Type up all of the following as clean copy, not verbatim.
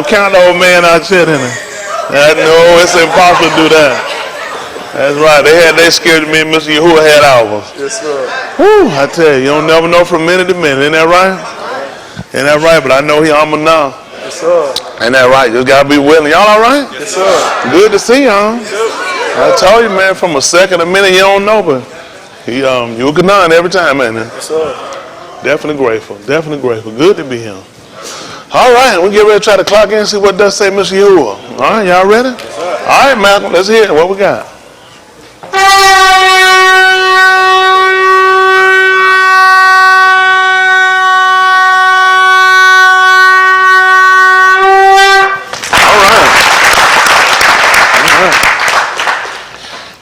count the old man out yet, innit? No, it's impossible to do that. That's right. They scared me and Mr. Yahuwah had ours. Yes, sir. Whew, I tell you, you don't never know from minute to minute. Ain't that right? Ain't that right? But I know he humble now. Yes, sir. Ain't that right? Just gotta be willing. Y'all all right? Yes, sir. Good to see y'all. I told you, man, from a second, a minute, you don't know, but you a good none every time, man. Yes, sir. Definitely grateful. Definitely grateful. Good to be here. All right, we get ready to try to clock in and see what does say Mr. Yahuwah. All right, y'all ready? Yes, sir. All right, Malcolm, let's hear it. What we got?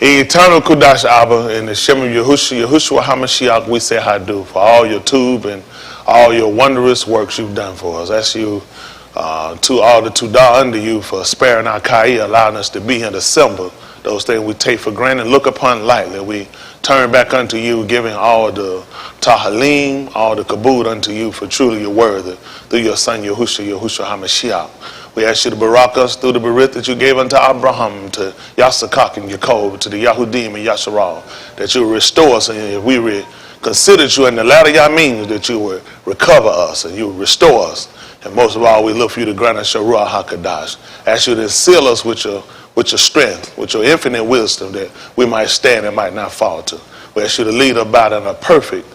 Eternal Kudash Abba, in the Shem of Yahushua HaMashiach, we say Hadu for all your tube and all your wondrous works you've done for us. That's you, to all the Tudah under you for sparing our Kai, allowing us to be here to assemble those things we take for granted, look upon lightly. We turn back unto you, giving all the Tahalim, all the Kabud unto you, for truly you're worthy, through your son Yahushua HaMashiach. We ask you to barak us through the Berith that you gave unto Abraham, to Yasakak and Yaakov, to the Yahudim and Yasharal, that you will restore us, and if we considered you in the latter Yamins, that you will recover us and you will restore us. And most of all, we look for you to grant us your Ruach HaKadosh. Ask you to seal us with your strength, with your infinite wisdom, that we might stand and might not falter. We ask you to lead us about in a perfect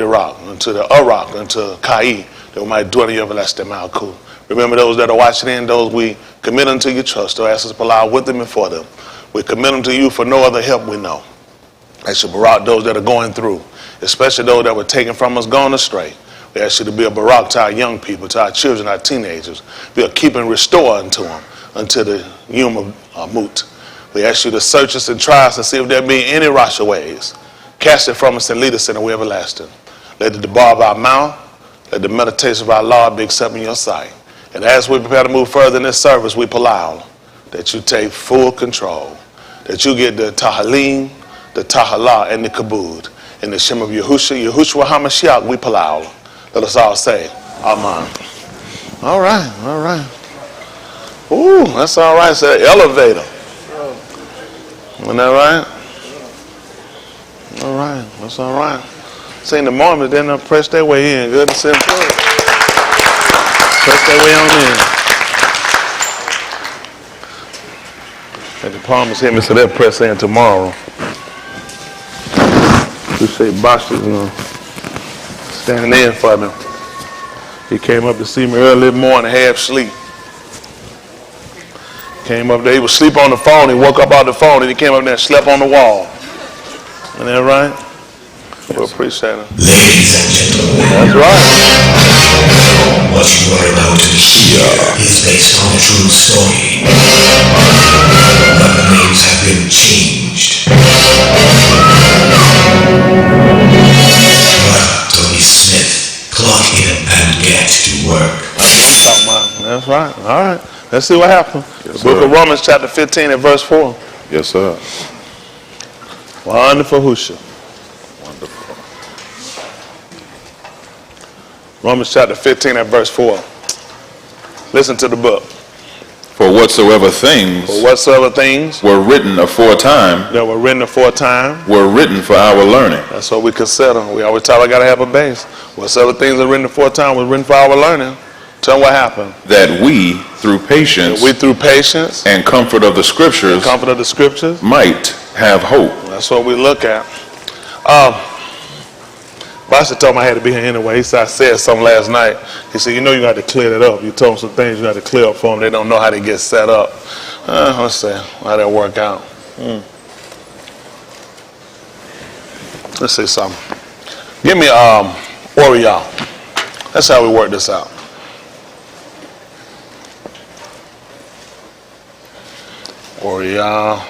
Iraq, unto the Iraq, unto Kai, that we might dwell in your everlasting Malkut. Remember those that are watching in, those we commit unto your trust. So ask us to allow with them and for them. We commit them to you for no other help we know. Ask you to barak those that are going through, especially those that were taken from us, gone astray. We ask you to be a barak to our young people, to our children, our teenagers. Be a keep and restore unto them, unto the Yom Mut. We ask you to search us and try us and see if there be any rasha ways. Cast it from us and lead us in the way everlasting. Let the bar of our mouth, let the meditation of our Lord be accepted in your sight. And as we prepare to move further in this service, we allow that you take full control, that you get the Tahalim, the Tahalah, and the Kabud. In the Shem of Yahushua HaMashiach, we allow. Let us all say, Amen. All right. Ooh, that's all right. It's an elevator. Isn't that right? All right, that's all right. See, in the morning, then they'll press their way in. Good and simple. Press their way on in. And the palmers hit me, so they'll press in tomorrow. We say Bosh is standing in for them. He came up to see me early morning, half sleep. Came up there, he was asleep on the phone. He woke up out the phone and he came up there and slept on the wall. Isn't that right? We appreciate it. Ladies and gentlemen, that's right. What you are about to hear is based on a true story. But the names have been changed. Tony Smith, clock in and get to work. That's right. All right. Let's see what happened. Yes, the book of Romans chapter 15 and verse 4. Yes, sir. Wonderful Husha. Wonderful. Romans chapter 15 and verse 4. Listen to the book. For whatsoever things were written aforetime were written for our learning. That's what we consider. We always tell I got to have a base. Whatsoever things are written aforetime was written for our learning. Tell them what happened. That we through patience and comfort of the scriptures might have hope. That's what we look at. Basha told me I had to be here anyway. He said, I said something last night. He said, you know you got to clear that up. You told them some things you got to clear up for them. They don't know how they get set up. Let's see how that work out. Let's see something. Give me Oriel. That's how we work this out. Oriel.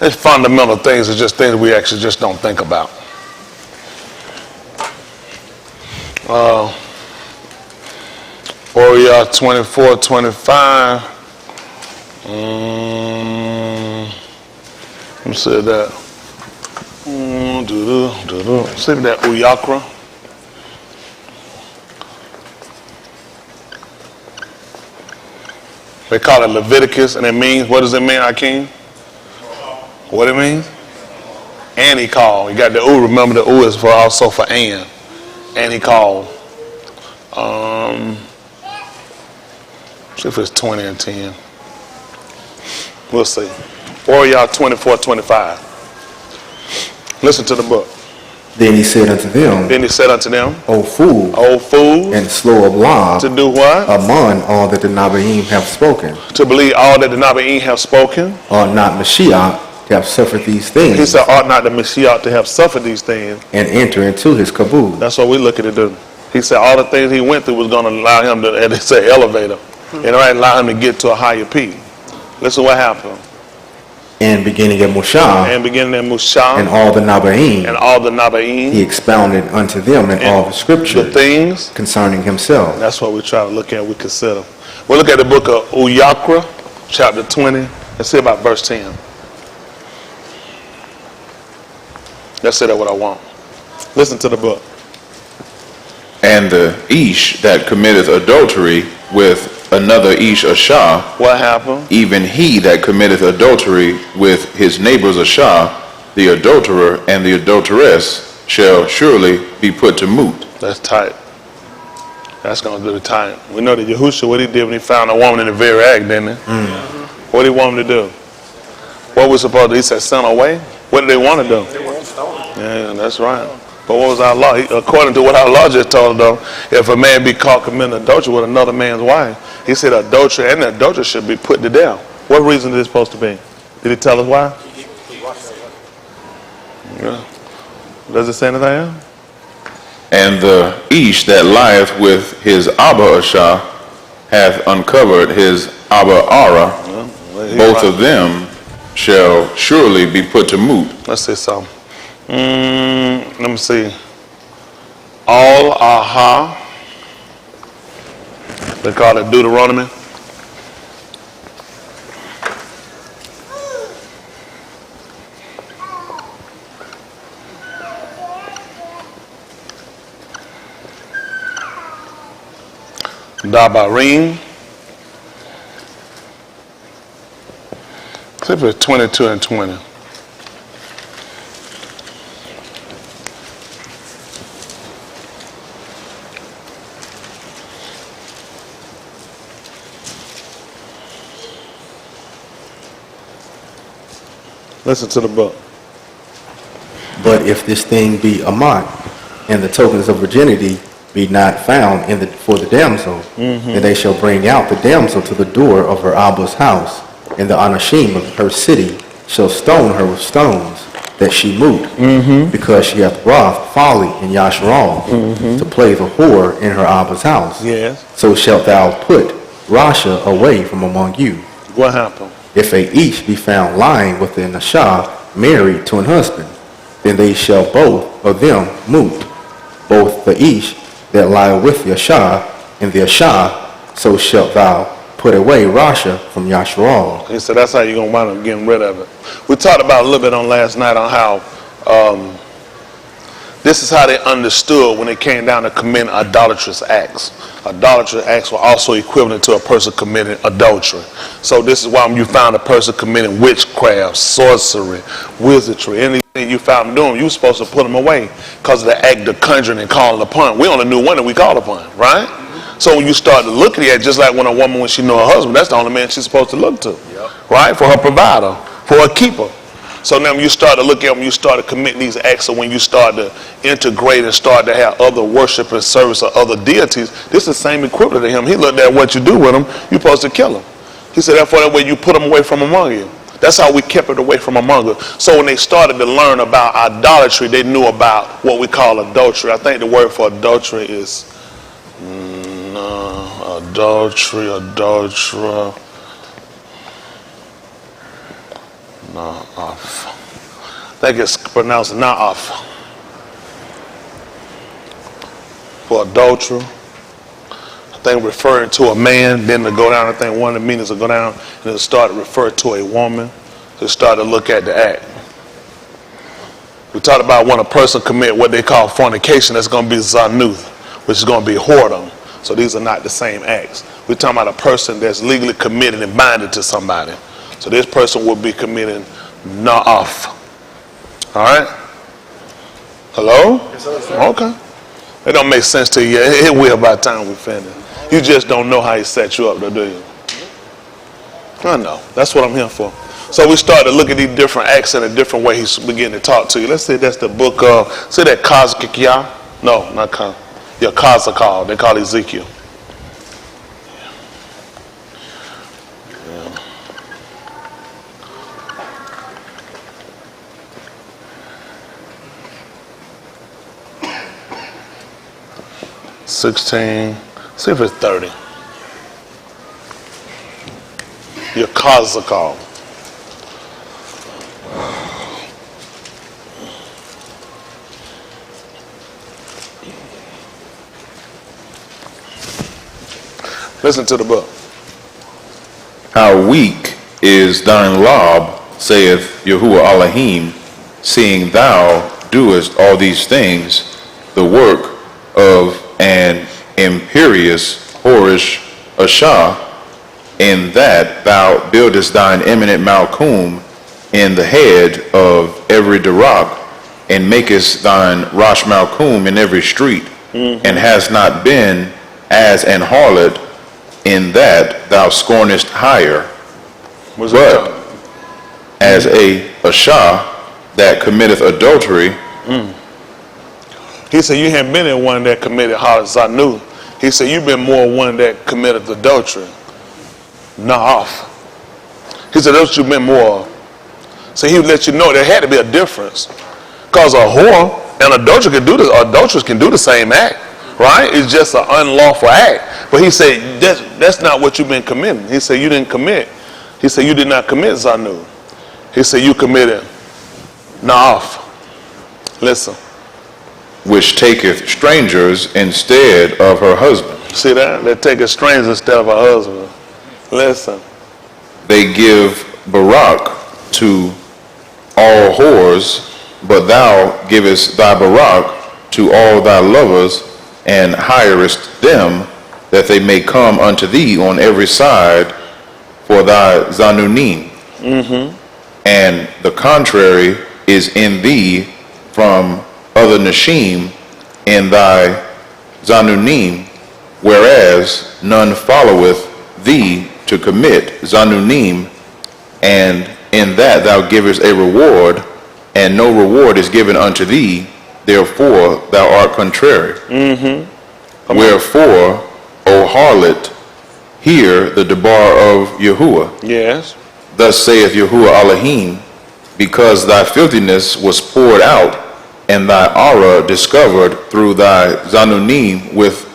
It's fundamental things. It's just things we actually just don't think about. Oriel 24:25. Let me say that. See that Uyakra. They call it Leviticus, and it means, what does it mean, Hakeem? What it means? And he called. You got the ooh. Remember the ooh is for also for and. And he called. See if it's 20 and 10. We'll see. Or y'all 24-25. Listen to the book. Then he said unto them, O fool, and slow of love, to do what? Among all that the Nabaim have spoken. To believe all that the Nabaim have spoken. Ought not Mashiach to have suffered these things? He said, ought not the Mashiach to have suffered these things. And enter into his kabul. That's what we look at it do. He said all the things he went through was going to allow him to, and they say, elevate him. And right, allow him to get to a higher peak. Listen what happened. And beginning at Mushah, and all the Nabaim, he expounded unto them in all the scriptures the things concerning himself. That's what we try to look at, we consider. We'll look at the book of Uyakra, chapter 20. Let's see about verse 10. Let's say that's what I want. Listen to the book. And the Ish that committeth adultery with another Ish Ahsha, what happened? Even he that committeth adultery with his neighbor's Ahsha, the adulterer and the adulteress shall surely be put to moot. That's tight. That's going to do the tight. We know that Yahushua, what he did when he found a woman in the very act, didn't he? What did he want him to do? What was supposed to do? He said, send her away? What did they want to do? They want to stone him. Yeah, that's right. But what was our law? According to what our law just told, though, if a man be caught committing adultery with another man's wife, he said adultery and the adulterer should be put to death. What reason is it supposed to be? Did he tell us why? Yeah. Does it say anything else? And the Ish that lieth with his Abba Ahsha hath uncovered his Abba Ara. Both of them shall surely be put to moot. Let's see something. Let me see. Alahym. They call it Deuteronomy. Dabarim. See if it's 22 and 20. Listen to the book. But if this thing be amat, and the tokens of virginity be not found for the damsel, then they shall bring out the damsel to the door of her Abba's house, and the anashim of her city shall stone her with stones, that she moot, because she hath wrought folly in Yasharal, to play the whore in her Abba's house. Yes. So shalt thou put Rasha away from among you. What happened? If a Ish be found lying with an Ahsha married to an husband, then they shall both of them moot, both the Ish that lie with the Ahsha and the Ahsha, so shalt thou put away Rasha from Yasharal. He said that's how you're going to wind up getting rid of it. We talked about a little bit on last night on how this is how they understood when it came down to committing idolatrous acts. Idolatrous acts were also equivalent to a person committing adultery. So this is why when you found a person committing witchcraft, sorcery, wizardry, anything you found them doing, you were supposed to put them away because of the act of conjuring and calling upon. We only knew one that we called upon, right? So when you start to look at it, just like when a woman, when she know her husband, that's the only man she's supposed to look to, right? For her provider, for her keeper. So now when you start to look at when you start to commit these acts, or when you start to integrate and start to have other worship and service of other deities, this is the same equivalent to him. He looked at what you do with them, you're supposed to kill them. He said, therefore, that way you put them away from among you. That's how we kept it away from among us. So when they started to learn about idolatry, they knew about what we call adultery. I think the word for adultery is adulterer. I think it's pronounced na'af. For adultery. I think referring to a man, then to go down, I think one of the meanings will go down, and it'll start to refer to a woman, to start to look at the act. We talked about when a person commit what they call fornication, that's going to be zanuth, which is going to be whoredom. So these are not the same acts. We're talking about a person that's legally committed and binded to somebody. So this person will be committing na'af. All right? Hello? Yes, sir. Okay. It don't make sense to you. It will by the time we finish. You just don't know how he set you up, though, do you? I know. That's what I'm here for. So we start to look at these different acts in a different way. He's beginning to talk to you. Let's say that's the book of, say that Kazakiyah? No, not Kaz. Yeah, Kazakal. They call Ezekiel. Yeah. 16. See if it's 30. Your Kazakal. Listen to the book. How weak is thine lob, saith Yahuwah Alahym, seeing thou doest all these things, the work of an imperious whorish Ahsha, in that thou buildest thine eminent Malchum in the head of every Darak, and makest thine Rosh Malchum in every street, and hast not been as an harlot, in that thou scornest hire, What's but it as a Ahsha that committeth adultery. He said you haven't been in one that committed Zanu. He said you've been more one that committed adultery. Na'af. He said that's what you've been more. So he would let you know there had to be a difference. Because a whore and adultery can do this, adulterers can do the same act. Right? It's just an unlawful act. But he said that's not what you've been committing. He said you didn't commit. He said you did not commit Zanu. He said you committed Na'af. Listen. Which taketh strangers instead of her husband. See that? They take a stranger instead of a husband. Listen. They give Barak to all whores, but thou givest thy Barak to all thy lovers, and hirest them, that they may come unto thee on every side for thy Zanunim. And the contrary is in thee from other Nashim in thy Zanunim, whereas none followeth thee to commit Zanunim, and in that thou givest a reward, and no reward is given unto thee, therefore thou art contrary. Wherefore, O harlot, hear the debar of Yahuwah. Yes. Thus saith Yahuwah Alahym, because thy filthiness was poured out, and thy aura discovered through thy Zanunim with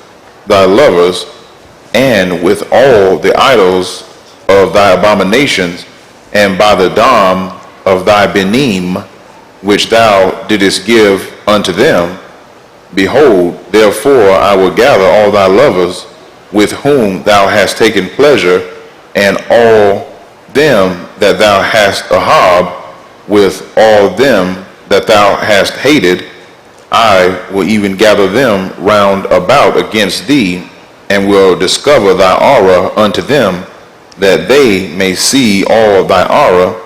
thy lovers, and with all the idols of thy abominations, and by the dam of thy benim, which thou didst give unto them. Behold, therefore I will gather all thy lovers, with whom thou hast taken pleasure, and all them that thou hast ahab, with all them that thou hast hated. I will even gather them round about against thee, and will discover thy aura unto them, that they may see all thy aura,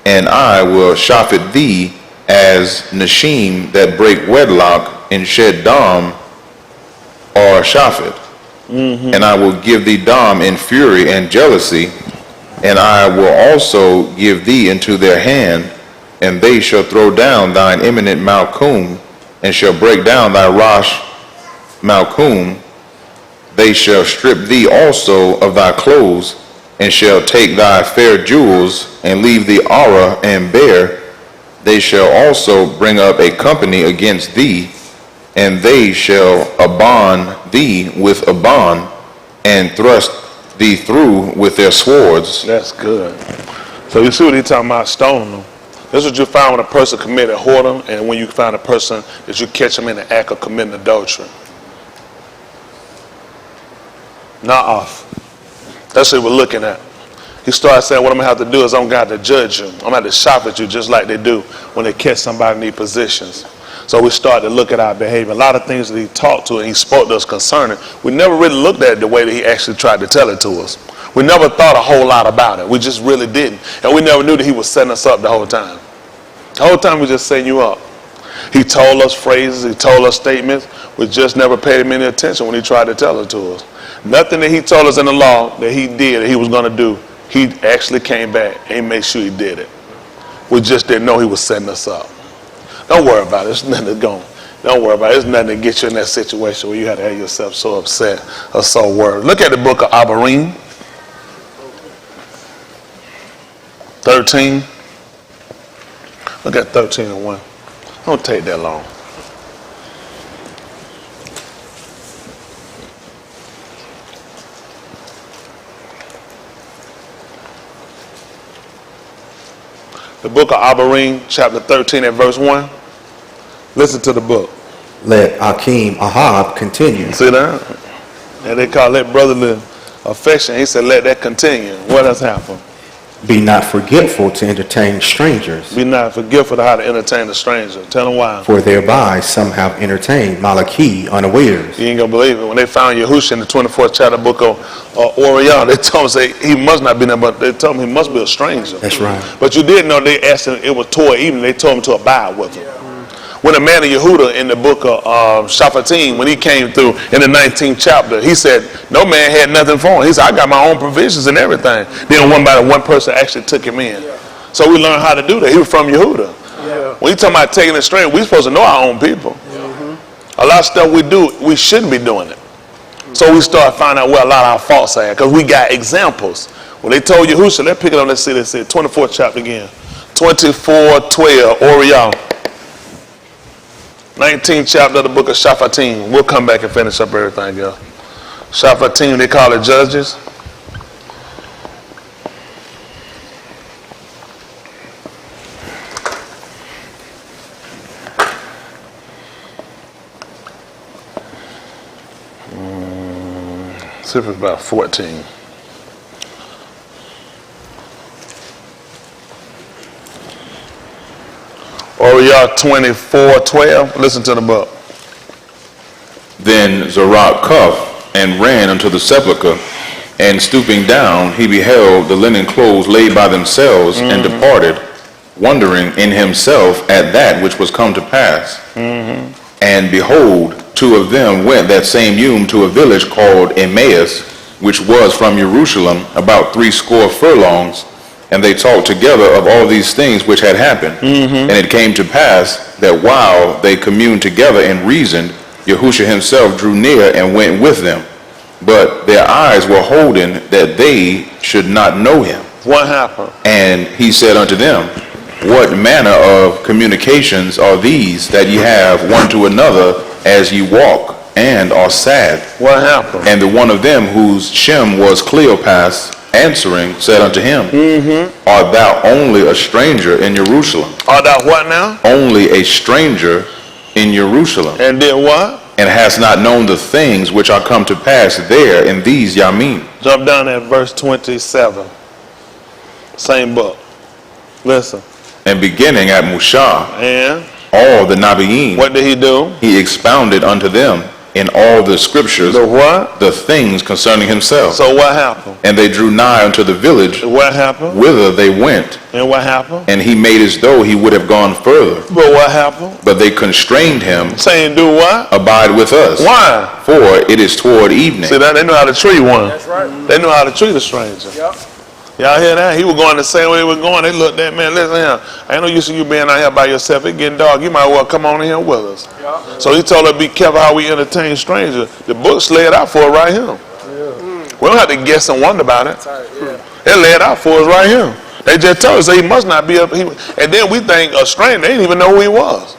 and I will shafet thee as Nashim that break wedlock and shed dam or shafet. And I will give thee dam in fury and jealousy, and I will also give thee into their hand, and they shall throw down thine eminent Malchum, and shall break down thy Rosh Malchum. They shall strip thee also of thy clothes, and shall take thy fair jewels, and leave thee aura and bare. They shall also bring up a company against thee, and they shall abon thee with a bond, and thrust thee through with their swords. That's good. So you see what he's talking about, stoning them. This is what you find when a person committed whoredom, and when you find a person that you catch them in the act of committing adultery. Na'af. That's what we're looking at. He started saying, what I'm going to have to do is I'm going to have to judge you. I'm going to have to shop at you just like they do when they catch somebody in these positions. So we started to look at our behavior. A lot of things that he talked to and he spoke to us concerning, we never really looked at it the way that he actually tried to tell it to us. We never thought a whole lot about it. We just really didn't. And we never knew that he was setting us up the whole time. The whole time he was just setting you up. He told us phrases, he told us statements. We just never paid him any attention when he tried to tell it to us. Nothing that he told us in the law that he did, that he was going to do, he actually came back and he made sure he did it. We just didn't know he was setting us up. Don't worry about it. It's nothing that's going. Don't worry about it. It's nothing to get you in that situation where you have to have yourself so upset or so worried. Look at the book of Alahym, 13. Look at 13 and 1. Don't take that long. The book of Alahym, chapter 13 and verse 1. Listen to the book. Let Ahab continue. See that? And they call that brotherly affection. He said, let that continue. What has happened? Be not forgetful to entertain strangers, Be not forgetful to how to entertain the stranger. Tell them why. for thereby some have entertained Malachi unawares. You ain't going to believe it. When they found Yahushua in the 24th chapter book of Orion, they told him, say, he must not be there, but they told him he must be a stranger. That's right. But you did know they asked him, it was toward evening, they told him to abide with him. When the man of Yehuda in the book of Shaphatim, when he came through in the 19th chapter, he said, no man had nothing for him. He said, I got my own provisions and everything. Then one person actually took him in. So we learned how to do that. He was from Yehuda. When you talking about taking a stranger, we supposed to know our own people. A lot of stuff we do, we shouldn't be doing it. So we start finding out where a lot of our faults are, because we got examples. When they told Yahushua, let's pick it up, let's see, they said 24th chapter again. 24:12, Orion. 19th chapter of the book of Shaphatim. We'll come back and finish up everything else. Shaphatim, they call it Judges. See if it's about 14. Orion 24:12. Listen to the book. Then Zerach cuffed and ran unto the sepulchre, and stooping down, he beheld the linen clothes laid by themselves, and departed, wondering in himself at that which was come to pass. And behold, two of them went that same yom to a village called Emmaus, which was from Jerusalem about 60 furlongs. And they talked together of all these things which had happened. And it came to pass that while they communed together and reasoned, Yahushua himself drew near and went with them. But their eyes were holden that they should not know him. What happened? And he said unto them, what manner of communications are these that ye have one to another as ye walk, and are sad? What happened? And the one of them, whose Shem was Cleopas, answering, said unto him, art thou only a stranger in Jerusalem? Art thou what now? Only a stranger in Jerusalem, And did what? and hast not known the things which are come to pass there in these Yamim. Jump down at verse 27. Same book. Listen. And beginning at Mushah, And all the Nabiim, what did he do? he expounded unto them in all the scriptures The what? the things concerning himself. So what happened? And they drew nigh unto the village What happened? whither they went, And what happened? and he made as though he would have gone further. But what happened? But they constrained him, Saying do what? abide with us, Why? for it is toward evening. See that? They know how to treat one. That's right. They know how to treat a stranger. Yep. Y'all hear that? He was going the same way he was going. They looked at, man, listen here. I ain't no use of you being out here by yourself. It's getting dark. You might well come on in here with us. Yep. So he told her, be careful how we entertain strangers. The book's laid out for it right here. Yeah. We don't have to guess and wonder about it. They laid out for us right here. They just told us he must not be up. And then we think a stranger, they didn't even know who he was.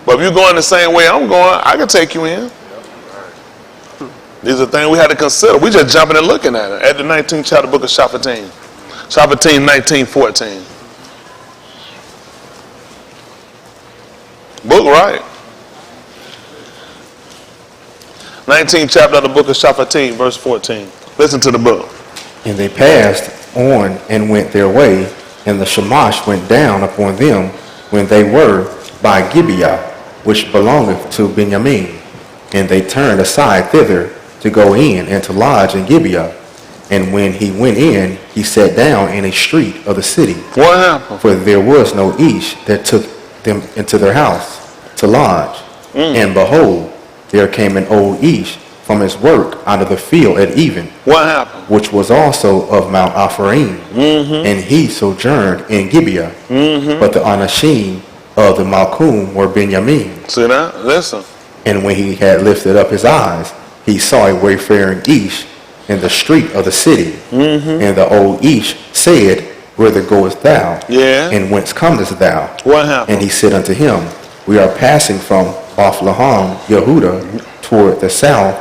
But if you're going the same way I'm going, I can take you in. These are things we had to consider. We just jumping and looking at it. At the 19th chapter book of Shaphatim. Shaphatim 19:14. Book right. 19th chapter of the book of Shaphatim, verse 14. Listen to the book. And they passed on and went their way, and the Shamash went down upon them when they were by Gibeah. which belongeth to Benjamin. And they turned aside thither to go in and to lodge in Gibeah. And when he went in, he sat down in a street of the city. What happened? For there was no Ish that took them into their house to lodge. And behold, there came an old Ish from his work out of the field at even. What happened? Which was also of Mount Alahym. And he sojourned in Gibeah. But the Anashim of the Malchum were Benjamin. See that? Listen. And when he had lifted up his eyes, he saw a wayfaring Ish in the street of the city. And the old Ish said, Whither goest thou? Yeah. And whence comest thou? What happened? And he said unto him, We are passing from Alahym, Yehuda, toward the south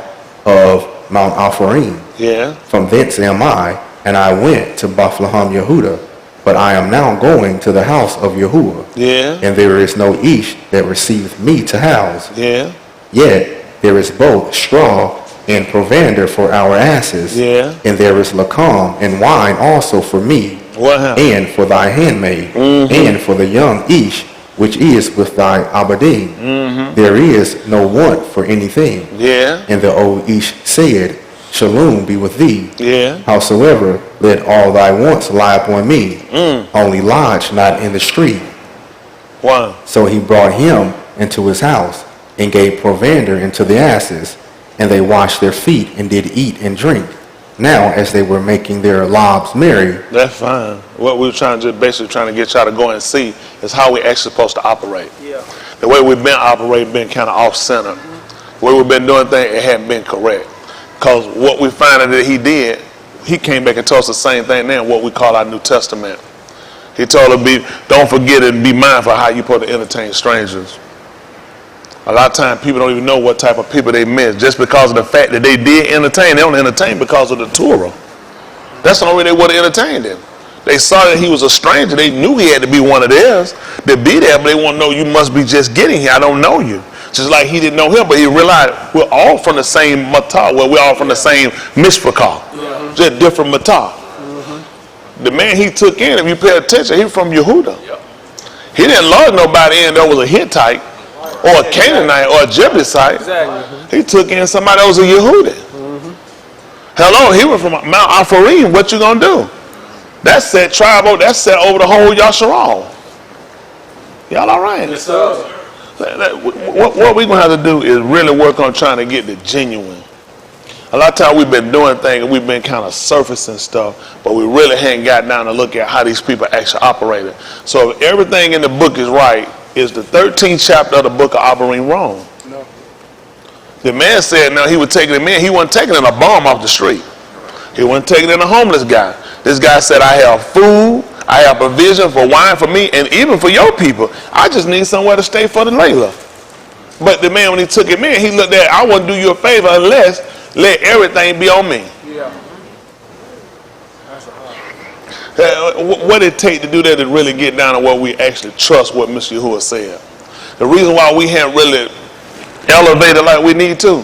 of Mount Alahym. Yeah. From thence am I, and I went to Alahym, Yehuda. But I am now going to the house of Yahuwah. Yeah. And there is no Ish that receiveth me to house. Yeah. Yet there is both straw and provender for our asses. Yeah. And there is lacam and wine also for me. What happened? And for thy handmaid. And for the young Ish, which is with thy abadim. There is no want for anything. Yeah. And the old Ish said, Shalom be with thee. Yeah. Howsoever, let all thy wants lie upon me. Only lodge not in the street. Wow. So he brought him into his house, and gave provender into the asses, and they washed their feet, and did eat and drink. Now, as they were making their lives merry. That's fine. What we were basically trying to get y'all to go and see is how we actually supposed to operate. Yeah. The way we've been operating been kind of off-center. The way we've been doing things, it hadn't been correct. Because what we find that he did, he came back and told us the same thing now, what we call our New Testament. He told us, don't forget and be mindful of how you're supposed to entertain strangers. A lot of times people don't even know what type of people they met. Just because of the fact that they did entertain, they don't entertain because of the Torah. That's the only way they would have entertained him. They saw that he was a stranger. They knew he had to be one of theirs to be there, but they want to know you must be just getting here. I don't know you. Just like he didn't know him, but he realized we're all from the same matah. Well, we're all from the same mishpachah. Just different matah. The man he took in, if you pay attention, he was from Yehuda. He didn't love nobody in that was a Hittite or a Canaanite or a Jebusite. Exactly. He took in somebody that was a Yehudi. Hello, he was from Mount Alahym. What you gonna do? That's set tribal. That's set over the whole Yasharal. Y'all all right? Yes, sir. What we're going to have to do is really work on trying to get the genuine. A lot of times we've been doing things and we've been kind of surfacing stuff, but we really hadn't got down to look at how these people actually operated. So if everything in the book is right, is the 13th chapter of the book of Abarim wrong? No. The man said now he would take it in men. He wasn't taking in a bum off the street. He wasn't taking in a homeless guy. This guy said, I have food, I have provision for wine for me, and even for your people. I just need somewhere to stay for the Layla. But the man, when he took him in, he looked at, I wouldn't do you a favor unless let everything be on me. Yeah. That's a hard. What it take to do that to really get down to where we actually trust what Mr. Yahuwah said. The reason why we haven't really elevated like we need to,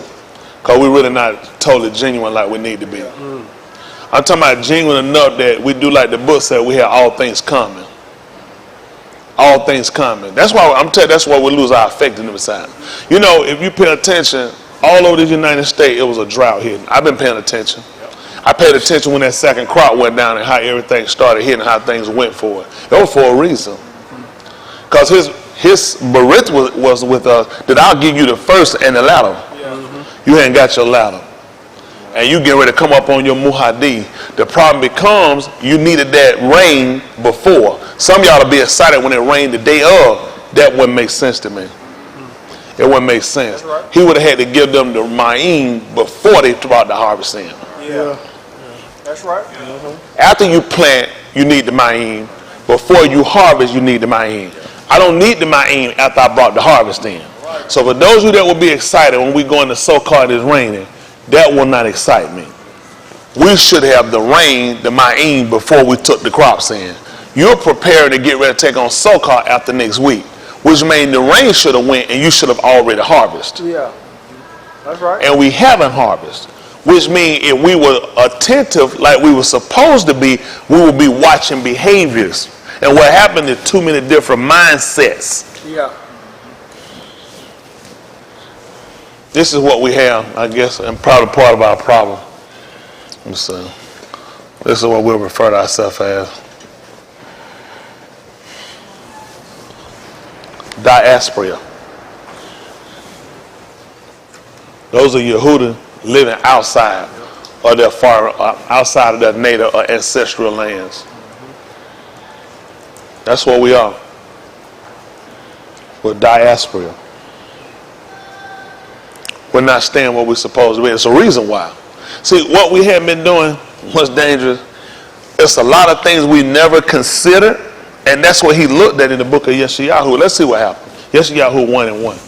because we're really not totally genuine like we need to be. I'm talking about genuine enough that we do like the book said, we have all things coming. All things coming. That's why I'm telling you, that's why we lose our effectiveness side. You know, if you pay attention, all over the United States, it was a drought hitting. I've been paying attention. I paid attention when that second crop went down and how everything started hitting, how things went for it. It was for a reason. Because his berith was with us that I'll give you the first and the latter. You ain't got your ladder. And you get ready to come up on your muhadi. The problem becomes you needed that rain before. Some of y'all will be excited when it rained the day of. That wouldn't make sense to me. It wouldn't make sense. Right. He would have had to give them the ma'im before they brought the harvest in. Yeah. That's right. After you plant, you need the ma'im. Before you harvest, you need the ma'im. I don't need the ma'im after I brought the harvest in. So for those of you that will be excited when we go into so-called it's raining, that will not excite me. We should have the rain, the ma'im, before we took the crops in. You're preparing to get ready to take on so-called after next week, which means the rain should have went and you should have already harvested. Yeah. That's right. And we haven't harvested, which means if we were attentive like we were supposed to be, we would be watching behaviors. And what happened is too many different mindsets. Yeah. This is what we have, I guess, and probably part of our problem. So, this is what we'll refer to ourselves as. Diaspora. Those are Yehuda living outside of their outside of their native or ancestral lands. That's what we are. We're diaspora. We're not staying where we're supposed to be. It's a reason why. See, what we have been doing was dangerous. It's a lot of things we never considered, and that's what he looked at in the book of Yeshayahu. Let's see what happened. Yeshayahu 1:1.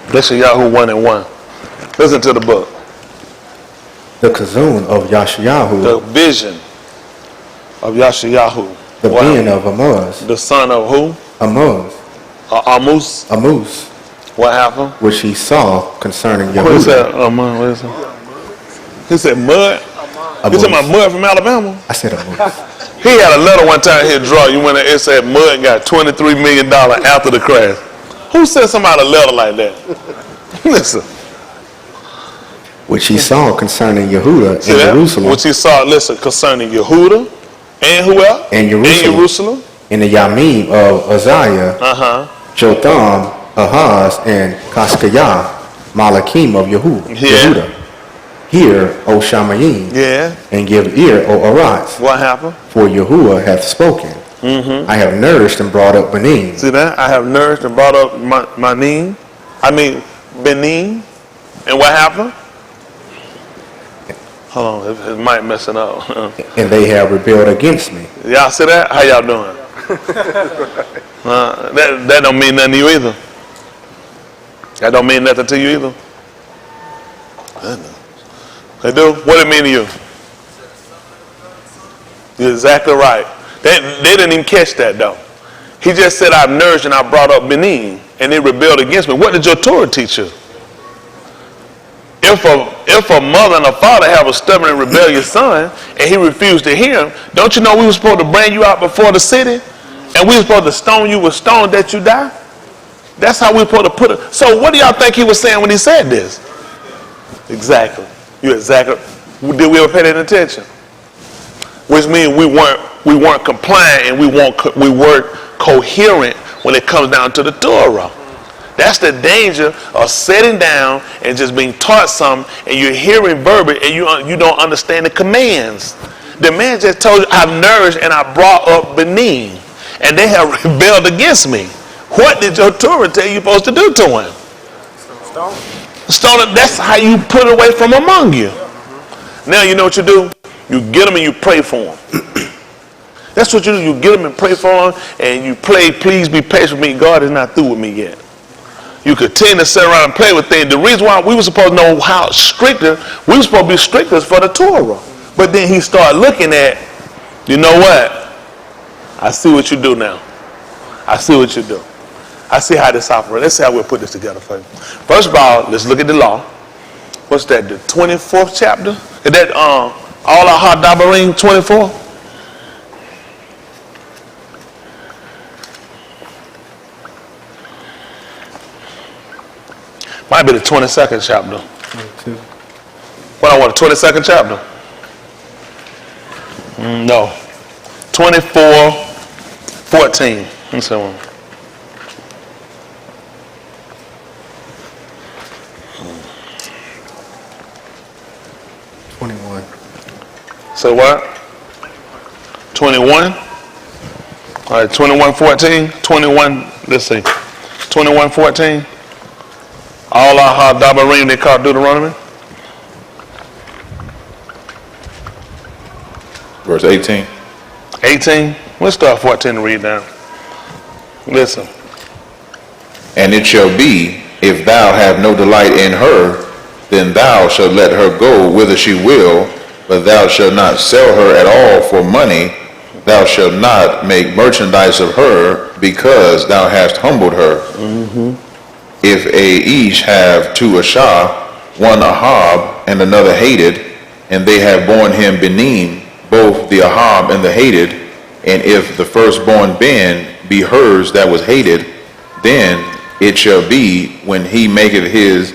Yeshayahu 1:1. Listen to the book. The Kazun of Yeshayahu, The vision of Yeshayahu. the being of Amuz, The son of who? Amuz, Amuz. Amuz, What happened? which he saw concerning What is that? Yehuda. What is that? He said mud. You talking about mud from Alabama? I said Amuz. He had a letter one time here draw. You went and it said mud got $23 million after the crash. Who sent somebody a letter like that? Listen. Which he saw concerning Yehuda See in that? Jerusalem, What he saw, listen, concerning Yehuda and who else? And Jerusalem. And Jerusalem. in the Yamim of Uzziah, Jotham, Ahaz, and Kaskayah, Malachim of Yehuda. Hear, O Shamayim, Yeah. and give ear, O Aratz, What happened? for Yahuwah hath spoken. I have nourished and brought up Benin. See that? I have nourished and brought up Benin. Benin. And what happened? Hold on, it might mess it up. And they have rebelled against me. Y'all see that? How y'all doing? That don't mean nothing to you either. That don't mean nothing to you either. They do? What it mean to you? You're exactly right. They didn't even catch that though. He just said, I've nourished and I brought up Benin, and they rebelled against me. What did your Torah teach you? If a mother and a father have a stubborn and rebellious son, and he refused to hear him, don't you know we were supposed to bring you out before the city, and we were supposed to stone you with stone that you die? That's how we were supposed to put it. So what do y'all think he was saying when he said this? Exactly. You exactly. Did we ever pay that attention? Which means we weren't compliant and we weren't coherent when it comes down to the Torah. That's the danger of sitting down and just being taught something, and you're hearing verbiage and you don't understand the commands. The man just told you, I've nourished and I brought up Benin, and they have rebelled against me. What did your Torah tell you supposed to do to him? Stone him. That's how you put it away from among you. Now you know what you do? You get them and you pray for them. That's what you do. You get them and pray for them, and you pray, please be patient with me. God is not through with me yet. You continue to sit around and play with things. The reason why we were supposed to know how stricter, we were supposed to be stricter for the Torah. But then he started looking at, you know what? I see what you do now. I see what you do. I see how this operates. Let's see how we'll put this together for you. First of all, let's look at the law. What's that, the 24th chapter? Is that Alahym Dabarim 24? Might be the 22nd chapter. 22. What I want, the 22nd chapter? No. 24:14. Let's see one. So what? 21? All right, 21:14. 21, let's see. 21:14. All our Dabarim they call Deuteronomy. Verse 18. 18. Let's start 14 to read down. Listen. And it shall be, if thou have no delight in her, then thou shalt let her go whither she will, but thou shalt not sell her at all for money. Thou shalt not make merchandise of her, because thou hast humbled her. If a Ish have two Ahsha, one Ahab and another hated, and they have borne him Benin, both the Ahab and the hated, and if the firstborn Ben be hers that was hated, then it shall be, when he maketh his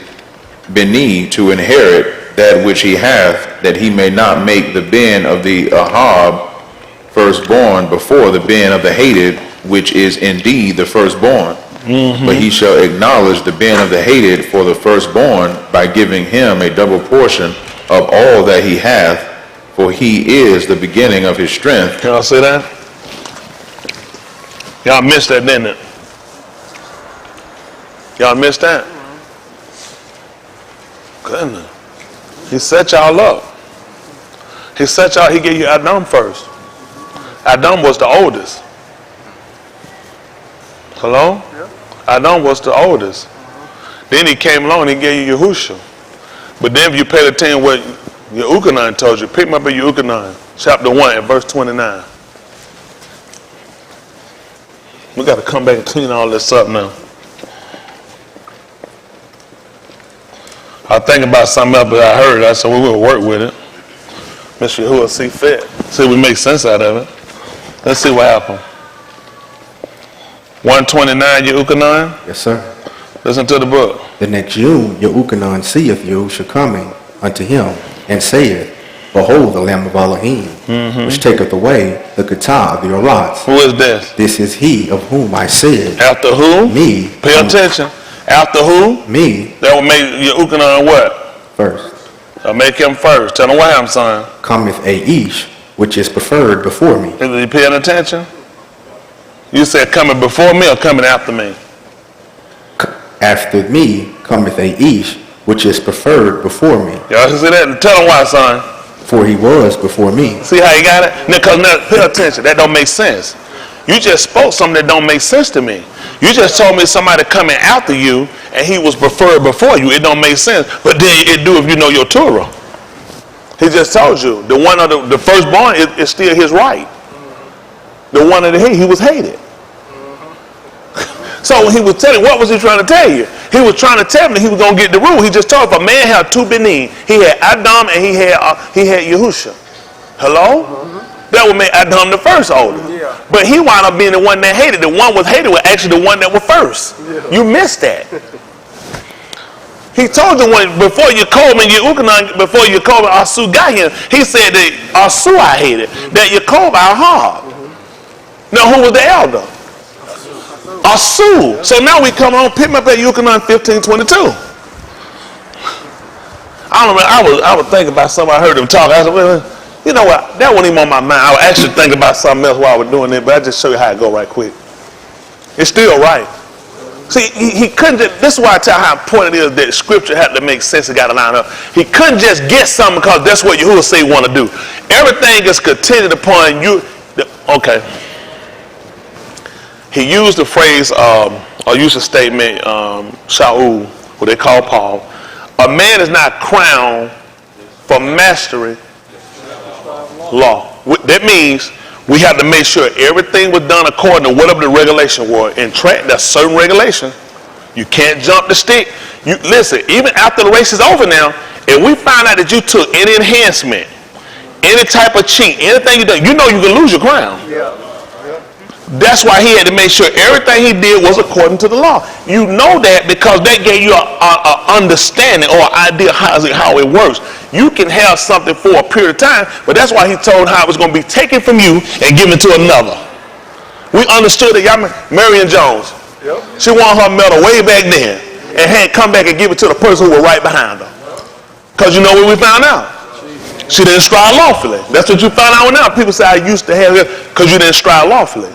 Beni to inherit that which he hath, that he may not make the Ben of the Ahab firstborn before the Ben of the hated, which is indeed the firstborn. But he shall acknowledge the Ben of the hated for the firstborn by giving him a double portion of all that he hath, for he is the beginning of his strength. Can y'all see that? Y'all missed that, didn't it? Y'all missed that? Goodness. He set y'all up. He set y'all, he gave you Adam first. Adam was the oldest. Hello? Yeah. Adam was the oldest. Then he came along and he gave you Yahusha. But then if you paid attention to what Yehukanan told you, pick me up at Yehukanan, chapter 1 and verse 29. We got to come back and clean all this up now. I think about something else, but I heard. I said we will work with it. Mr. Yahuwah see fit. See if we make sense out of it. Let's see what happened. 129 Yehukanan. Yes, sir. Listen to the book. The next June, Yehukanan seeth Yahusha coming unto him, and saith, Behold the Lamb of Alahym, which taketh away the Ketah of the Arats. Who is this? This is he of whom I said. After who? Me. Pay attention. After who? Me. That will make Yehukanan what? First. I'll make him first. Tell him what happened, son. Cometh a Ish, which is preferred before me. Is he paying attention? You said coming before me or coming after me? After me cometh a Ish, which is preferred before me. Y'all see that? Tell him why, son. For he was before me. See how he got it? Now, pay attention. That don't make sense. You just spoke something that don't make sense to me. You just told me somebody coming after you and he was preferred before you. It don't make sense. But then it do if you know your Torah. He just told you the one of the firstborn is still his right. The one of the hate, he was hated. So when he was telling, what was he trying to tell you? He was trying to tell me he was going to get the rule. He just told if a man had two Benin, he had Adam and he had Yahusha. Hello? That would make Adam the first oldest. Yeah. But he wound up being the one that hated. The one was hated was actually the one that was first. Yeah. You missed that. He told you when before you called me, before you called me, Ahsha got him. He said that Ahsha I hated, that you called by Ahab. Now who was the elder? Ahsha. So now we come on, pick me up at Yehukanan 15:22. I don't know. I was thinking about something. I heard him talk. I said, well, you know what? That wasn't even on my mind. I was actually thinking about something else while I was doing it, but I just show you how it go right quick. It's still right. See, he couldn't just, this is why I tell how important it is that scripture had to make sense and got to line up. He couldn't just get something because that's what Yahuwah say want to do. Everything is contingent upon you. Okay. He used the phrase, or used the statement, Shaul, what they call Paul. A man is not crowned for mastery law. That means we have to make sure everything was done according to whatever the regulation was. In track, there's certain regulations. You can't jump the stick. You listen, even after the race is over now, if we find out that you took any enhancement, any type of cheat, anything you done, you know you can lose your crown. Yeah. That's why he had to make sure everything he did was according to the law. You know that because that gave you an understanding or an idea how it works. You can have something for a period of time, but that's why he told how it was going to be taken from you and given to another. We understood that. Y'all, Marion Jones, she won her medal way back then and had come back and give it to the person who was right behind her. Because you know what we found out? She didn't strive lawfully. That's what you found out now. People say I used to have it because you didn't strive lawfully.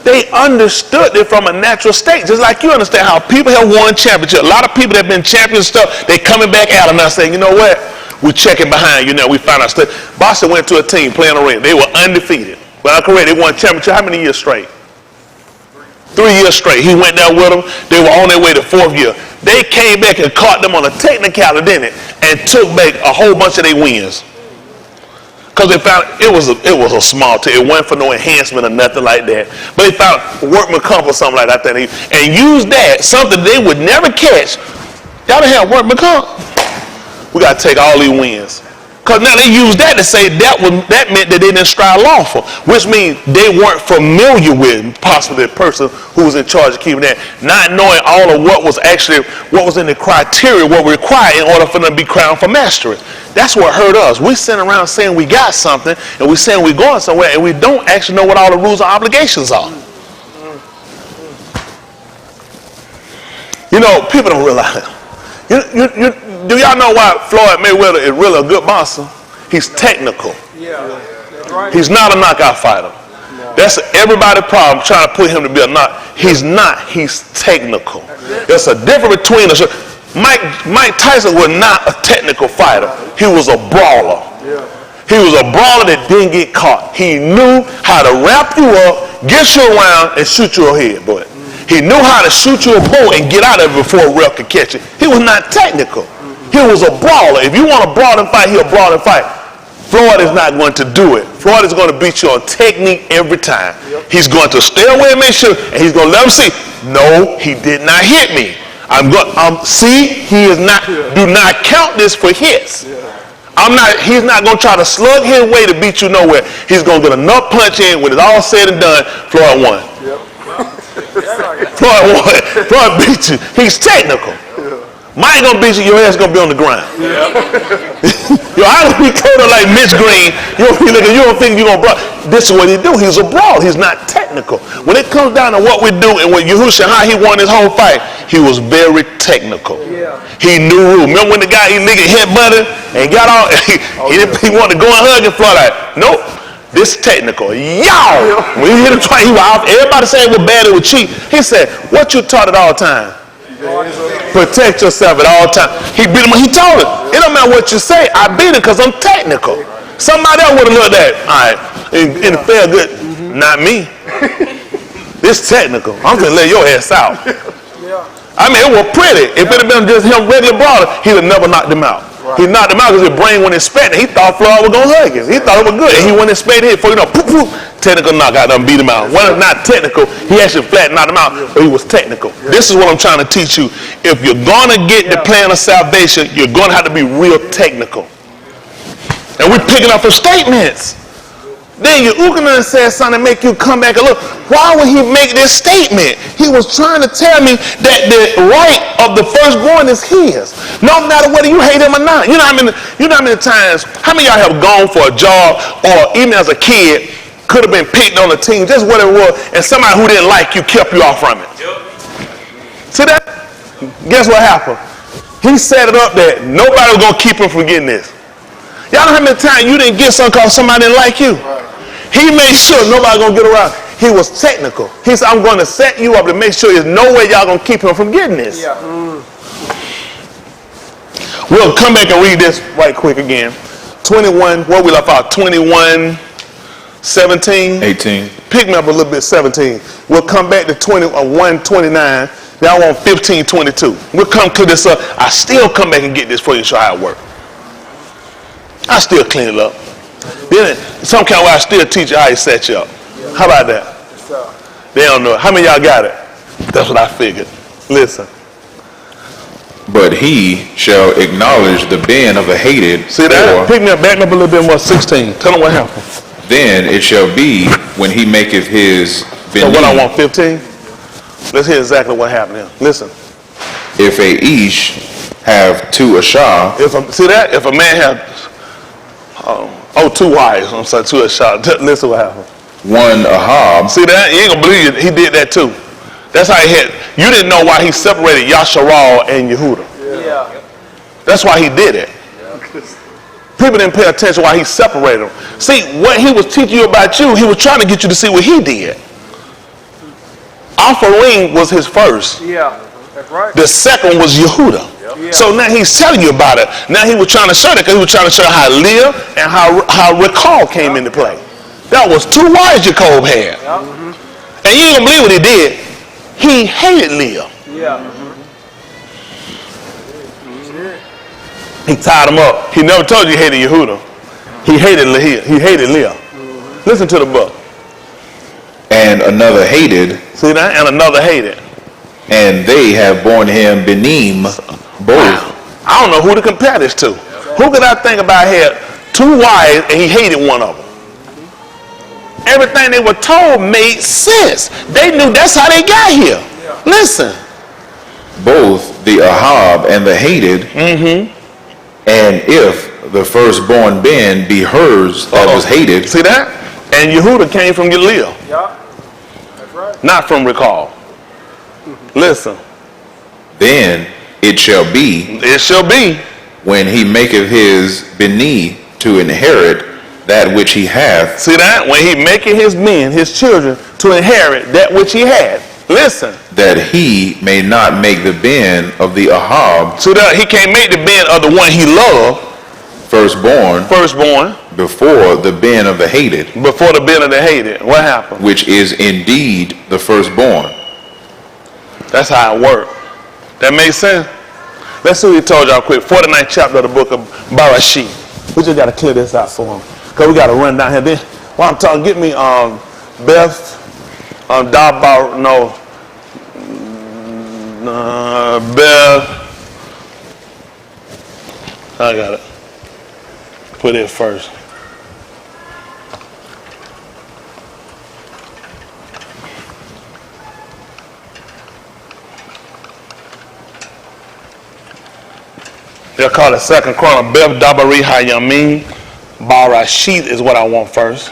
They understood it from a natural state, just like you understand how people have won championships. A lot of people that have been champions and stuff, they coming back out and now saying, you know what? We're checking behind you now. We found out stuff. Boston went to a team playing a ring. They were undefeated. Well, I'm correct. They won championship. How many years straight? 3 years straight. He went there with them. They were on their way to 4th year. They came back and caught them on a technicality, didn't it? And took back a whole bunch of their wins. Because they found it was a small tip. It wasn't for no enhancement or nothing like that. But they found workman comp or something like that. And used that, something they would never catch. Y'all done have workman comp. We got to take all these wins. Because now they use that to say that meant that they didn't strive lawful, which means they weren't familiar with possibly the person who was in charge of keeping that, not knowing all of what was in the criteria, what required in order for them to be crowned for mastery. That's what hurt us. We sit around saying we got something, and we saying we're going somewhere, and we don't actually know what all the rules and obligations are. You know, people don't realize it. Do y'all know why Floyd Mayweather is really a good boxer? He's technical. Yeah, that's right. He's not a knockout fighter. No. That's everybody's problem, trying to put him to be a knock. He's not. He's technical. There's a difference between us. Mike Tyson was not a technical fighter. He was a brawler. Yeah. He was a brawler that didn't get caught. He knew how to wrap you up, get you around, and shoot your head, boy. He knew how to shoot you a bow and get out of it before a ref could catch it. He was not technical. He was a brawler. If you want a brawl and fight, he'll brawl and fight. Floyd is not going to do it. Floyd is going to beat you on technique every time. Yep. He's going to stay away and make sure, and he's going to let him see, no, he did not hit me. See, he is not, do not count this for hits. He's not going to try to slug his way to beat you nowhere. He's going to get enough punch in when it's all said and done. Floyd won. Yep. Floyd won. Floyd beat you. He's technical. Mike gonna beat you, your ass gonna be on the ground. Yo, I don't be cold like Mitch Green. You don't think you're gonna brawl. This is what he do. He's a brawl. He's not technical. When it comes down to what we do and what Yahushua, how he won his whole fight, he was very technical. Yeah. He knew rules. Remember when the guy he nigga headbutted and got all he wanted to go and hug and fly like, nope. This technical. Y'all! When he hit him twice, he was off. Everybody saying it was bad, it was cheap. He said, what you taught at all times? Protect yourself at all times. He beat him. He told him, it don't matter what you say. I beat it because I'm technical. Somebody else would have looked at it. All right, and it felt good. Not me. This technical. I'm going to let your ass out. I mean, it was pretty. If it had been just him regular brawler, he'd have never knocked him out. He knocked him out because his brain wasn't expecting. He thought Floyd was going to hug him. He thought it was good. And he wasn't expecting it. Before you know, poof, poof, technical knockout, done beat him out. When it's not technical, he actually flat knocked him out, but he was technical. This is what I'm trying to teach you. If you're going to get the plan of salvation, you're going to have to be real technical. And we're picking up from statements. Then Yahushua says something to make you come back and look. Why would he make this statement? He was trying to tell me that the right of the firstborn is his. No matter whether you hate him or not. You know how many times, how many of y'all have gone for a job or even as a kid, could have been picked on a team, just whatever it was, and somebody who didn't like you kept you off from it. See that? Guess what happened? He set it up that nobody was going to keep him from getting this. Y'all know how many times you didn't get something because somebody didn't like you? He made sure nobody going to get around. He was technical. He said, I'm going to set you up to make sure there's no way y'all going to keep him from getting this. Yeah. We'll come back and read this right quick again. 21, what we left out? 21, 17? 18. Pick me up a little bit, 17. We'll come back to 21, 29. Now I want 15, 22. We'll come to this up. I still come back and get this for you and show how it works. I still clean it up. Then some kind of way I still teach you how he set you up. How about that? They don't know. How many of y'all got it? That's what I figured. Listen. But he shall acknowledge the bin of a hated. See that? Pick me up, back me up a little bit more. 16. Tell them what happened. Then it shall be when he maketh his So what I want, 15? Let's hear exactly what happened here. Listen. If a ish have two Ahsha. See that? If a man have two wives, I'm sorry, two Ahsha. Listen what happened. One Ahab. See that? You ain't gonna believe it. He did that too. That's how he had. You didn't know why he separated Yasharal and Yehuda. Yeah. That's why he did it. People didn't pay attention why he separated them. See, what he was teaching you about you, he was trying to get you to see what he did. Alpharim was his first. Yeah, that's right. The second was Yehuda. Yeah. So now he's telling you about it. Now he was trying to show that because he was trying to show how Leah and how Recall came into play. That was two wives Jacob had. And you ain't gonna believe what he did. He hated Leah. Yeah. He tied him up. He never told you he hated Yehuda. He hated Leah. He hated Leah. Listen to the book. And another hated, See that? And another hated. and they have borne him Benim both. I don't know who to compare this to. Who could I think about here? 2 wives and he hated one of them. Everything they were told made sense. They knew that's how they got here. Listen. Both the Ahab and the hated, and if the firstborn Ben be hers that was hated, See that? And Yehuda came from Gilead, Yeah. That's right. not from Recall. Listen. then it shall be, It shall be. when he maketh his Beni to inherit that which he hath, See that? When he making his men, his children, to inherit that which he had. Listen. that he may not make the Ben of the Ahab See that? He can't make the Ben of the one he loved, firstborn firstborn, before the Ben of the hated, before the Ben of the hated. What happened? which is indeed the firstborn. That's how it worked. That makes sense? Let's see what he told y'all quick. 49th chapter of the book of Barashit. We just got to clear this out for him. Because we got to run down here. Then, while I'm talking, get me Beth, Dabar, no, Beth. I got it. Put it first. They'll call it Second Chronicle. Beth Dabari Hayamin. Barashit is what I want first.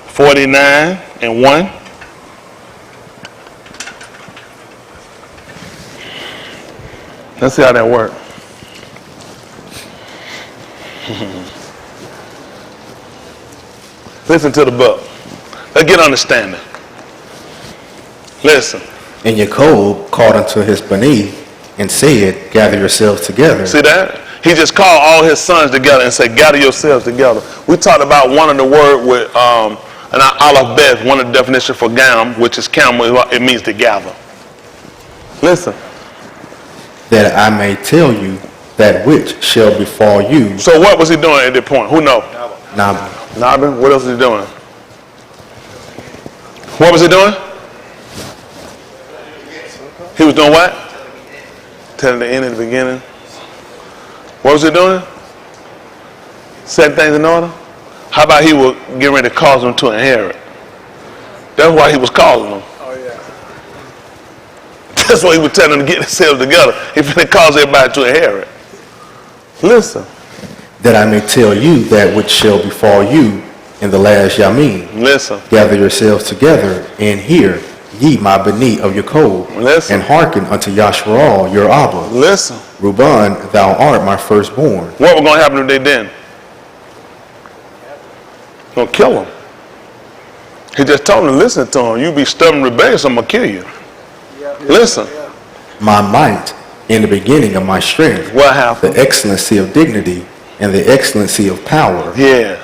49 and 1. Let's see how that works. Listen to the book. Let's get understanding. Listen. And Jacob called unto his Bani and said, gather yourselves together. See that? He just called all his sons together and said, gather yourselves together. We talked about one of the word with an Aleph Beth, one of the definitions for gam, which is camel, it means to gather. Listen. That I may tell you that which shall befall you. So what was he doing at that point? Who knows? Now, Nabin, what else was he doing? What was he doing? He was doing what? Telling the end and the beginning. What was he doing? Setting things in order? How about he was getting ready to cause them to inherit? That's why he was calling them. Oh, yeah. That's why he was telling them to get themselves together. He finna cause everybody to inherit. Listen. that I may tell you that which shall befall you in the last Yamin. Listen. Gather yourselves together and hear, ye my Beni of Jacob, Listen. and hearken unto Yashrael your Abba. Listen. Reuben, thou art my firstborn. What was going to happen if they didn't? Going to kill him. He just told them to listen to him. You be stubborn and rebellious, I'm going to kill you. Listen. My might in the beginning of my strength. What The happened? excellency of dignity and the excellency of power. Yeah.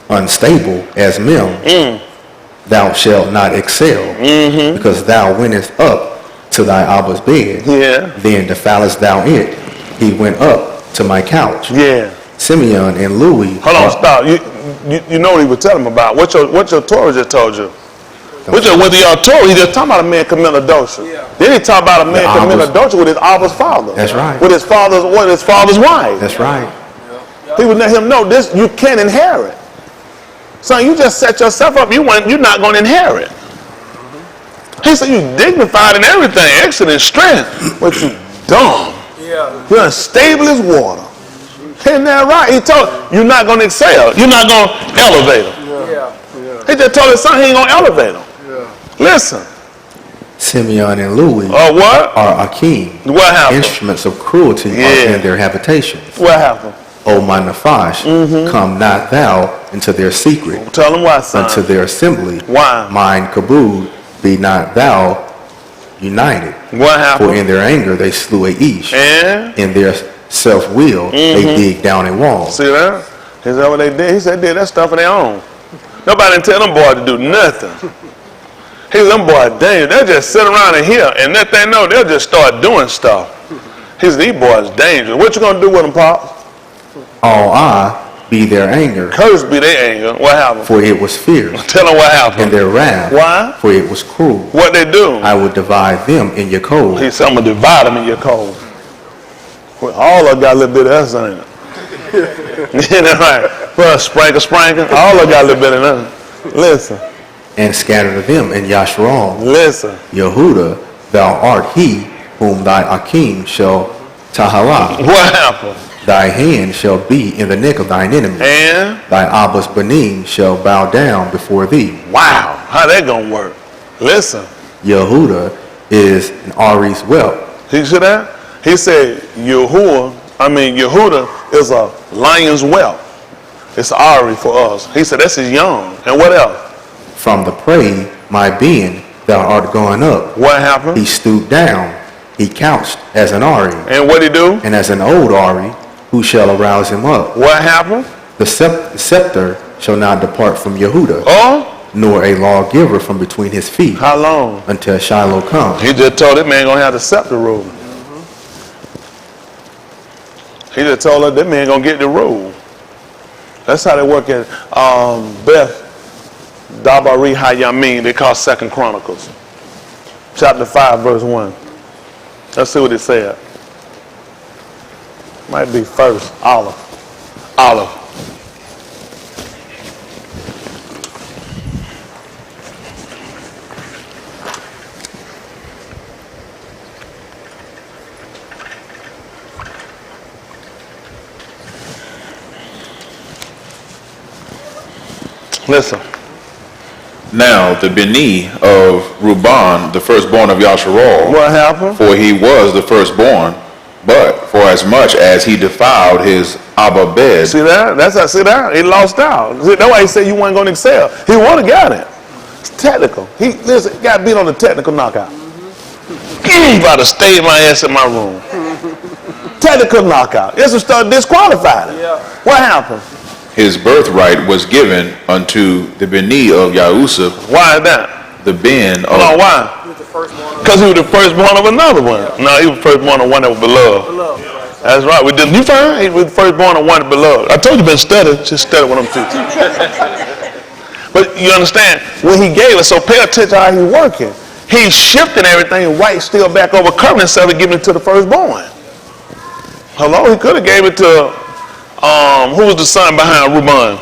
Unstable as Mim. Thou shalt not excel, because thou wentest up to thy Abba's bed. Yeah. Then defilest thou it. He went up to my couch. Yeah. Simeon and Louis. Hold on, stop. You know what he was telling them about. What your Torah just told you. What your Torah, he just talking about a man committing adultery. Yeah. Then he talking about a man The committing Abba's- adultery with his Abba's father. That's right. With his father's wife. That's right. He would let him know this, you can't inherit. Son, you just set yourself up, you're not going to inherit. He said, you dignified in everything, excellent in strength, but you dumb. Yeah. You're unstable as water. Isn't that right? He told you're not going to excel. You're not going to elevate him. Yeah. He just told his son he ain't going to elevate him. Listen. Simeon and Louis What? are Akim. What happened? Instruments of cruelty Yeah. are in their habitations. What happened? O my Nephash, come not thou into their secret, Tell him why, son. unto their assembly. Why? Mine Kabud, be not thou united. What For happened? in their anger they slew a Ish. And In their self-will they dig down a wall. see that? Is that what they did? He said they did that stuff of their own. Nobody didn't tell them boys to do nothing. He said them boys, dang, they'll just sit around in here and let they know they'll just start doing stuff. He said, these boys dangerous. What you gonna do with them, Pop? All I be their anger, Cursed be their anger. What happened? for it was fierce, Tell them what happened. and their wrath, Why? for it was cruel. What they do? I will divide them in your cold. He said, I'm gonna divide them in your cold. Well, all of them got a little bit of us in it. You know, right? Well, sprinkle. All of them got a little bit of us. Listen. And scatter them in Yasharal. Listen. Yehuda, thou art he whom thy Akim shall tahala. What happened? Thy hand shall be in the neck of thine enemy. And? Thy Abba's Benin shall bow down before thee. Wow. How that gonna work? Listen. Yehuda is an Ari's whelp. You see that? He said, Yehuda is a lion's whelp. It's Ari for us. He said, that's his young. And what else? From the prey, my being, thou art gone up. What happened? He stooped down. He couched as an Ari. And what he do? And as an old Ari, who shall arouse him up? What happened? The scepter shall not depart from Yehuda, Oh? nor a lawgiver from between his feet, How long? until Shiloh come. He just told that man gonna have the scepter rule. He just told her that man gonna get the rule. That's how they work at Beth Dabari Hayamin. They call 2 Chronicles, chapter 5, verse 1. Let's see what it said. Might be first. Olive. Listen. Now the Beni of Ruban, the firstborn of Yasharal, What happened? for he was the firstborn, but for as much as he defiled his Abba bed, See that? See that? He lost out. See, that's why he said you weren't going to excel. He would have got it. It's technical. He got beat on the technical knockout. About to stay my ass in my room. Technical knockout. This was start disqualified him. Yeah. What happened? his birthright was given unto the Beni of Yahusuf, Why is that? the Ben of... No, why? He was the first one. Because he was the firstborn of another one. No, he was the firstborn of one that was beloved. Beloved, right? That's right. We did. You find he was the firstborn of one beloved. I told you been studying. Just study what I'm teaching. But you understand when he gave us. So pay attention how he's working. He's shifting everything right still back over covenant instead of giving it to the firstborn. Hello, he could have gave it to who was the son behind Reuben?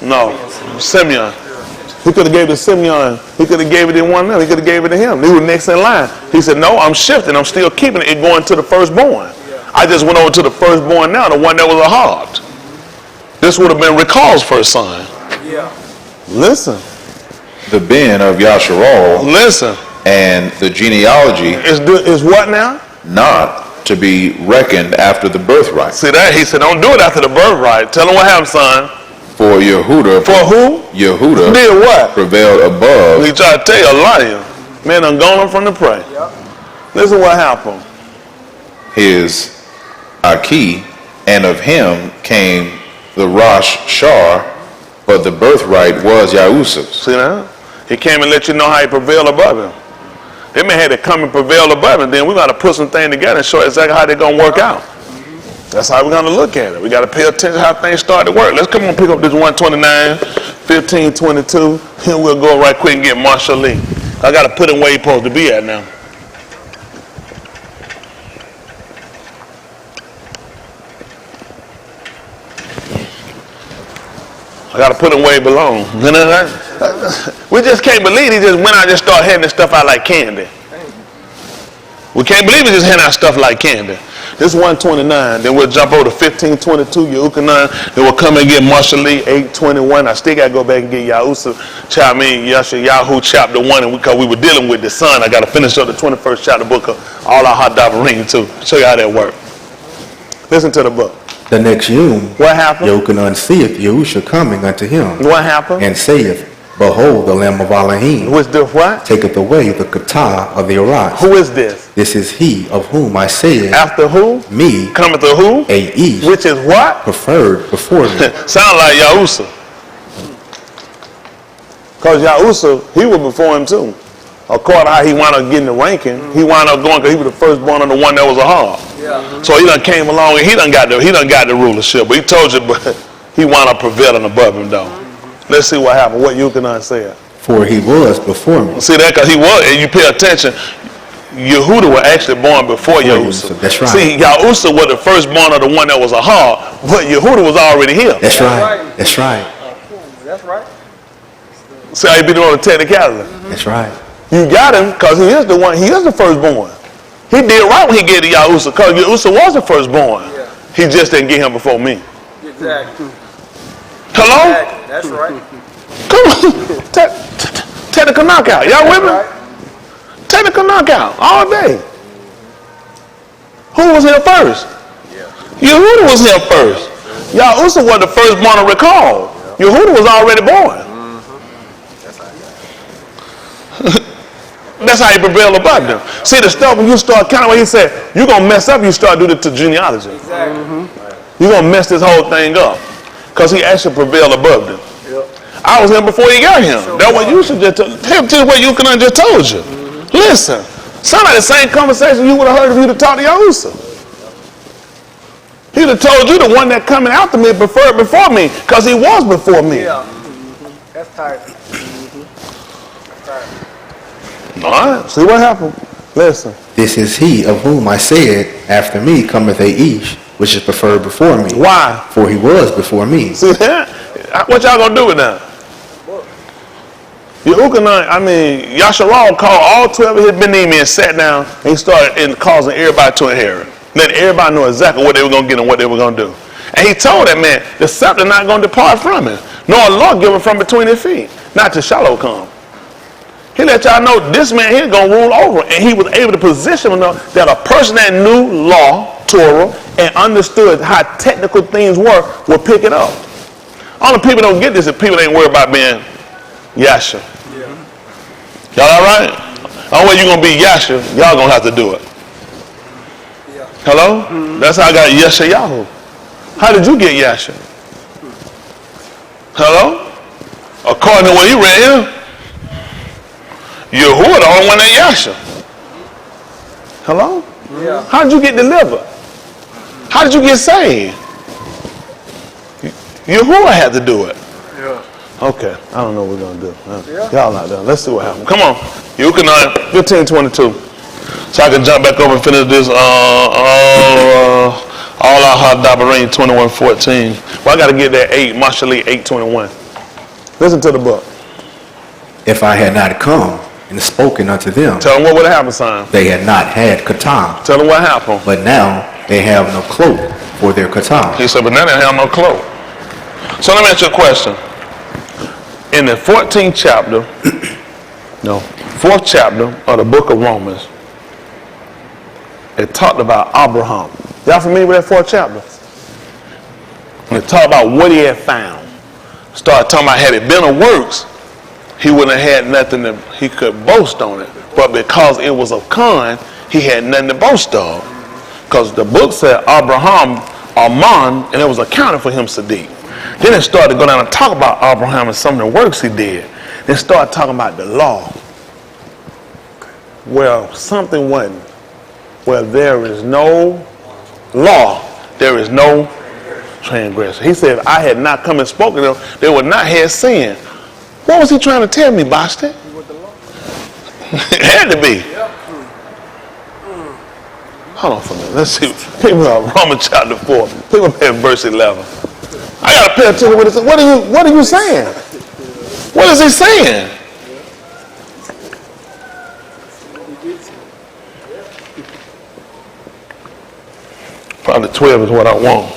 No, Simeon. He could have gave it to Simeon. He could have gave it to one of them. He could have gave it to him. He was next in line. He said, no, I'm shifting. I'm still keeping it going to the firstborn. I just went over to the firstborn now, the one that was a heart. This would have been Recall's first son. Yeah. Listen. the Ben of Yasharal, Listen. and the genealogy Is what now? not to be reckoned after the birthright. See that? He said, don't do it after the birthright. Tell him what happened, son. For Yehuda, For who? Yehuda Did what? prevailed above He tried to tell you a liar. Man done gone up from the prey. Yep. Listen what happened. his Aki, and of him came the Rosh Shar, but the birthright was Yahusuf's. See that? He came and let you know how he prevailed above him. They may have to come and prevail above him. Then we got to put some things together and show exactly how they're going to work out. That's how we're going to look at it. We got to pay attention to how things start to work. Let's come on, pick up this 129, 1522. Then we'll go right quick and get Marshall Lee. I got to put him where he's supposed to be at now. I got to put him where he belongs. You know that? We just can't believe he just went out and just started handing stuff out like candy. We can't believe he just handing out stuff like candy. This 129, then we'll jump over to 1522, Yehukanan, then we'll come and get Marshall Lee, 821. I still got to go back and get Yahusa, Yahoo chapter 1, and because we were dealing with the son, I got to finish up the 21st chapter book of all our hot Davarim too. Show you how that works. Listen to the book. The next Yom, What happened? Yochanan seeth Yahusha coming unto him, What happened? and saith, Behold, the Lamb of Alahym Who is this what? taketh away the kata of the Arat. Who is this? This is he of whom I said, After who? Me, Cometh to who? a Ish, Which is what? preferred before me. Sound like Yahusa. Because Yahusa, he was before him too. according to how he wound up getting the ranking, he wound up going because he was the firstborn of the one that was a hard. Yeah. So he done came along and he done got the rulership. But he told you, but he wound up prevailing above him though. Let's see what happened. What Yukonon said. For he was before me. See that? Because he was, and you pay attention, Yehuda was actually born before Yahushua. That's right. See, Yahushua was the firstborn of the one that was a hard, but Yehuda was already here. That's right. That's right. That's right. See how you be doing the technicality? That's right. You got him because he is the one. He is the firstborn. He did right when he gave to Yahushua because Yahushua was the firstborn. Yeah. He just didn't get him before me. Exactly. Hello? Exactly. That's right. Come on. Technical knockout. Y'all with me? Technical knockout all day. Who was here first? Yehuda was here first. Yahushua was the firstborn to recall. Yehuda was already born. That's how you prevail above them. See the stuff when you start kind of what he said, you're going to mess up, you start doing it to genealogy. Exactly. You're going to mess this whole thing up. Because he actually prevailed above them. Yep. I was here before he got him. That's what you should just tell what you can just told you. Listen, sound like the same conversation you would have heard if you'd have talked to Yahushua. He'd have told you the one that coming after me preferred before me because he was before me. Yeah. That's tight. That's tight. All right, see what happened. Listen. This is he of whom I said, after me cometh a Ish, which is preferred before me. Why? For he was before me. See that? What y'all gonna do with that? Yasharal called all 12 of his benim and sat down and he started causing everybody to inherit. Then everybody knew exactly what they were gonna get and what they were gonna do. And he told that man, the scepter not gonna depart from him, nor a lawgiver from between his feet, not to Shiloh come. He let y'all know this man here gonna rule over, and he was able to position enough that a person that knew law, Torah, and understood how technical things were will pick it up. All the people don't get this if people ain't worried about being Yasha. Yeah. Y'all all right? The only way you're gonna be Yasha, y'all gonna have to do it. Yeah. Hello? That's how I got Yasha Yahu. How did you get Yasha? Hello? According to what you read here, Yahuwah the only one that Yasha. Hello? Yeah. How did you get delivered? How did you get saved? Yahuwah had to do it. Yeah. Okay, I don't know what we're going to do. Yeah. Y'all not done. Let's see what happens. Come on. You can 15:22. So I can jump back over and finish this. Alahym Dabarim 21:14. Well, I got to get that 8. Mashali 8:21. Listen to the book. If I had not come and spoken unto them, Tell them what would have happened, son. they had not had katam. Tell them what happened. But now they have no cloak for their katam. He said, but now they have no cloak. So let me ask you a question. In the 14th chapter, no, 4th chapter of the book of Romans, it talked about Abraham. Y'all familiar with that 4th chapter? It talked about what he had found. Started talking about had it been a works, he wouldn't have had nothing that he could boast on it. But because it was of Khan, he had nothing to boast of. Because the book said Abraham, Arman, and it was accounted for him Sadiq. Then it started to go down and talk about Abraham and some of the works he did. Then started talking about the law. Well, something wasn't. Where there is no law, there is no transgression. He said, if I had not come and spoken to them, they would not have sinned. What was he trying to tell me, Boston? It had to be. Hold on for a minute. Let's see. People are Romans chapter 4. People at verse 11. I got to pay attention to what it says. What are you saying? What is he saying? Probably 12 is what I want.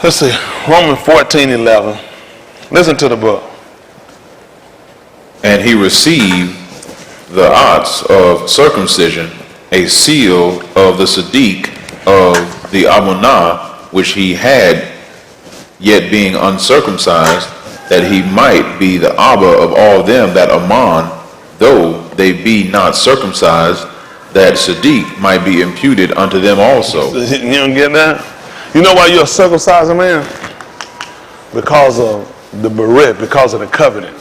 Let's see. Romans 14:11. Listen to the book. And he received the ox of circumcision, a seal of the Sadiq of the Amunah, which he had, yet being uncircumcised, that he might be the Abba of all them that Aman, though they be not circumcised, that Sadiq might be imputed unto them also. You don't get that? You know why you're a circumcised man? Because of the beret, because of the covenant.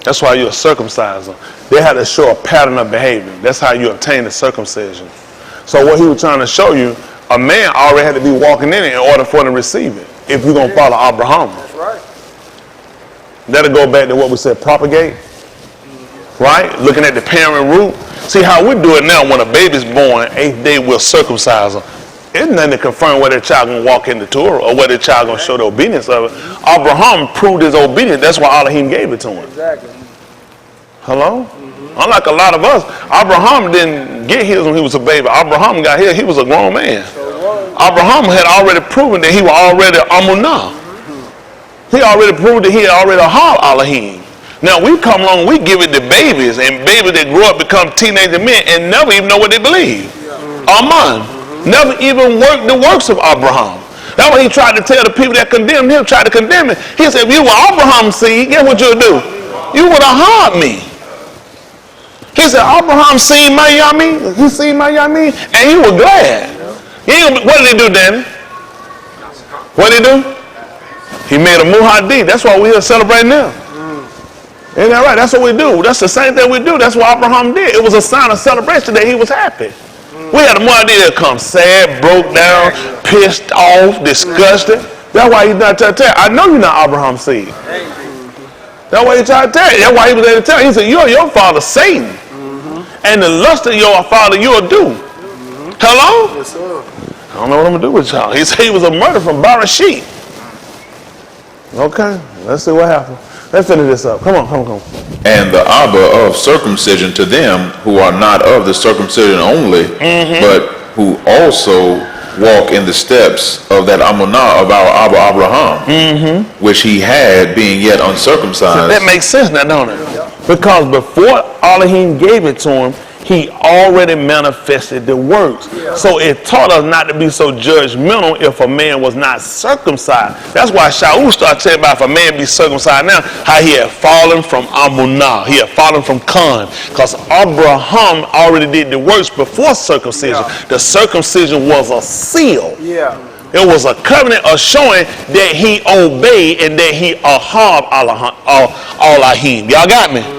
That's why you're circumcised. They had to show a pattern of behavior. That's how you obtain the circumcision. So what he was trying to show you, a man already had to be walking in it in order for him to receive it. If you're going to follow Abraham. That's right. That'll go back to what we said, propagate. Right? Looking at the parent root. See how we do it now when a baby's born, 8th day we'll circumcise them. There's nothing to confirm whether the child going to walk in the Torah or whether the child going to show the obedience of it. Abraham proved his obedience. That's why Alahym gave it to him. Exactly. Hello? Unlike a lot of us, Abraham didn't get his when he was a baby. Abraham got his, he was a grown man. Abraham had already proven that he was already Amunah. He already proved that he had already had Alahym. Now we come along, we give it to babies, and babies that grow up become teenager men and never even know what they believe. Amen. Never even worked the works of Abraham. That's what he tried to tell the people that condemned him, tried to condemn him. He said, if you were Abraham's seed, guess what you'll do? You would have harmed me. He said, Abraham seen my Yami, he seen my Yami, and he was glad. What did he do, Danny? What did he do? He made a muhaddi. That's why we're here celebrating now. Ain't that right? That's what we do. That's the same thing we do. That's what Abraham did. It was a sign of celebration that he was happy. We had a muhaddi that come sad, broke down, pissed off, disgusted. That's why he's not trying to tell you. I know you're not Abraham's seed. That's why he tried to tell you. That's why he was able to tell you. He said, you're your father, Satan. And the lust of your father, you'll do. Hello? Yes, sir. I don't know what I'm going to do with y'all. He said he was a murderer from Barashit. Okay, let's see what happened. Let's finish this up. Come on. And the Abba of circumcision to them who are not of the circumcision only, but who also walk in the steps of that Amunah of our Abba Abraham, which he had being yet uncircumcised. That makes sense now, don't it? Because before Alahym gave it to him, he already manifested the works. So it taught us not to be so judgmental if a man was not circumcised. That's why Shaul started telling about if a man be circumcised now, how he had fallen from Amunah. He had fallen from Khan. Because Abraham already did the works before circumcision. The circumcision was a seal. It was a covenant of showing that he obeyed and that he ahab Alahym. Y'all got me?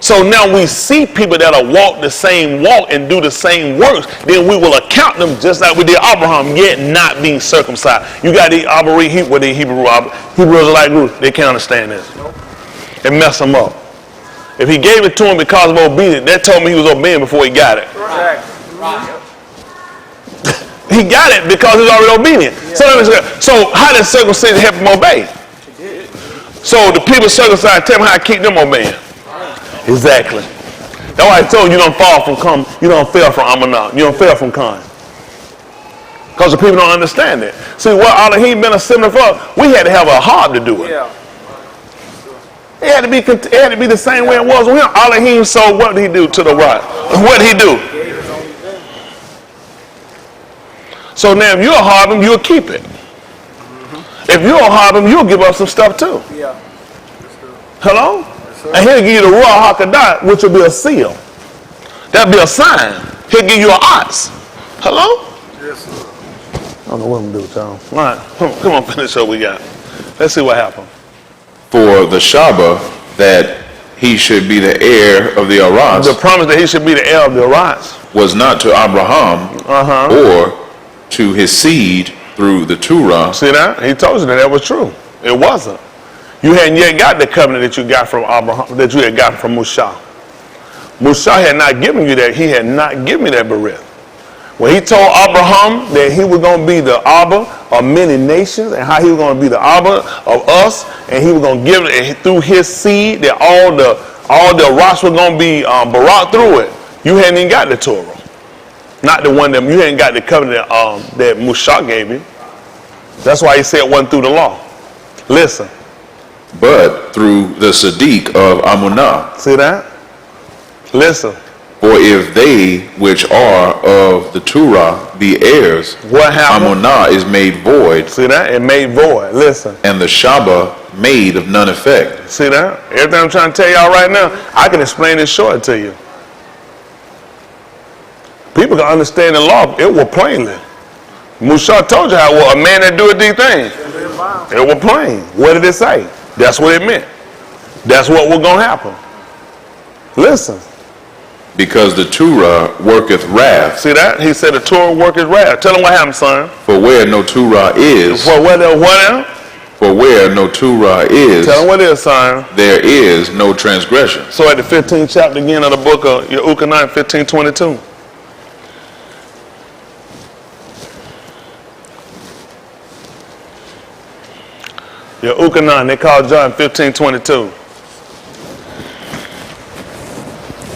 So now we see people that'll walk the same walk and do the same works, then we will account them just like we did Abraham, yet not being circumcised. You got the Hebrews like group, they can't understand this. It messed them up. If he gave it to him because of obedience, that told me he was obeying before he got it. He got it because he was already obedient. So how did circumcision help him obey? So the people circumcised, tell me how to keep them obeying. Exactly. That's why I told you, you don't fall from Khan. You don't fail from Amunah. You don't fail from Khan. Because the people don't understand it. See, what Alahym been a similar for, we had to have a heart to do it. It had to be the same way it was with him. Alahym, so what did he do to the right? What did he do? So now if you'll harm him, you'll keep it. If you'll harm him, you'll give up some stuff too. Hello? And he'll give you the Ruach HaKodesh, which will be a seal. That'll be a sign. He'll give you an ox. Hello? Yes, sir. I don't know what I'm going to do with y'all. All right, come on, finish what we got. Let's see what happened. For the Shabbat, that he should be the heir of the Aras, The promise that he should be the heir of the Aras. was not to Abraham or to his seed through the Torah. See that? He told you that was true. It wasn't. You hadn't yet got the covenant that you got from Abraham, that you had gotten from Musa. Musa had not given you that. He had not given me that berith. When he told Abraham that he was going to be the Abba of many nations and how he was going to be the Abba of us, and he was going to give it through his seed, that all the rocks were going to be barak through it, you hadn't even got the Torah. Not the one that you hadn't got the covenant that Musa gave you. That's why he said it wasn't through the law. Listen. But through the Sadiq of Amunah. See that? Listen. For if they which are of the Torah be heirs, What happened? Amunah is made void, See that? It made void. Listen. and the Shabbat made of none effect. See that? Everything I'm trying to tell y'all right now, I can explain it short to you. People can understand the law. It was plainly. Musa told you how a man that doeth these things. It was plain. What did it say? That's what it meant. That's what was going to happen. Listen. Because the Torah worketh wrath. See that? He said the Torah worketh wrath. Tell him what happened, son. For where no Torah is. For where there what? For where no Torah is. Tell him what it is, son. There is no transgression. So at the 15th chapter again of the book of Yehukanah, 15:22. Yehukanah, they call John 15:22.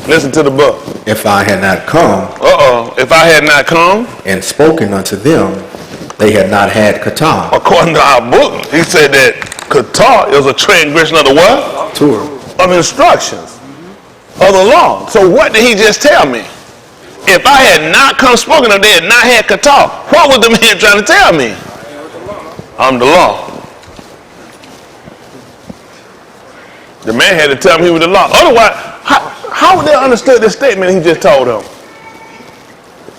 Listen to the book. If I had not come If I had not come, and spoken unto them, they had not had kata, according to our book, he said that kata is a transgression of the what? Torah. Of instructions. Of the law. So what did he just tell me? If I had not come spoken of, they had not had kata. What was the man trying to tell me? I'm the law. The man had to tell him he was the law. Otherwise, how would they understood this statement he just told them?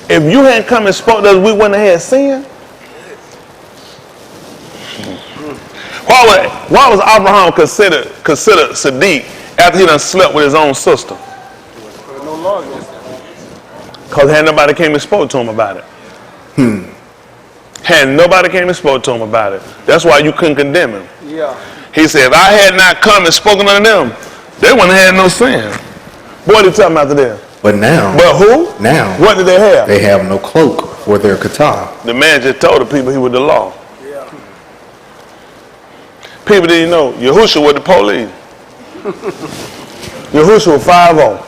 If you hadn't come and spoke to us, we wouldn't have had sin. Why was Abraham considered Sadiq after he done slept with his own sister? Because had nobody came and spoke to him about it. Had nobody came and spoke to him about it. That's why you couldn't condemn him. Yeah. He said, if I had not come and spoken unto them, they wouldn't have had no sin. What are you talking about today? But now, But who? now What did they have? they have no cloak for their kata. The man just told the people he was the law. Yeah. People didn't know Yahushua was the police. Yahushua was 5-0.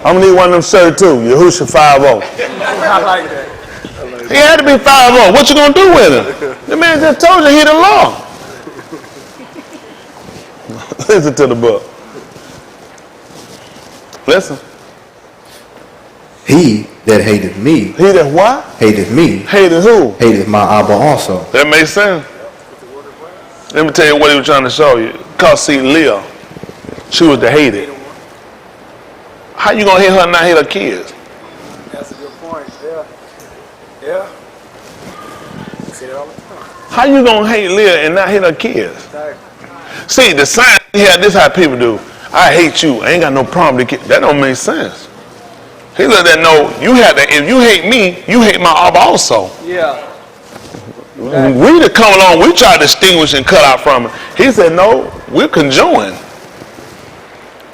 I'm gonna need one of them shirts too. Yahushua 5-0. I like that. He had to be 5-0. What you gonna do with him? The man just told you he the law. Listen to the book. Listen. He that hateth me, He that what? hateth me, Hated who? hateth my Abba also. That makes sense. Let me tell you what he was trying to show you. Cause see, Leah, she was the hated. How you gonna hate her and not hate her kids? That's a good point. Yeah. Yeah. You say that all the time. How you gonna hate Leah and not hate her kids? Exactly. See, the sign here, this is how people do. I hate you. I ain't got no problem with kids. That don't make sense. He let that know you have to, if you hate me, you hate my Abba also. Yeah. We to come along, we try to distinguish and cut out from it. He said, no, we're conjoined.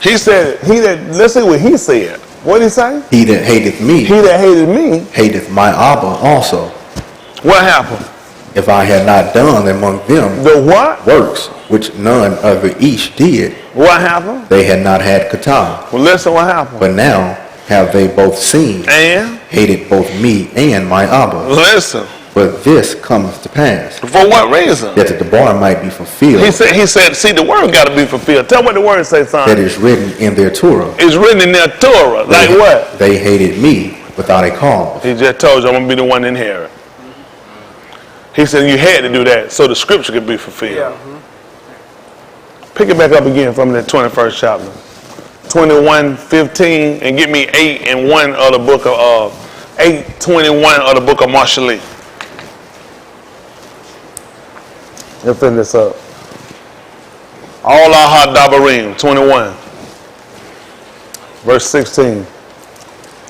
He said, let's see what he said. What did he say? He that hateth me, He that hated me, hateth my Abba also. what happened? If I had not done among them The what? works which none of the each did, What happened? they had not had kata. Well, listen what happened. But now have they both seen, And, hated both me and my Abba. listen, But this comes to pass, for what reason? that the debar might be fulfilled, He said, see, the word got to be fulfilled. Tell what the word say, son. that is written in their Torah. It's written in their Torah. Like They- what? They hated me without a cause. He just told you I'm going to be the one to inherit. He said you had to do that so the scripture could be fulfilled. Yeah. Pick it back up again from the 21st chapter. 21:15 and give me 8 and 1 of the book of 8:21 of the book of Marshallee. Let's finish this up. All our Dabarim, 21. Verse 16.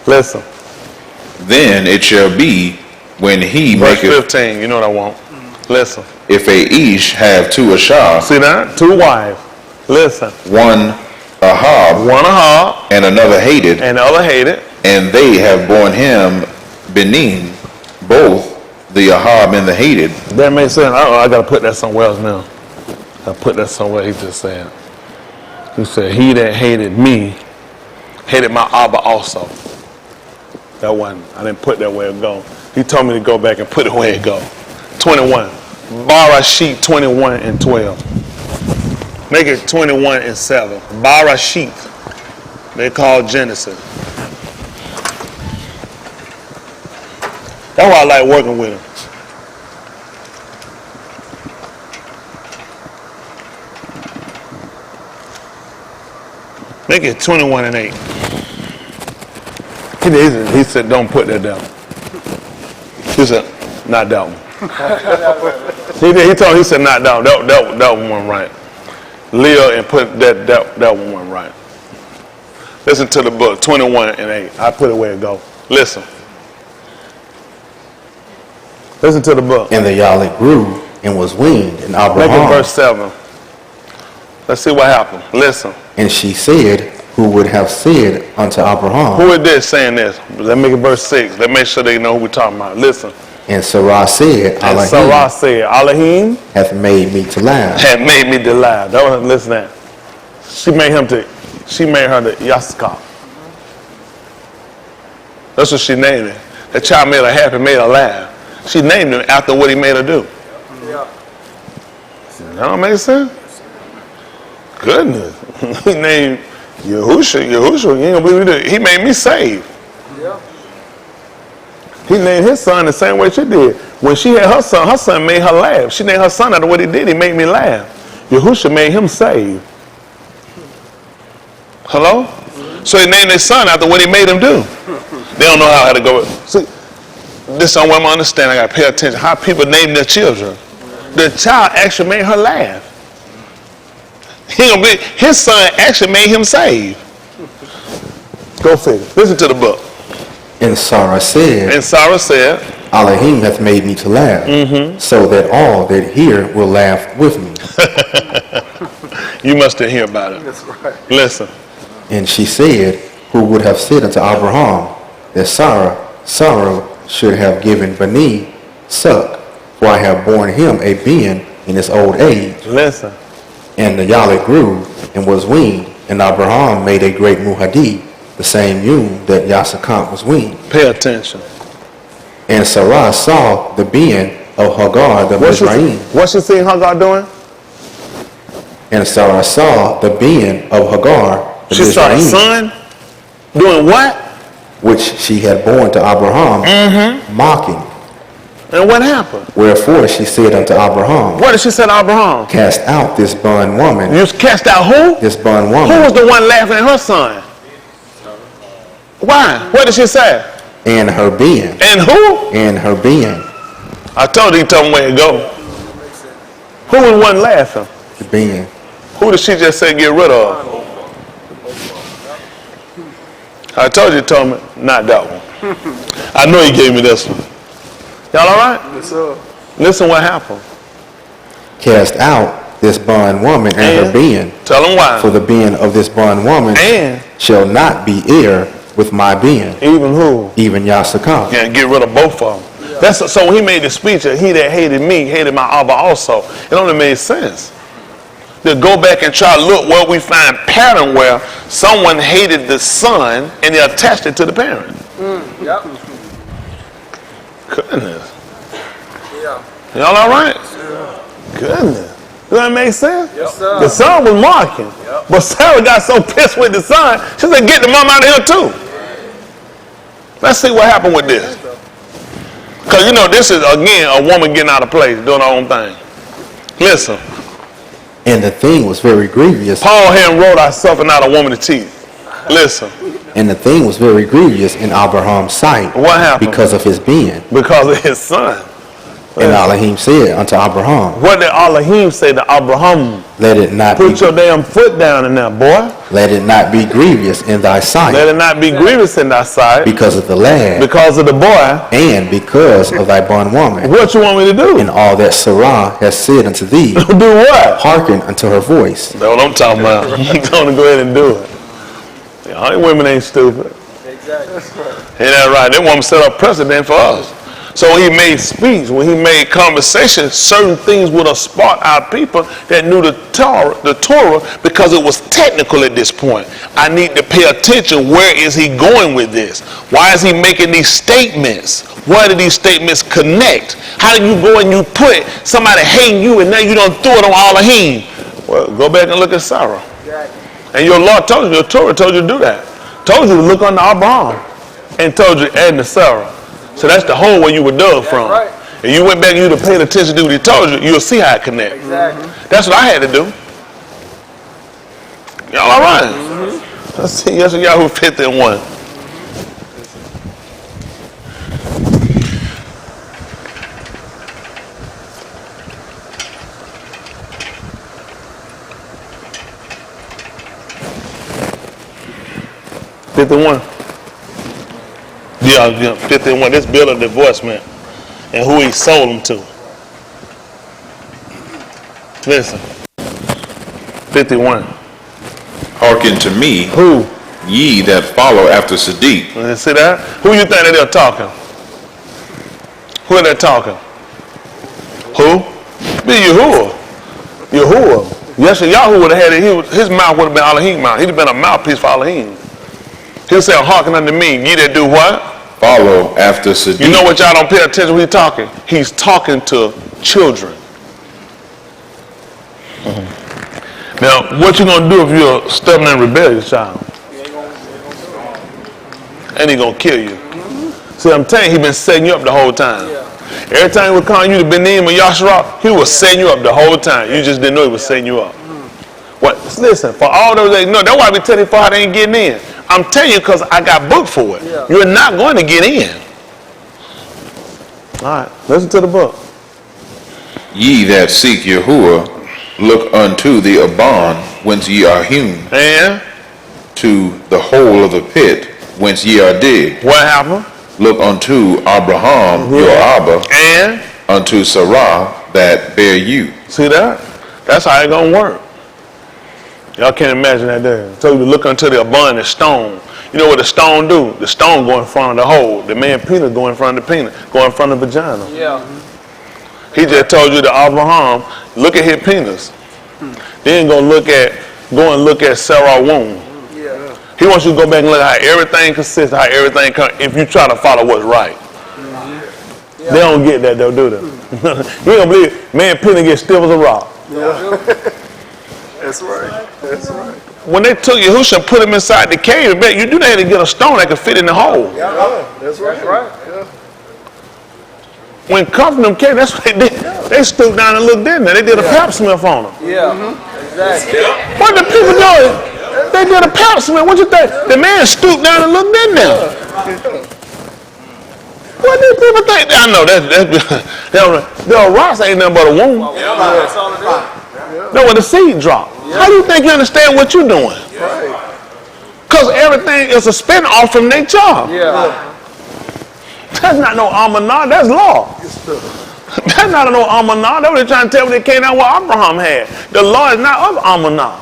Listen. Then it shall be when he Verse maketh, 15. You know what I want. Listen. if a ish have two Ahsha, See that? 2 wives. Listen. one Ahab, One Ahab and another hated, and the other hated. and they have borne him Benin, both the Ahab and the hated. That makes sense. I got to put that somewhere else now. I put that somewhere he just said. He said, he that hated me, hated my Abba also. That one, I didn't put that where it go. He told me to go back and put it where it go. 21. Barashit 21 and 12. Make it 21 and 7. Barashit. They call Genesis. That's why I like working with him. Make it 21 and 8. He said, don't put that down. He said, not that one. He told me, he said, not that one. That one wasn't right. Leah and put that one wasn't right. Listen to the book, 21:8. I put it where it go. Listen. Listen to the book. And the Yahweh grew and was weaned in Make it Abraham. verse 7. Let's see what happened. Listen. And she said, who would have said unto Abraham. Who is this saying this? Let's make it verse 6. Let's make sure they know who we're talking about. Listen. And Sarah said, And Sarah Alahym said, Alahym hath made me to laugh. had made me to laugh. Don't listen to that. She made her the Yaskar. That's what she named it. That child made her happy, made her laugh. She named him after what he made her do. Yeah. That don't make sense? Goodness. He named Yahusha. You ain't gonna believe it. He made me saved. Yeah. He named his son the same way she did. When she had her son made her laugh. She named her son after what he did. He made me laugh. Yahusha made him saved. Hello? So he named his son after what he made him do. They don't know how to go. See, this is what I'm understanding. I got to pay attention. How people name their children. The child actually made her laugh. His son actually made him save. Go figure. Listen to the book. And Sarah said, Alahym hath made me to laugh, so that all that hear will laugh with me. You must have heard about it. That's right. Listen. And she said, who would have said unto Abraham, that Sarah should have given Bani suck, for I have borne him a being in his old age. Listen. And the Yahweh grew and was weaned, and Abraham made a great muhadi, the same yom that Yasakant was weaned. Pay attention. And Sarah saw the being of Hagar the Mizraim. What's she seeing Hagar doing? And Sarah saw the being of Hagar the She saw her Mizraim, son doing what? which she had borne to Abraham, mocking. And what happened? Wherefore she said unto Abraham, What did she say to Abraham? cast out this bondwoman. You cast out who? This Who bondwoman was the one laughing at her son? Why? What did she say? and her being. And who? And her being. I told you, tell me where to go. Who was the one laughing? The being. Who did she just say get rid of? I told you, told me, not that one. I know he gave me this one. Y'all all right? Yes, sir. Listen what happened. Cast out this bondwoman and her being. Tell them why. For the being of this bondwoman And shall not be heir with my being, even who? even Yasakam. Yeah, get rid of both of them. That's so when he made the speech that he that hated me hated my Abba also. It only made sense. To go back and try to look where we find pattern where someone hated the son and they attached it to the parent. Yep. Goodness. Yeah. Y'all all right? Goodness. Does that make sense? Yes, sir. The son was mocking. But Sarah got so pissed with the son, she said, get the mom out of here too. Let's see what happened with this. Because, you know, this is, again, a woman getting out of place, doing her own thing. Listen. And the thing was very grievous. Paul here wrote, I suffer not a woman's teeth. Listen. And the thing was very grievous in Abraham's sight. What happened? Because of his being. Because of his son. And Alahym said unto Abraham, What did Alahym say to Abraham? let it not Put be, your damn foot down in there, boy. let it not be grievous in thy Let sight, it not be grievous in thy sight. because of the lad, Because of the boy. and because of thy bondwoman, What you want me to do? and all that Sarah has said unto thee, Do what? hearken unto her voice. That's what I'm talking about. I'm going to go ahead and do it. All these women ain't stupid. Exactly. Ain't that right? That woman set up precedent for us. So when he made speech, when he made conversation, certain things would have sparked our people that knew the Torah because it was technical at this point. I need to pay attention. Where is he going with this? Why is he making these statements? Where do these statements connect? How do you go and you put somebody hating you and now you don't throw it on Alahym? Well, go back and look at Sarah. Exactly. And your law told you, your Torah told you to do that. Told you to look under Abraham and told you to add to Sarah. So that's the hole where you were dug from. right. And you went back and you would have paid attention to what he told you, you'll see how it connects. Exactly. That's what I had to do. Y'all all right? Let's see, yes, y'all who fit in one. 51. Yeah, 51. This bill of divorcement and who he sold them to. Listen. 51. Hearken to me, Who? ye that follow after Sadiq. See that? Who you think that they're talking? Who are they talking? Who? Be Yahuwah. Yahuwah. Yes, Yahoo would have had it. His mouth would have been Alahym mouth. He'd have been a mouthpiece for Alahym. He'll say, hearken unto me, ye that do what? Follow after Sadiq. You know what, y'all don't pay attention when he's talking? He's talking to children. Now, what you gonna do if you're a stubborn and rebellious child? And he gonna kill you. See, I'm telling you, he been setting you up the whole time. Every time he was calling you to Benim or Yashra, he was setting you up the whole time. You just didn't know he was setting you up. What? Listen, for all those that know, that's why we tell you for how they ain't getting in. I'm telling you because I got booked for it. You're not going to get in. All right, listen to the book. Ye that seek Yahuwah, look unto the Abban, whence ye are hewn, And to the hole of the pit, whence ye are digged. what happened? Look unto Abraham, your Abba, And unto Sarah that bare you. see that? That's how it gonna work. Y'all can't imagine that there. So you look unto the abundant stone. You know what the stone do? The stone go in front of the hole. The man penis go in front of the penis, go in front of the vagina. Yeah. He just told you to Abraham, look at his penis. Then go and look at Sarah's womb. Yeah. He wants you to go back and look at how everything consists, how everything comes, if you try to follow what's right. They don't get that though, do they? You don't believe man penis gets stiff as a rock. That's right. That's right. When they took Yahusha and put him inside the cave, you do have to get a stone that could fit in the hole. Yeah. That's right. That's right. Yeah. When Compton came, that's what they did. They stooped down and looked in there. They did a pap smear on them. Yeah. Exactly. What the people doing? They did a pap smear. What you think? The man stooped down and looked in there. What do people think? I know the rocks ain't nothing but a womb. That's all it is. No, when the seed drop. How do you think you understand what you're doing? Because everything is a spin off from their job. Yeah. That's not no amanah, that's law. That's not no amanah. That's what they're trying to tell me they came out what Abraham had. The law is not of amanah.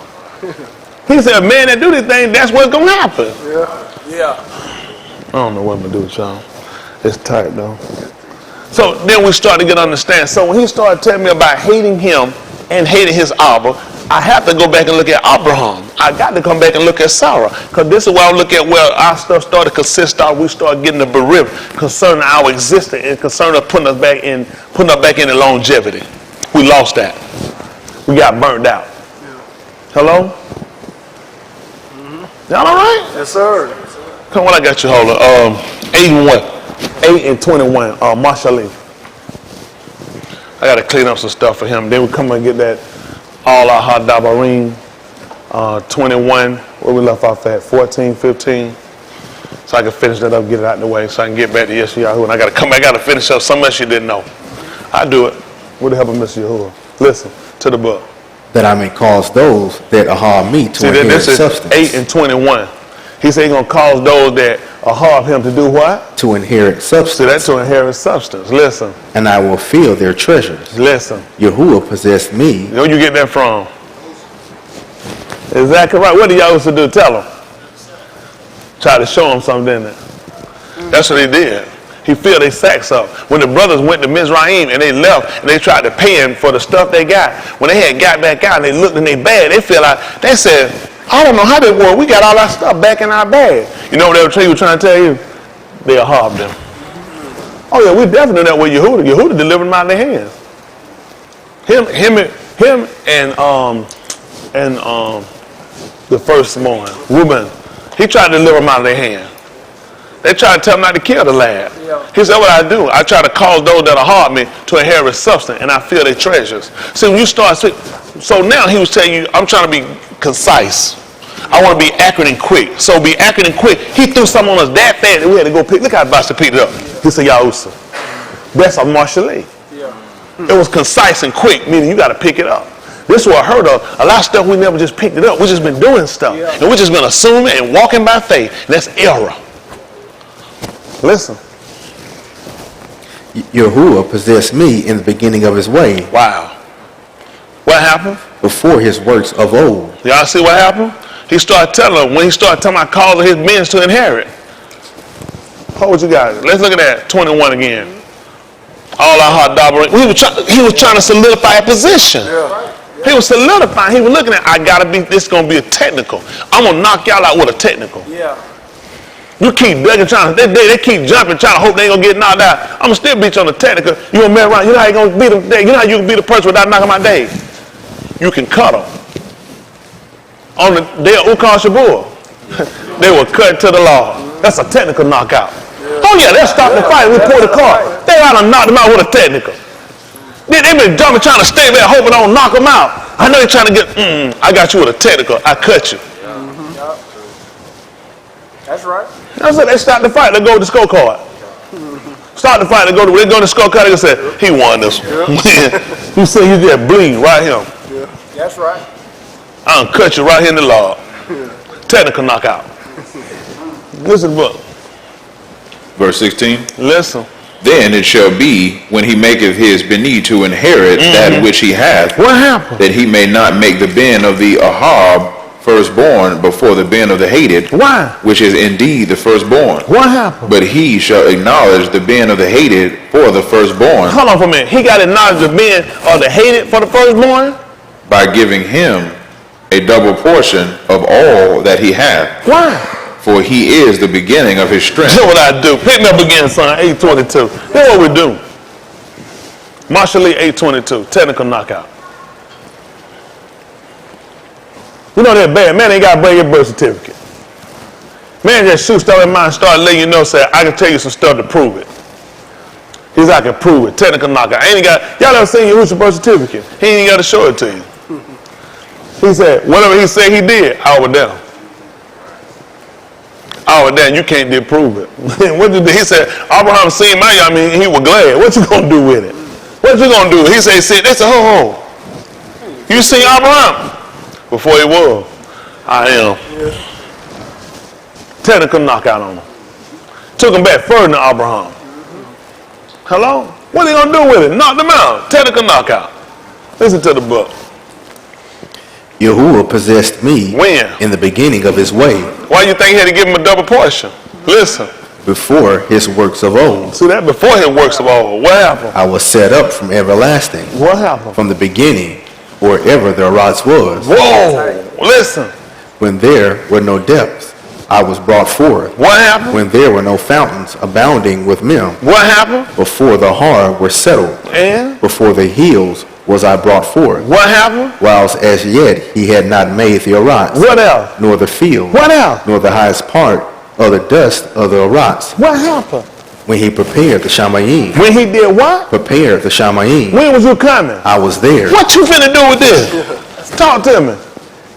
He said, man that do this thing, that's what's going to happen. Yeah. I don't know what I'm going to do with y'all. It's tight though. So then we start to get understand. So when he started telling me about hating him and hating his Abba, I have to go back and look at Abraham. I got to come back and look at Sarah. Because this is where I look at where our stuff started to consist of. We start getting the berib concerning our existence and concerning putting us back in the longevity. We lost that. We got burnt out. Hello? Y'all all right? Yes, sir. Come on, I got you. Hold on. 8 and 21. Marshallee. I got to clean up some stuff for him. Then we come and get that all our Hadabarim 21. Where we left off at 14, 15. So I can finish that up, get it out of the way, so I can get back to Yeshayahu. And I got to come back. I got to finish up something else you didn't know. I do it with the help of Mr. Yahuwah. Listen to the book. That I may cause those that are me to inherit this is substance. 8 and 21. He said he's going to cause those that are him to do what? To inherit substance. So that's to inherit substance. Listen. And I will fill their treasures. Listen. Yahuwah possessed me. Where you get that from? Exactly right. What did y'all used to do? Tell him. Try to show him something, didn't it? That's what he did. He filled their sacks up. When the brothers went to Mizraim and they left and they tried to pay him for the stuff they got, when they had got back out and they looked in their bag, they feel like, they said, I don't know how they were. We got all our stuff back in our bag. You know what they were trying to tell you? They harmed them. Oh yeah, we definitely know that with Yehuda. Yehuda delivered them out of their hands. Him and the firstborn, Reuben, he tried to deliver them out of their hands. They tried to tell him not to kill the lad. He said, what I do? I try to cause those that are hard me to inherit substance, and I fill their treasures. See, when you start, so now he was telling you, I'm trying to be concise. I want to be accurate and quick. So be accurate and quick. He threw something on us that fast that we had to go pick. Look how Basta picked it up. He said, Yahusa. That's a Marshallee. It was concise and quick, meaning you got to pick it up. This is what I heard of. A lot of stuff we never just picked it up. We just been doing stuff. Yeah. And we just been assuming and walking by faith. And that's error. Listen. Yahuwah possessed me in the beginning of his way, Wow. What happened? before his works of old. Y'all see what happened? He started telling, when he started telling about calling his men to inherit. Hold what you got. Let's look at that 21 again. All our hard dabbering. He was trying to solidify a position. Yeah. He was solidifying. He was looking at, I gotta be, this gonna be a technical. I'm gonna knock y'all out with a technical. Yeah. You keep begging, trying to, they keep jumping, trying to hope they ain't gonna get knocked out. I'm gonna still beat you on the technical. You gonna marry around. You know how you gonna beat them? You know how you can beat a person without knocking them out days? You can cut them. On the day of Ukar Shabur, they were cut to the law. That's a technical knockout. Oh yeah, they'll stop the fight. We pull the car. They ought to knock them out with a technical. They been jumping, trying to stay there, hoping I don't knock them out. I know you're trying to get. I got you with a technical. I cut you. That's right. That's it. They stop the fight. They go to the scorecard. Start the fight. They go to the scorecard. They say he won this one. You say you just bleed right here. Yeah. That's right. I done cut you right here in the log. Technical knockout. Listen, book. Verse 16. Listen. Then it shall be, when he maketh his Beni to inherit that which he hath, What happened? that he may not make the Ben of the Ahab firstborn before the Ben of the hated, Why? which is indeed the firstborn. What happened? But he shall acknowledge the Ben of the hated for the firstborn, Hold on for a minute. He got acknowledged the men of the hated for the firstborn? by giving him a double portion of all that he hath. Why? For he is the beginning of his strength. Here's what I do. Pick me up again, son. 822. Here's what we do. Marshall Lee 822. Technical knockout. You know that bad. Man ain't got to bring your birth certificate. Man just shoot stuff in mind, start letting you know, say, I can tell you some stuff to prove it. He said, I can prove it. Technical knockout. Y'all ever seen your birth certificate? He ain't got to show it to you. He said, whatever he said he did, I was there. I was there, and you can't disprove it. What you do? He said, Abraham seen my, he was glad. What you gonna do with it? What you gonna do? He said, they said, ho. You seen Abraham? Before he was, I am. Yeah. Technical knockout on him. Took him back further than Abraham. Hello? What are they gonna do with it? Knock them out. Technical knockout. Listen to the book. Yahuwah possessed me When? in the beginning of his way, Why you think he had to give him a double portion? Listen. before his works of old. See that? Before his works of all. What happened? I was set up from everlasting, What happened? from the beginning, or ever their rots was. Whoa. Listen. When there were no depths, I was brought forth. What happened? When there were no fountains abounding with milk, What happened? before the hard were settled, And before the hills was I brought forth, what happened? whilst as yet he had not made the arats, What else? nor the field, What else? nor the highest part of the dust of the arats, What happened? when he prepared the shamayim. When he did what? Prepared the shamayim. When was you coming? I was there. What you finna do with this? Talk to me.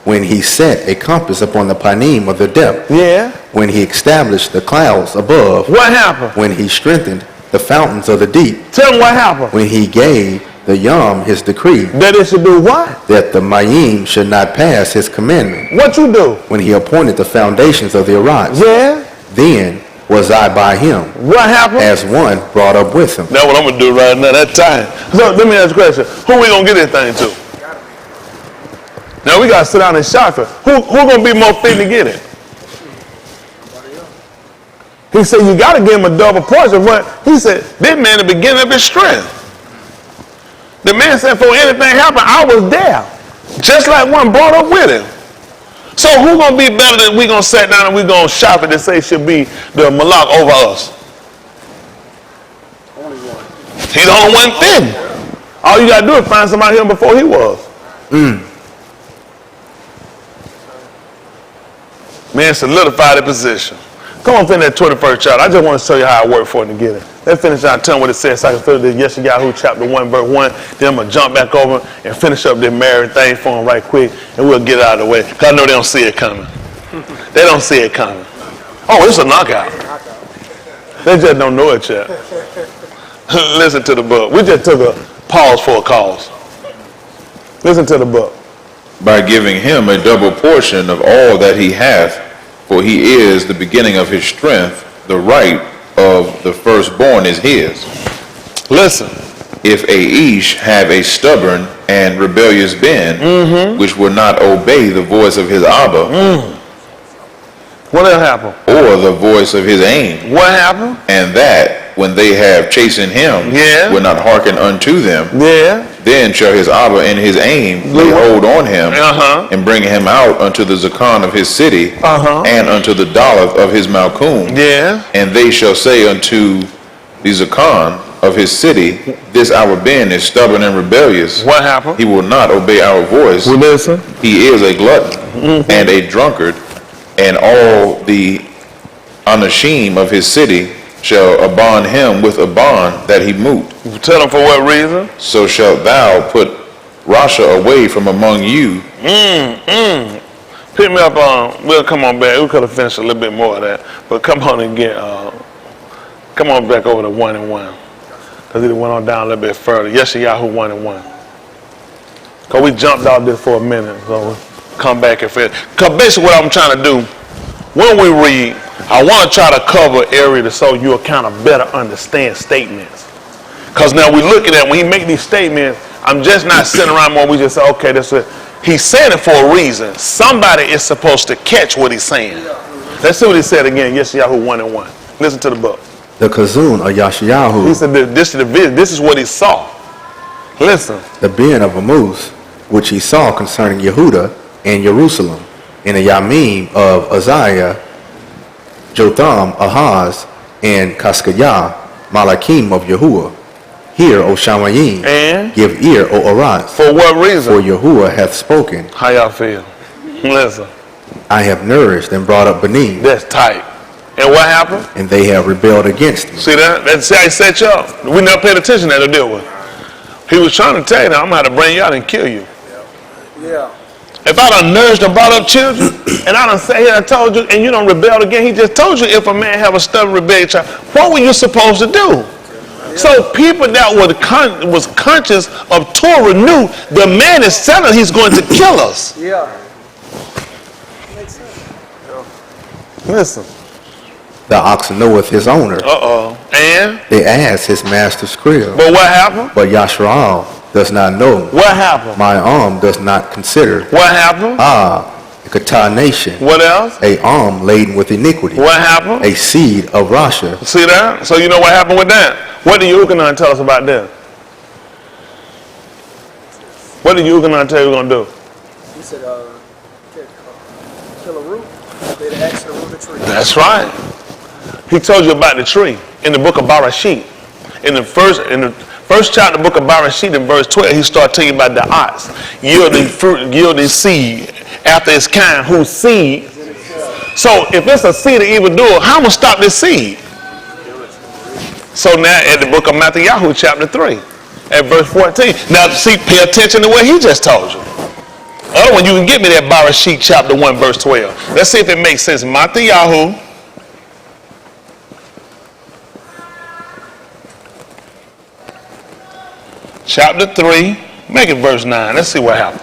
When he set a compass upon the panim of the depth, Yeah. when he established the clouds above, What happened? when he strengthened the fountains of the deep, Tell me what happened. when he gave the Yom his decree, That it should do what? that the Mayim should not pass his commandment, What you do? when he appointed the foundations of the Arats, Yeah. then was I by him, What happened? as one brought up with him. That's what I'm gonna do right now. That time. So let me ask you a question. Who we gonna get this thing to? Now we gotta sit down and shop it. Who gonna be more fit to get it? He said you gotta give him a double portion. But he said this man the beginning of his strength. The man said for anything happen, I was there. Just like one brought up with him. So who gonna be better than we gonna sit down and we gonna shop it and say should be the malak over us? Only one. He's the only one fitting. All you gotta do is find somebody here before he was. Man solidified the position. Come on, finish that 21st chapter. I just want to show you how I work for it to get it. Let's finish out. Tell me what it says so I can finish this Yeshayahu chapter 1, verse 1. Then I'm going to jump back over and finish up this married thing for them right quick, and we'll get it out of the way. Because I know they don't see it coming. They don't see it coming. Oh, it's a knockout. They just don't know it yet. Listen to the book. We just took a pause for a cause. Listen to the book. By giving him a double portion of all that he hath, for he is the beginning of his strength, the right of the firstborn is his. Listen. If a ish have a stubborn and rebellious ben, which will not obey the voice of his Abba, What'll happen? or the voice of his aim, What happened? and that, when they have chastened him, Yeah. will not hearken unto them, Yeah. then shall his Abba in his aim lay hold on him, Uh-huh. and bring him out unto the zakan of his city, Uh-huh. and unto the dolleth of his malkum. Yeah. And they shall say unto the zakan of his city, this our Ben is stubborn and rebellious. What happened? He will not obey our voice. We listen. He is a glutton and a drunkard, and all the anashim of his city shall abond him with a bond that he moot. Tell them for what reason? So shalt thou put Rasha away from among you. Pick me up on, we'll come on back. We could have finished a little bit more of that. But come on and come on back over to 1 and 1. Because it went on down a little bit further. Yeshayahu 1 and 1. Because we jumped out this for a minute. So we'll come back and finish. Because basically what I'm trying to do, when we read, I want to try to cover areas so you'll kind of better understand statements. Because now we look at that, when he make these statements, I'm just not sitting around when we just say, okay, that's it. He's saying it for a reason. Somebody is supposed to catch what he's saying. Let's see what he said again. Yeshayahu 1 and 1. Listen to the book. The Kazun of He Yashayahu, said this is the vision. This is what he saw. Listen. the Ben of Amos, which he saw concerning Yehuda and Jerusalem, and the Yamim of Uzziah, Jotham, Ahaz, and Kaskayah, Malachim of Yahuwah. Hear, O Shamayim, And give ear, O Araz, for what reason? for Yahuwah hath spoken. How y'all feel? Listen. I have nourished and brought up Benin, That's tight. And what happened? and they have rebelled against me. See that? That's how he set you up. We never paid attention to that to deal with. He was trying to tell you, I'm going to bring you out and kill you. Yeah. If I done nourished and brought up children, and I done sat here and told you, and you done rebelled again, he just told you if a man have a stubborn rebellious child, what were you supposed to do? So people that was conscious of Torah knew the man is telling he's going to kill us. Yeah. Makes sense. Listen. The ox knoweth his owner, And? the ass his master's crib. But what happened? But Yashraal does not know. What happened? My arm does not consider. What happened? A Katah nation, What else? a arm laden with iniquity, What happened? a seed of Rasha. See that? So you know what happened with that? What did Yuchanan tell us about that? What did Yuchanan tell you we're going to do? He said, kill a root. They'd ask to root a tree. That's right. He told you about the tree in the book of Barashit. In the first chapter of the book of Barashit, in verse 12, he started telling you about the ox yielding fruit, yielding seed after its kind, whose seed. So if it's a seed of evildoer, how am I stop this seed? So now at the book of Matthew, chapter 3, at verse 14. Now see, pay attention to what he just told you. Other one, you can get me that Barashit chapter 1, verse 12. Let's see if it makes sense. Matthew, chapter 3, make it verse 9. Let's see what happens.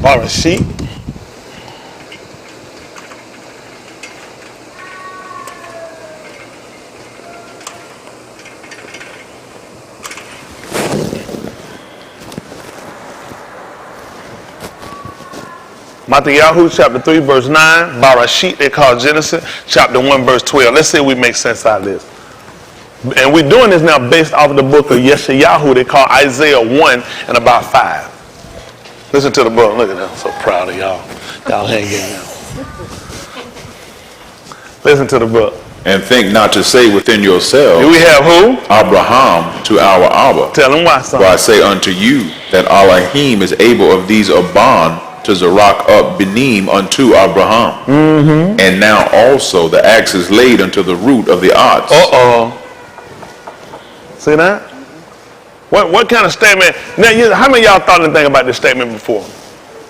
Barashit. Matthew chapter 3 verse 9, Barashit they call Genesis, chapter 1 verse 12. Let's see if we make sense out of this. And we're doing this now based off of the book of Yeshayahu they call Isaiah 1 and about 5. Listen to the book. Look at that. I'm so proud of y'all. Y'all hanging now. Listen to the book. And think not to say within yourselves, Here we have who? Abraham to our Abba. Tell them why, son. For I say unto you that Alahym is able of these Abban to Zarak up Benim unto Abraham. And now also the axe is laid unto the root of the ox. See that? What kind of statement? Now, how many of y'all thought anything about this statement before?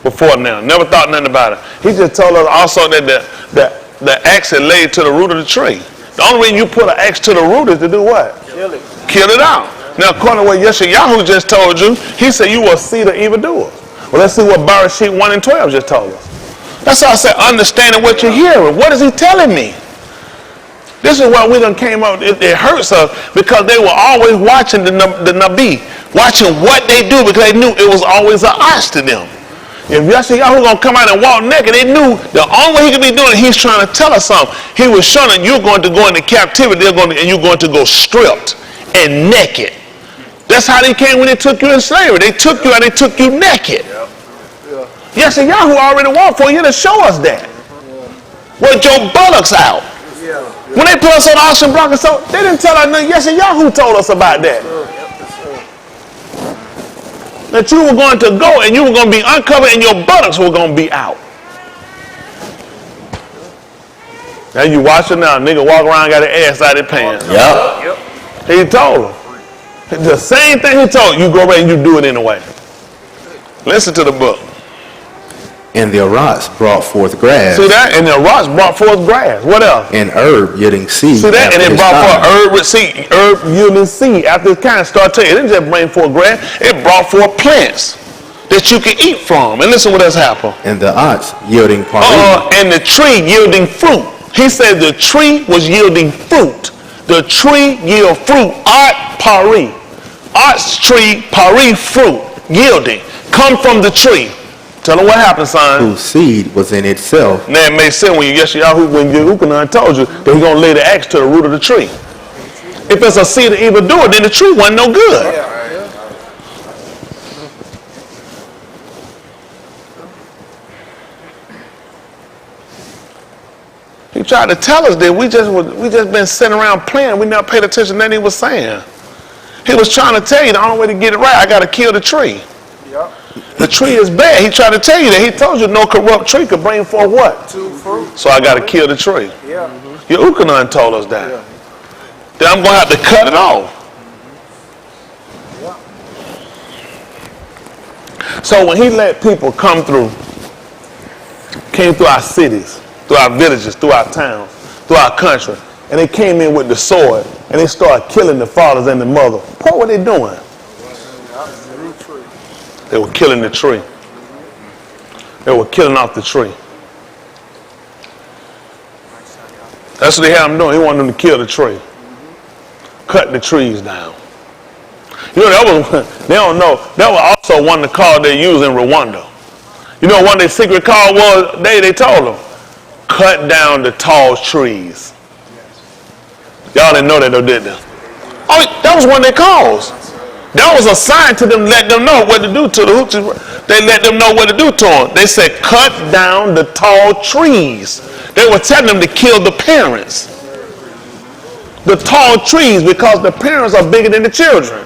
Before now. Never thought nothing about it. He just told us also that the axe is laid to the root of the tree. The only reason you put an axe to the root is to do what? Kill it. Kill it out. Now, according to what Yeshayahu just told you, he said you will see the evildoer. Well, let's see what Bereshit 1 and 12 just told us. That's why I said understanding what you're hearing. What is he telling me? This is why we done came up. It hurts us because they were always watching the Nabi, watching what they do because they knew it was always an odds to them. If Yeshayahu was going to come out and walk naked, they knew the only way he could be doing it, he's trying to tell us something. He was showing that you're going to go into captivity and you're going to go stripped and naked. That's how they came when they took you in slavery. They took you and they took you naked. Yeshayahu already walked for you to show us that. With your buttocks out. When they put us on the auction block and so, they didn't tell us nothing. Yeshayahu told us about that. That you were going to go and you were going to be uncovered and your buttocks were going to be out. Now you watch it now. Nigga walk around got their ass out of their pants. Yep. He told them. The same thing he told you, go back and you do it anyway. Listen to the book. And the Arats brought forth grass. See that? And the Arats brought forth grass. What else? And herb yielding seed. See that? And it brought forth herb yielding seed after it kind of started to. It didn't just bring forth grass. It brought forth plants that you can eat from. And listen what else happened. And the ox yielding pari. And the tree yielding fruit. He said the tree was yielding fruit. The tree yield fruit. Art pari. Art's tree, pari fruit. Yielding. Come from the tree. Tell them what happened, son. Whose seed was in itself. Now it made sense when Yehukanan told you that he's going to lay the axe to the root of the tree. If it's a seed of evildoer, then the tree wasn't no good. He tried to tell us that we just been sitting around playing. We never paid attention to nothing he was saying. He was trying to tell you the only way to get it right, I got to kill the tree. The tree is bad. He tried to tell you that. He told you no corrupt tree could bring forth what? So I got to kill the tree. Yehukanan told us that. Then I'm going to have to cut it off. So when he let people came through our cities, through our villages, through our towns, through our country, and they came in with the sword, and they started killing the fathers and the mother. What were they doing? They were killing the tree. They were killing off the tree. That's what they had them doing. He wanted them to kill the tree. Cut the trees down. You know, they don't know. That was also one of the calls they used in Rwanda. You know what one of their secret calls was? They told them, cut down the tall trees. Y'all didn't know that though, did they? Oh, that was one of their calls. That was a sign to them, let them know what to do to the Hoochie. They let them know what to do to them. They said, cut down the tall trees. They were telling them to kill the parents. The tall trees, because the parents are bigger than the children.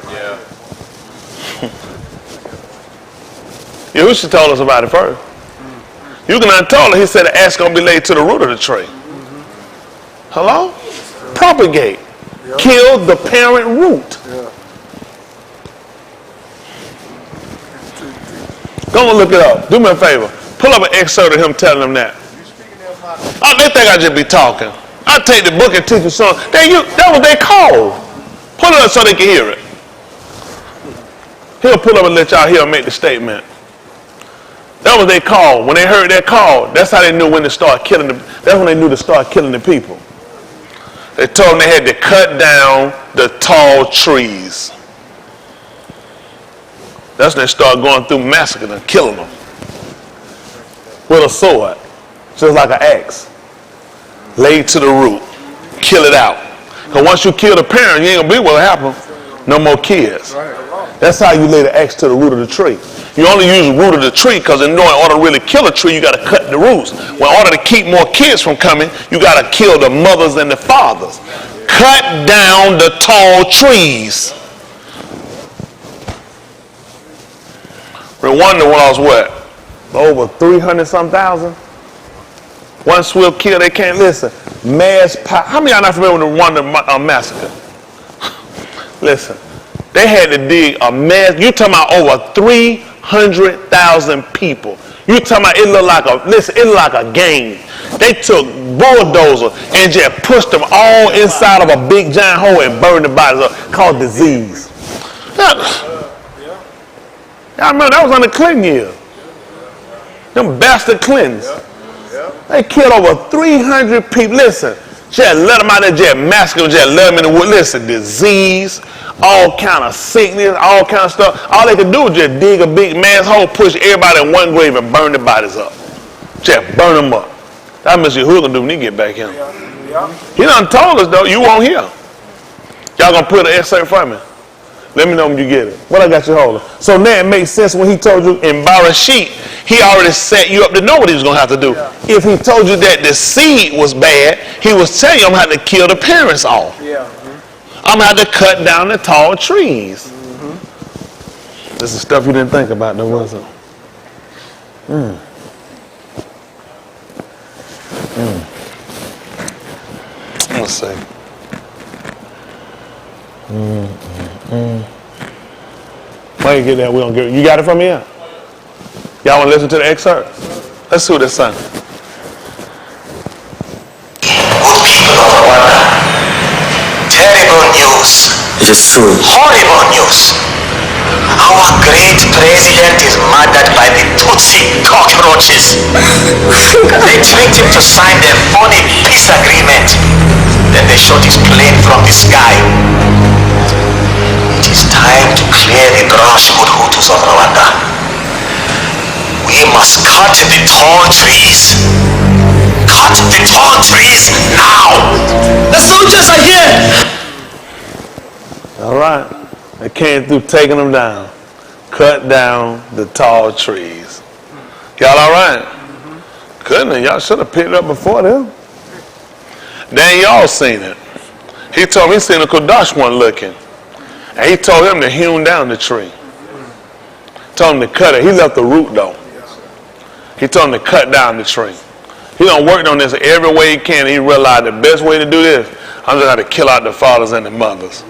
Yahushua told us about it first. Yukanan told her, he said the axe going to be laid to the root of the tree. Hello? Propagate. Kill the parent root. Go and look it up. Do me a favor. Pull up an excerpt of him telling them that. Oh, they think I just be talking. I take the book and teach you something. That was their call. Pull it up so they can hear it. He'll pull up and let y'all hear him make the statement. That was their call. When they heard that call, that's how they knew when to start killing them. That's when they knew to start killing the people. They told them they had to cut down the tall trees. That's when they started going through massacring and killing them with a sword, just like an axe, laid to the root, kill it out. Because once you kill the parent, you ain't gonna be what happen. No more kids. That's how you lay the axe to the root of the tree. You only use the root of the tree because in order to really kill a tree, you got to cut the roots. Well, in order to keep more kids from coming, you got to kill the mothers and the fathers. Cut down the tall trees. Rwanda when I was what? Over 300-some-thousand? One swift kill, they can't listen. How many of y'all not familiar with the Rwanda massacre? Listen, they had to dig a mass. You talking about over 300,000 people. You talking about it looked like a game. They took bulldozer and just pushed them all inside of a big giant hole and burned the bodies up, called disease. Y'all remember that was under Clinton years. Them bastard Clintons. They killed over 300 people. Listen, just let them out there, just massacre them, just let them in the wood. Listen, disease, all kind of sickness, all kind of stuff. All they could do was just dig a big mass hole, push everybody in one grave and burn the bodies up. Just burn them up. That's what Mr. Yahuwah gonna do when he get back here. He done told us though, you won't hear. Y'all gonna put an excerpt from me. Let me know when you get it. What I got you holding? So now it makes sense when he told you in Barashit, he already set you up to know what he was going to have to do. Yeah. If he told you that the seed was bad, he was telling you, I'm going to have to kill the parents off. Yeah. I'm going to have to cut down the tall trees. This is stuff you didn't think about, though, was it? Let's see. Why you get that? We don't get it. You got it from here? Y'all want to listen to the excerpt? Let's see what it's saying. Good people of Rwanda, terrible news. It is true. Horrible news. Our great president is murdered by the Tutsi cockroaches. They tricked him to sign their phony peace agreement. Then they shot his plane from the sky. It is time to clear the Grashmut Hutus of Rwanda. We must cut the tall trees. Cut the tall trees now! The soldiers are here! All right. They came through taking them down. Cut down the tall trees. Y'all all right? Goodness, y'all should have picked it up before them. Then y'all seen it. He told me he seen a Kodash one looking. And he told him to hew down the tree. Told him to cut it. He left the root though. He told him to cut down the tree. He done worked on this every way he can. He realized the best way to do this, I'm just going to kill out the fathers and the mothers.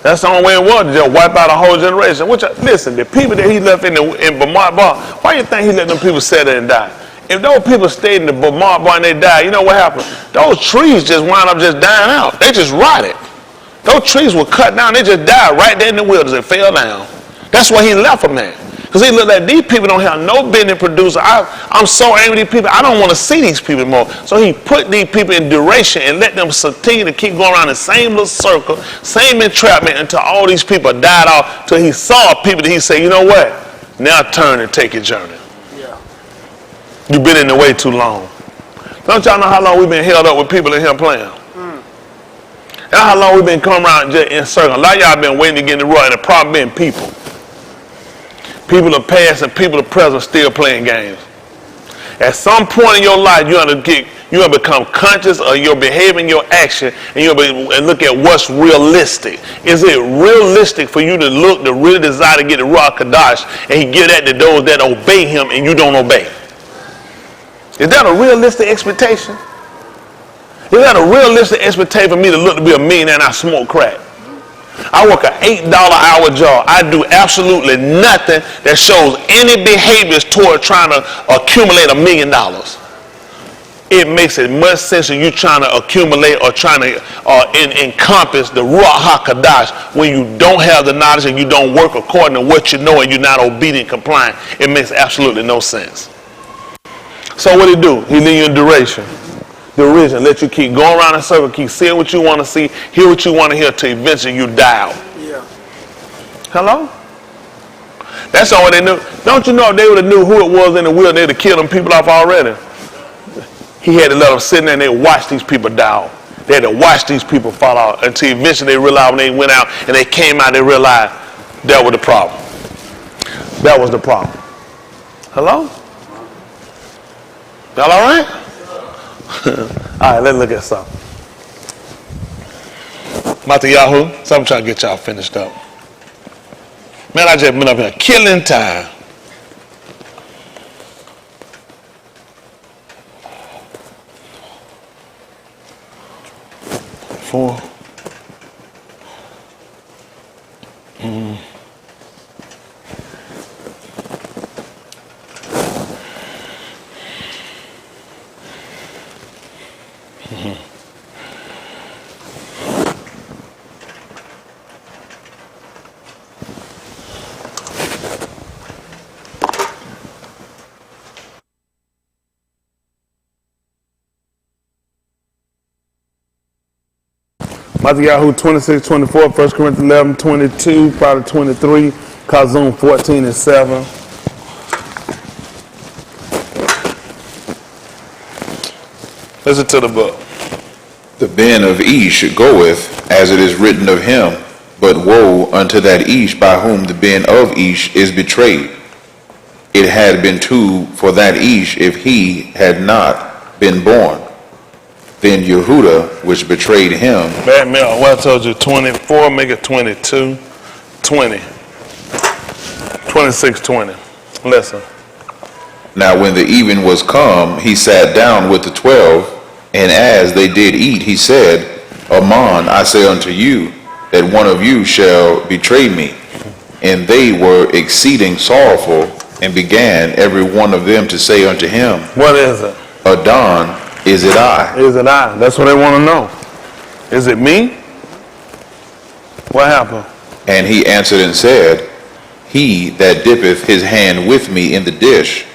That's the only way it was, to just wipe out a whole generation. Listen, the people that he left in Bamart Bar, why you think he let them people sit there and die? If those people stayed in the Bamart Bar and they died, you know what happened? Those trees just wound up just dying out. They just rotted. Those trees were cut down. They just died right there in the wilderness and fell down. That's why he left them there. Because he looked like these people don't have no business producing. I'm so angry with these people. I don't want to see these people anymore. So he put these people in duration and let them continue to keep going around the same little circle, same entrapment until all these people died off. Till he saw people that he said, you know what? Now turn and take your journey. Yeah. You've been in the way too long. Don't y'all know how long we've been held up with people in here playing? And how long we've been coming around just in circles. A lot of y'all been waiting to get in the rut, and the problem being people. People of past and people of present still playing games. At some point in your life, you have to become conscious of your behavior and your action, and look at what's realistic. Is it realistic for you to really desire to get the Ruach Kadash, and he give that to those that obey him and you don't obey? Is that a realistic expectation? Is that a realistic expectation for me to look to be a millionaire and I smoke crack? I work an $8 hour job. I do absolutely nothing that shows any behaviors toward trying to accumulate $1 million. It makes it much sense of you trying to accumulate or trying to encompass the Ruach HaKadosh when you don't have the knowledge and you don't work according to what you know and you're not obedient, compliant. It makes absolutely no sense. So what he do? He leave you in duration. Derision, let you keep going around in circle, keep seeing what you want to see, hear what you want to hear, till eventually you die out. Yeah. Hello? That's all they knew. Don't you know if they would have knew who it was in the wilderness, they'd have killed them people off already? He had to let them sit there and they watch these people die out. They had to watch these people fall out until eventually they realized when they went out and they came out, they realized that was the problem. That was the problem. Hello? Y'all all right? All right, let's look at something. Mata Yahoo, so I'm trying to get y'all finished up. Man, I just been up here killing time. Four. Matthew 26:24, 1 Corinthians 11:22, probably 23, Kazum 14:7. Listen to the book. The Ben of Ish goeth, as it is written of him, but woe unto that Ish by whom the Ben of Ish is betrayed. It had been too for that Ish if he had not been born. Then Yehuda, which betrayed him. Bad man, well, I told you 24, make it 22, 20, 26:20. Listen. Now when the even was come, he sat down with the 12, and as they did eat, he said, Aman, I say unto you, that one of you shall betray me. And they were exceeding sorrowful, and began every one of them to say unto him, What is it? Adon, is it I? Is it I? That's what they want to know. Is it me? What happened? And he answered and said, He that dippeth his hand with me in the dish,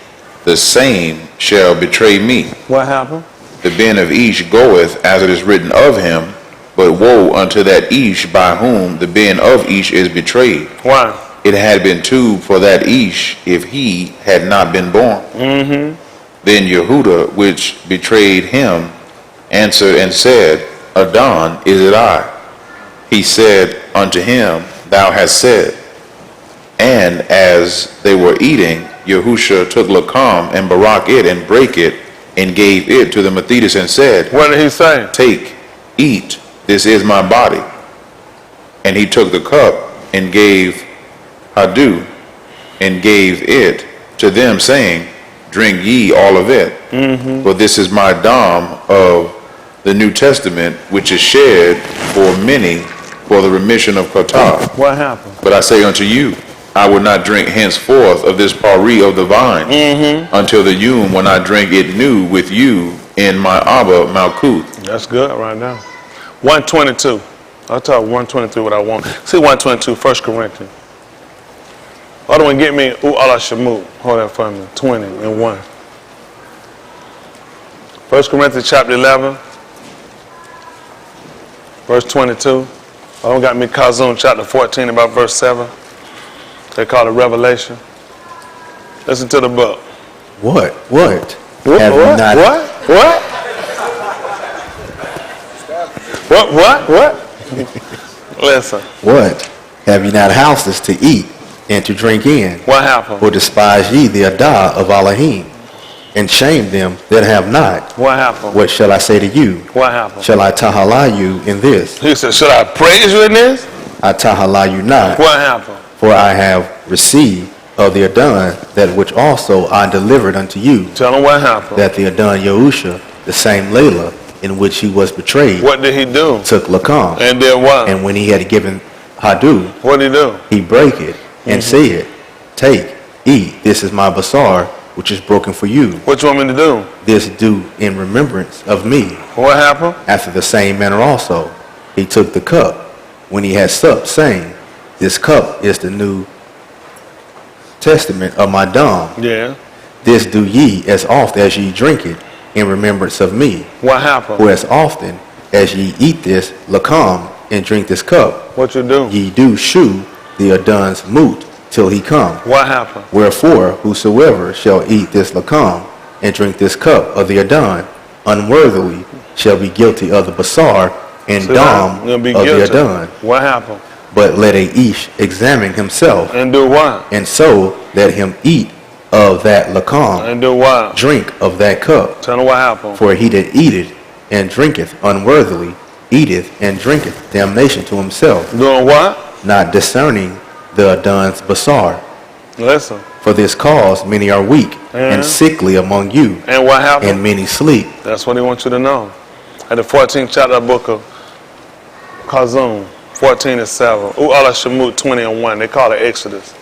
the same shall betray me. What happened? The Ben of Ish goeth, as it is written of him, but woe unto that Ish by whom the Ben of Ish is betrayed. Why? It had been too for that Ish if he had not been born. Then Yehuda, which betrayed him, answered and said, Adon, is it I? He said unto him, Thou hast said. And as they were eating, Yahusha took Lakam and barak it and brake it and gave it to the Methodist and said, What did he say? Take, eat, this is my body. And he took the cup and gave Hadu and gave it to them, saying, Drink ye all of it, for this is my dam of the New Testament, which is shed for many for the remission of kata. What happened? But I say unto you, I will not drink henceforth of this pari of the vine until the yom, when I drink it new with you in my Abba Malkuth. That's good right now. 122. I'll tell 123 what I want. See 122, 1 Corinthians. Other one get me Alahym. Hold that for me. 20 and 1. 1 Corinthians chapter 11, verse 22. Other one got me Kazum chapter 14, about verse 7. They call it Revelation. Listen to the book. What? What? What? Have you What? not- What? Listen. What? Have you not houses to eat and to drink in? What happened? Or despise ye the Adah of Alahym, and shame them that have not? What happened? What shall I say to you? What happened? Shall I tahala you in this? He said, should I praise you in this? I tahala you not, What happened? for I have received of the Adon that which also I delivered unto you, Tell him what happened. that the Adon Yahusha, the same Layla in which he was betrayed, What did he do? took Lakam, And did what? and when he had given Hadu, What did he do? he brake it, and said, Take, eat, this is my basar, which is broken for you. What you want me to do? This do in remembrance of me. What happened? After the same manner also, he took the cup, when he had supped, saying, This cup is the New Testament of my dam. Yeah. This do ye as oft as ye drink it, in remembrance of me. What happened? For as often as ye eat this lakam and drink this cup, What you do? ye do shew the Adon's moot till he come. What happened? Wherefore, whosoever shall eat this lakam and drink this cup of the Adon unworthily shall be guilty of the basar and See, dam I'm gonna be of the guilty. Adon. What happened? But let a ish examine himself, And do what? and so let him eat of that lakam, And do what? drink of that cup. Tell him what happened. For he that eateth and drinketh unworthily eateth and drinketh damnation to himself, Doing what? not discerning the Adon's basar. Listen. For this cause many are weak Mhm. and sickly among you, And what happened? and many sleep. That's what he wants you to know. At the 14th chapter of the book of Kazum, 14 and 7. Alahym 20 and 1. They call it Exodus.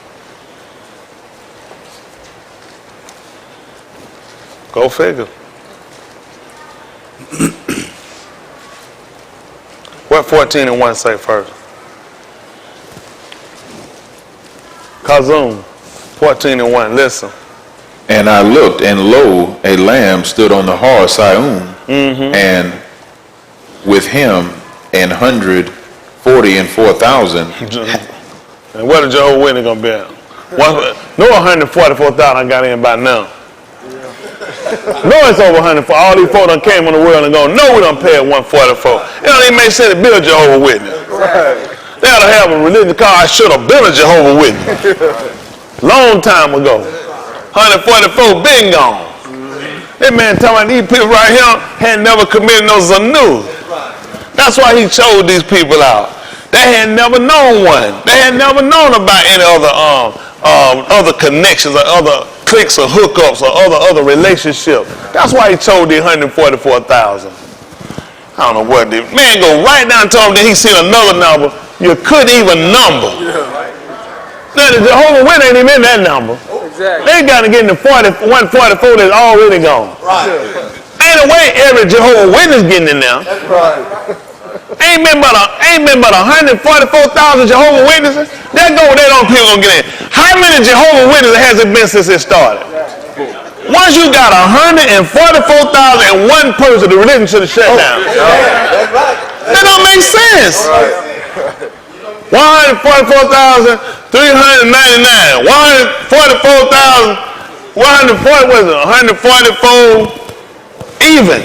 Go figure. What 14 and 1 say first? Kazum, 14 and 1. Listen. And I looked, and lo, a lamb stood on the har Sion, and with him 144,000. And what is Jehovah's Witness going to be at? No 144,000 I got in by now. No, it's over 104. All these folks done came on the world and gone, no, we done paid 144. It don't even make sense to build a Jehovah's Witness. They ought to have a religion called I should have been a Jehovah's Witness. Long time ago. 144 been gone. That man talking about these people right here had never committed no zanu. That's why he chose these people out. They had never known one. They had never known about any other connections or other cliques or hookups or other relationships. That's why he chose the 144,000. I don't know what the man go right down and told him that he seen another number you couldn't even number. Now the Jehovah's Witness ain't even in that number. Exactly. They got to get in the 144 that's already gone. Right. Ain't no way every Jehovah's Witness getting in there. That's right. Ain't been but 144,000 Jehovah's Witnesses. That go where they don't people gonna get in. How many Jehovah's Witnesses has it been since it started? Once you got 144,001 person, the religion should have shut down. That's right. That don't make sense. 144,399. 144,000. 140 was it? 144 even.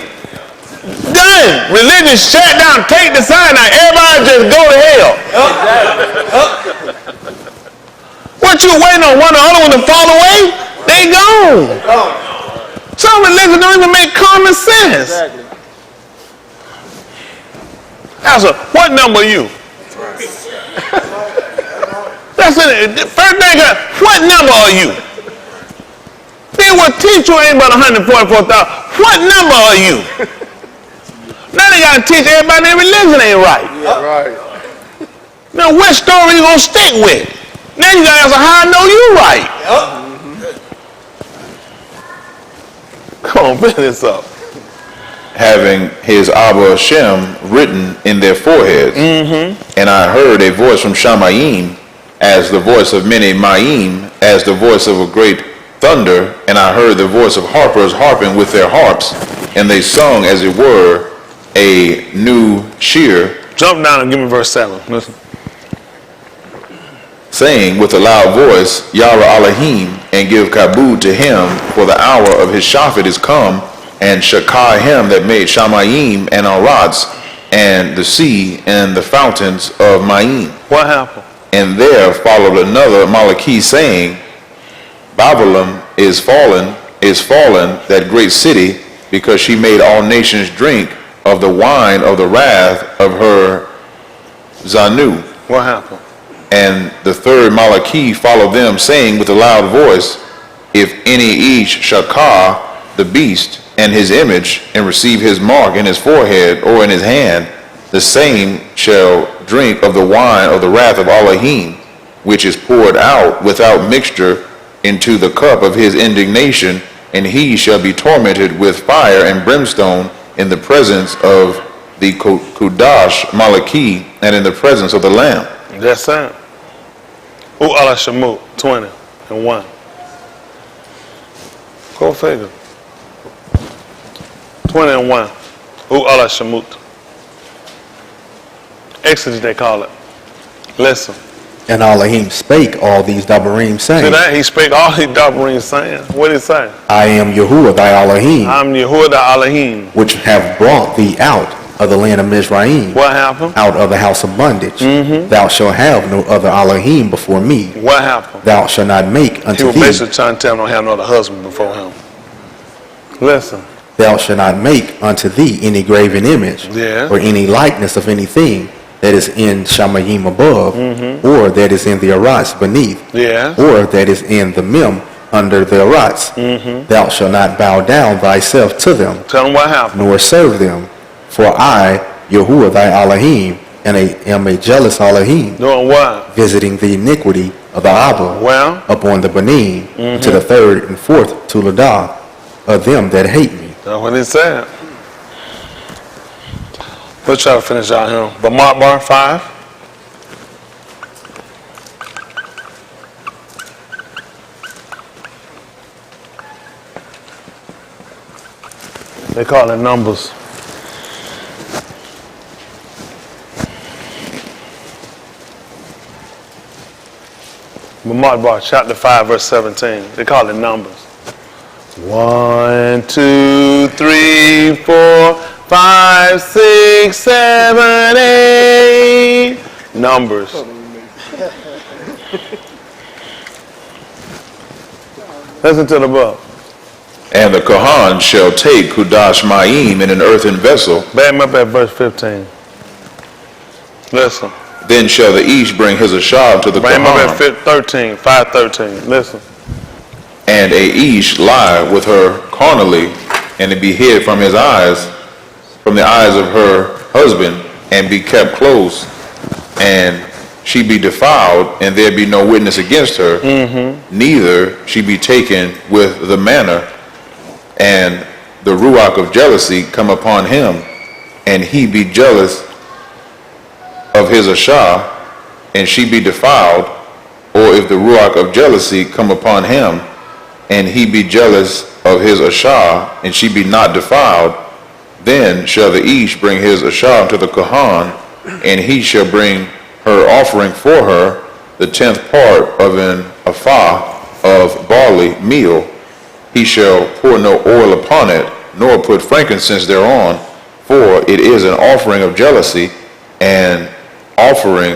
Done. Religion shut down. Take the sign out. Everybody just go to hell. What you waiting on? One or other one to fall away? They gone. Some religions don't even make common sense. Exactly. Asha, what number are you? That's it. First thing, what number are you? They will teach you ain't but 144,000. What number are you? Now they got to teach everybody their religion ain't right. Yeah, right. Now what story you gonna stick with? Now you got to answer how I know you right. Come on, finish this up. Having his Abba Hashem written in their foreheads. And I heard a voice from Shamayim, as the voice of many Mayim, as the voice of a great thunder, and I heard the voice of harpers harping with their harps, and they sung, as it were, a new shear. Jump down and give me verse 7. Listen. Saying with a loud voice, Yara Alahym, and give kabod to him, for the hour of his shafet is come, and Shakar him that made Shamayim and Arats, and the sea and the fountains of Mayim. What happened? And there followed another Malachi saying, Babylon is fallen, that great city, because she made all nations drink of the wine of the wrath of her Zanu. What happened? And the third Malachi followed them, saying with a loud voice, if any each shakar the beast and his image, and receive his mark in his forehead or in his hand, the same shall drink of the wine of the wrath of Alahym, which is poured out without mixture into the cup of his indignation, and he shall be tormented with fire and brimstone in the presence of the Kudash Malachi, and in the presence of the Lamb. That's it. Alahym 20:1. Go figure. 20:1. Alahym. Exodus they call it. Listen. And Alahym spake all these Dabarim, saying, See that? He spake all these Dabarim saying. What did he say? I am Yahuwah thy Alahym, I'm Yahuwah the Alahym. which have brought thee out of the land of Mizraim, What happened? out of the house of bondage. Thou shalt have no other Alahym before me. What happened? Thou shalt not make He unto was thee. basically trying to tell him don't have no other husband before him. Listen. Thou shalt not make unto thee any graven image, Yeah. or any likeness of anything that is in Shamayim above, or that is in the Arats beneath, Yeah. or that is in the Mem under the Arats. Thou shalt not bow down thyself to them, Tell him what happened. nor serve them. For I, Yahuwah thy Alahym, am a jealous Alahym, Doing what? visiting the iniquity of the Abba Well, upon the Benin, to the third and fourth Tuledah of them that hate me. that's what he said. Let's try to finish out here. But Mark bar 5. They call it Numbers. Mark Bar, chapter 5, verse 17. They call it Numbers. 1, 2, 3, 4, 5, 6, 7, 8. Numbers. Listen to the book. And the Kohan shall take Kudash Ma'im in an earthen vessel. Back him up at verse 15. Listen. Then shall the Ish bring his Ashab to the Bring him up Kohan. at 13, 5:13. Listen. And a Ish lie with her carnally, and it be hid from his eyes, from the eyes of her husband, and be kept close, and she be defiled, and there be no witness against her, neither she be taken with the manner, and the ruach of jealousy come upon him, and he be jealous of his Ashah, and she be defiled, or if the ruach of jealousy come upon him, and he be jealous of his Ashah, and she be not defiled, then shall the Ish bring his Ashah to the Kohan, and he shall bring her offering for her, the 10th part of an ephah of barley meal. He shall pour no oil upon it, nor put frankincense thereon, for it is an offering of jealousy, and offering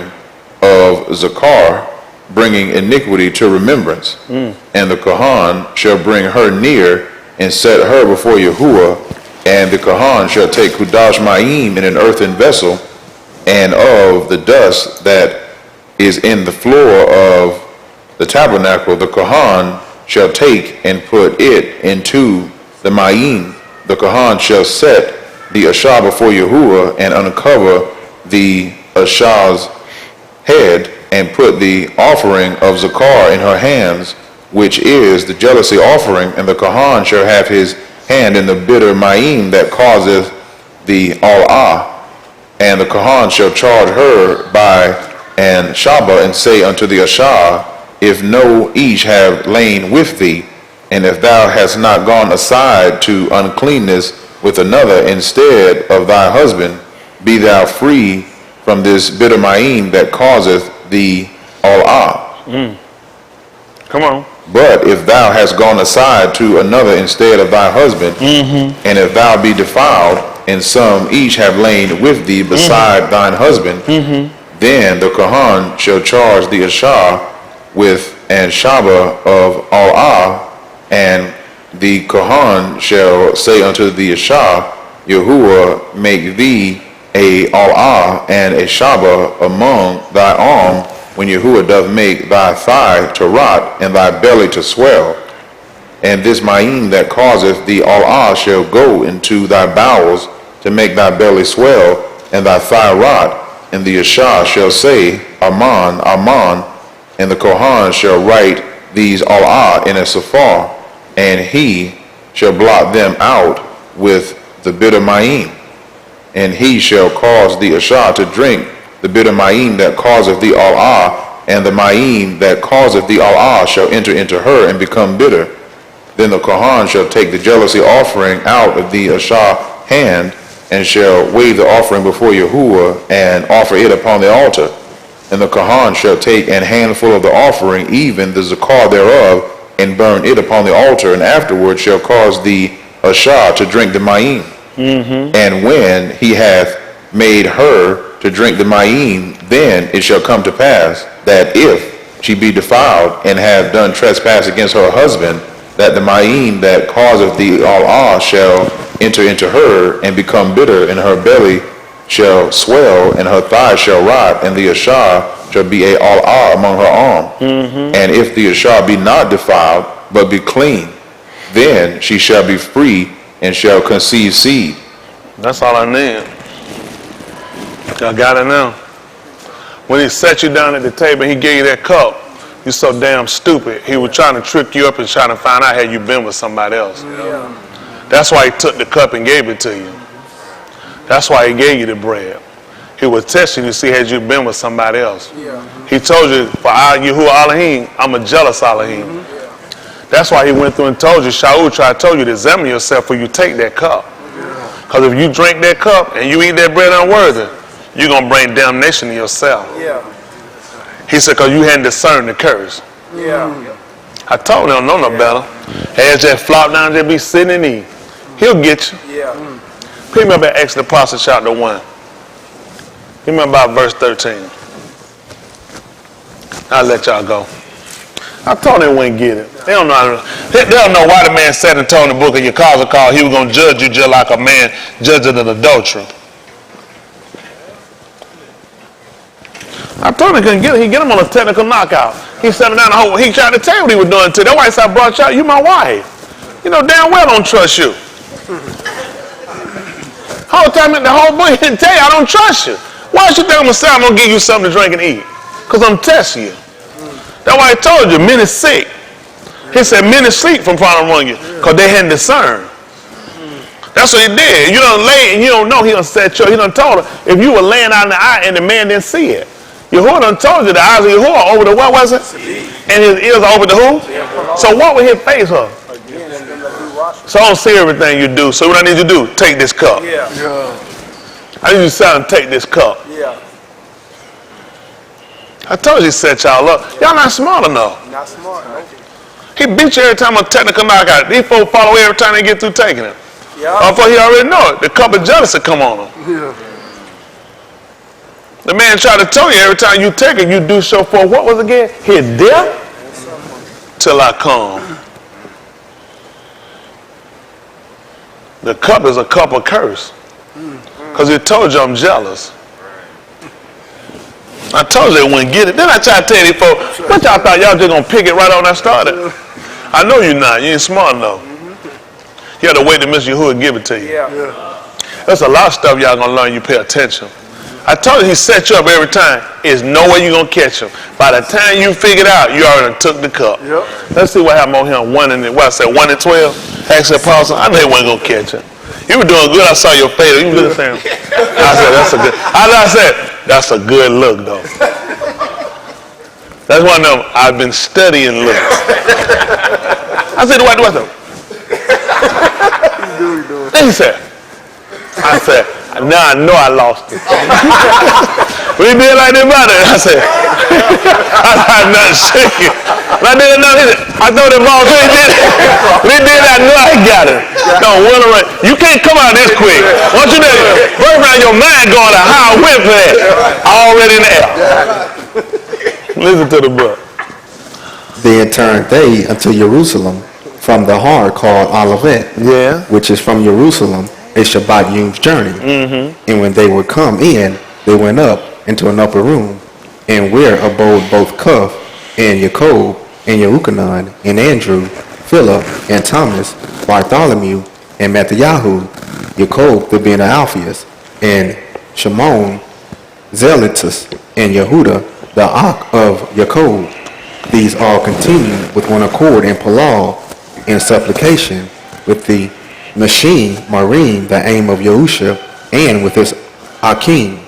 of zakar, bringing iniquity to remembrance. And the Kohan shall bring her near, and set her before Yahuwah, and the Kohan shall take Kudash Ma'im in an earthen vessel, and of the dust that is in the floor of the tabernacle, the Kohan shall take and put it into the Ma'im. The Kohan shall set the Ashah before Yahuwah, and uncover the Ashah's head, and put the offering of Zakar in her hands, which is the jealousy offering, and the Kohan shall have his hand in the bitter Ma'im that causeth the Al-Ah. And the Kohan shall charge her by an Shabbat, and say unto the Ashah, if no Ish have lain with thee, and if thou hast not gone aside to uncleanness with another instead of thy husband, be thou free from this bitter Ma'im that causeth the Al-Ah. Come on. But if thou hast gone aside to another instead of thy husband, and if thou be defiled, and some Ish have lain with thee beside thine husband, then the Kohan shall charge the Ashah with an Shabbat of Al-Ah, and the Kohan shall say unto the Ashah, Yahuwah make thee a Al-Ah and a Shabbat among thy arm, when Yahuwah doth make thy thigh to rot, and thy belly to swell. And this Ma'im that causeth the Al-Ah shall go into thy bowels, to make thy belly swell, and thy thigh rot. And the Ashah shall say, Aman, Aman, and the Kohan shall write these Al-Ah in a Safar, and he shall blot them out with the bitter Ma'im. And he shall cause the Ashah to drink the bitter Ma'im that causeth the Al-Ah, and the Ma'im that causeth the Al-Ah shall enter into her and become bitter. Then the Kohan shall take the jealousy offering out of the Ashah hand, and shall wave the offering before Yahuwah, and offer it upon the altar. And the Kohan shall take an handful of the offering, even the zakar thereof, and burn it upon the altar, and afterward shall cause the Ashah to drink the Ma'im. And when he hath made her to drink the Ma'im, then it shall come to pass, that if she be defiled, and have done trespass against her husband, that the Ma'im that causeth the Al-Ah shall enter into her, and become bitter, and her belly shall swell, and her thigh shall rot, and the Ashah shall be a Al-Ah among her arm. And if the Ashah be not defiled, but be clean, then she shall be free, and shall conceive seed. That's all I need. I got it now. When he sat you down at the table, he gave you that cup. You're so damn stupid. He was trying to trick you up and trying to find out had you been with somebody else. That's why he took the cup and gave it to you. That's why he gave you the bread. He was testing you to see had you been with somebody else. He told you, for Yahuwah Alahym, I'm a jealous Alahym. That's why he went through and told you, Shaul tried to tell you to examine yourself before you take that cup. Because if you drink that cup and you eat that bread unworthy, you're going to bring damnation to yourself. He said, because you hadn't discerned the curse. Yeah. I told him, don't know no better. Heads just flop down, just be sitting and eat. He'll get you. Yeah. Pick me up at Exodus Apostle chapter 1. Give me about verse 13. I'll let y'all go. I told them they wouldn't get it. They don't know. They don't know why the man said and told in the book of your cause a call he was going to judge you just like a man judging an adultery. I told him he couldn't get it. He get him on a technical knockout. He sat him down the whole. He tried to tell you what he was doing to. That's why he said I brought you out. You my wife. You know damn well I don't trust you. Whole time the whole book he didn't tell you I don't trust you. Why should you think I'm gonna say I'm gonna give you something to drink and eat? Because I'm testing you. That's why I told you many sick. He said many sleep from falling among you because they hadn't discerned. That's what he did. You don't lay and you don't know he done set you. He done told her if you were laying out in the eye and the man didn't see it. Yahuwah done told you the eyes of Yahuwah are over the what was it? And his ears are over the who? So what would his face her? So I don't see everything you do. So what I need you to do? Take this cup. Yeah. I need you to sit down and take this cup. Yeah. I told you he set y'all up. Y'all not smart enough. Not smart. No. He beat you every time a technical knockout. These folks follow every time they get through taking it. Yeah. Before he already know it. The cup of jealousy come on him. Yeah. The man tried to tell you every time you take it, you do so for what was again? His death till I come. The cup is a cup of curse. Because he told you I'm jealous. I told you they wouldn't get it. Then I tried to tell you folks, what y'all thought y'all just gonna pick it right on that started? I know you're not. You ain't smart enough. You had to wait till Mr. Yahuwah give it to you. Yeah. There's a lot of stuff y'all gonna learn. You pay attention. I told you he set you up every time. There's no way you're gonna catch him. By the time you figure it out, you already took the cup. Yep. Let's see what happened on him. 1 and 12. Actually, Apostle, I knew he wasn't gonna catch it. You were doing good. I saw your face. You were saying, I said, that's a good. I said, that's a good look, though. That's one of them. I've been studying looks. I said, what? Then he said, I said, now I know I lost it. We did like that about it. I said, I'm not shaking. I did it. I thought the ball too. He did it. We did it. I knew I got it. No, one around. You can't come out this quick. Once you did it, first round your mind going to how I went for that. Already in the air. Listen to the book. Then turned they unto Jerusalem from the hard called Olivet, which is from Jerusalem, a Shabbat Yom's journey. And when they were come in, they went up into an upper room, and where abode both Cuff and Jacob and Yehukanan and Andrew, Philip and Thomas, Bartholomew and Matthiyahu, Jacob the Ben of Alphaeus, and Shimon, Zelotus, and Yehuda the Ak of Jacob. These all continued with one accord in Palal in supplication with the machine Marim, the aim of Yahusha, and with his Akim.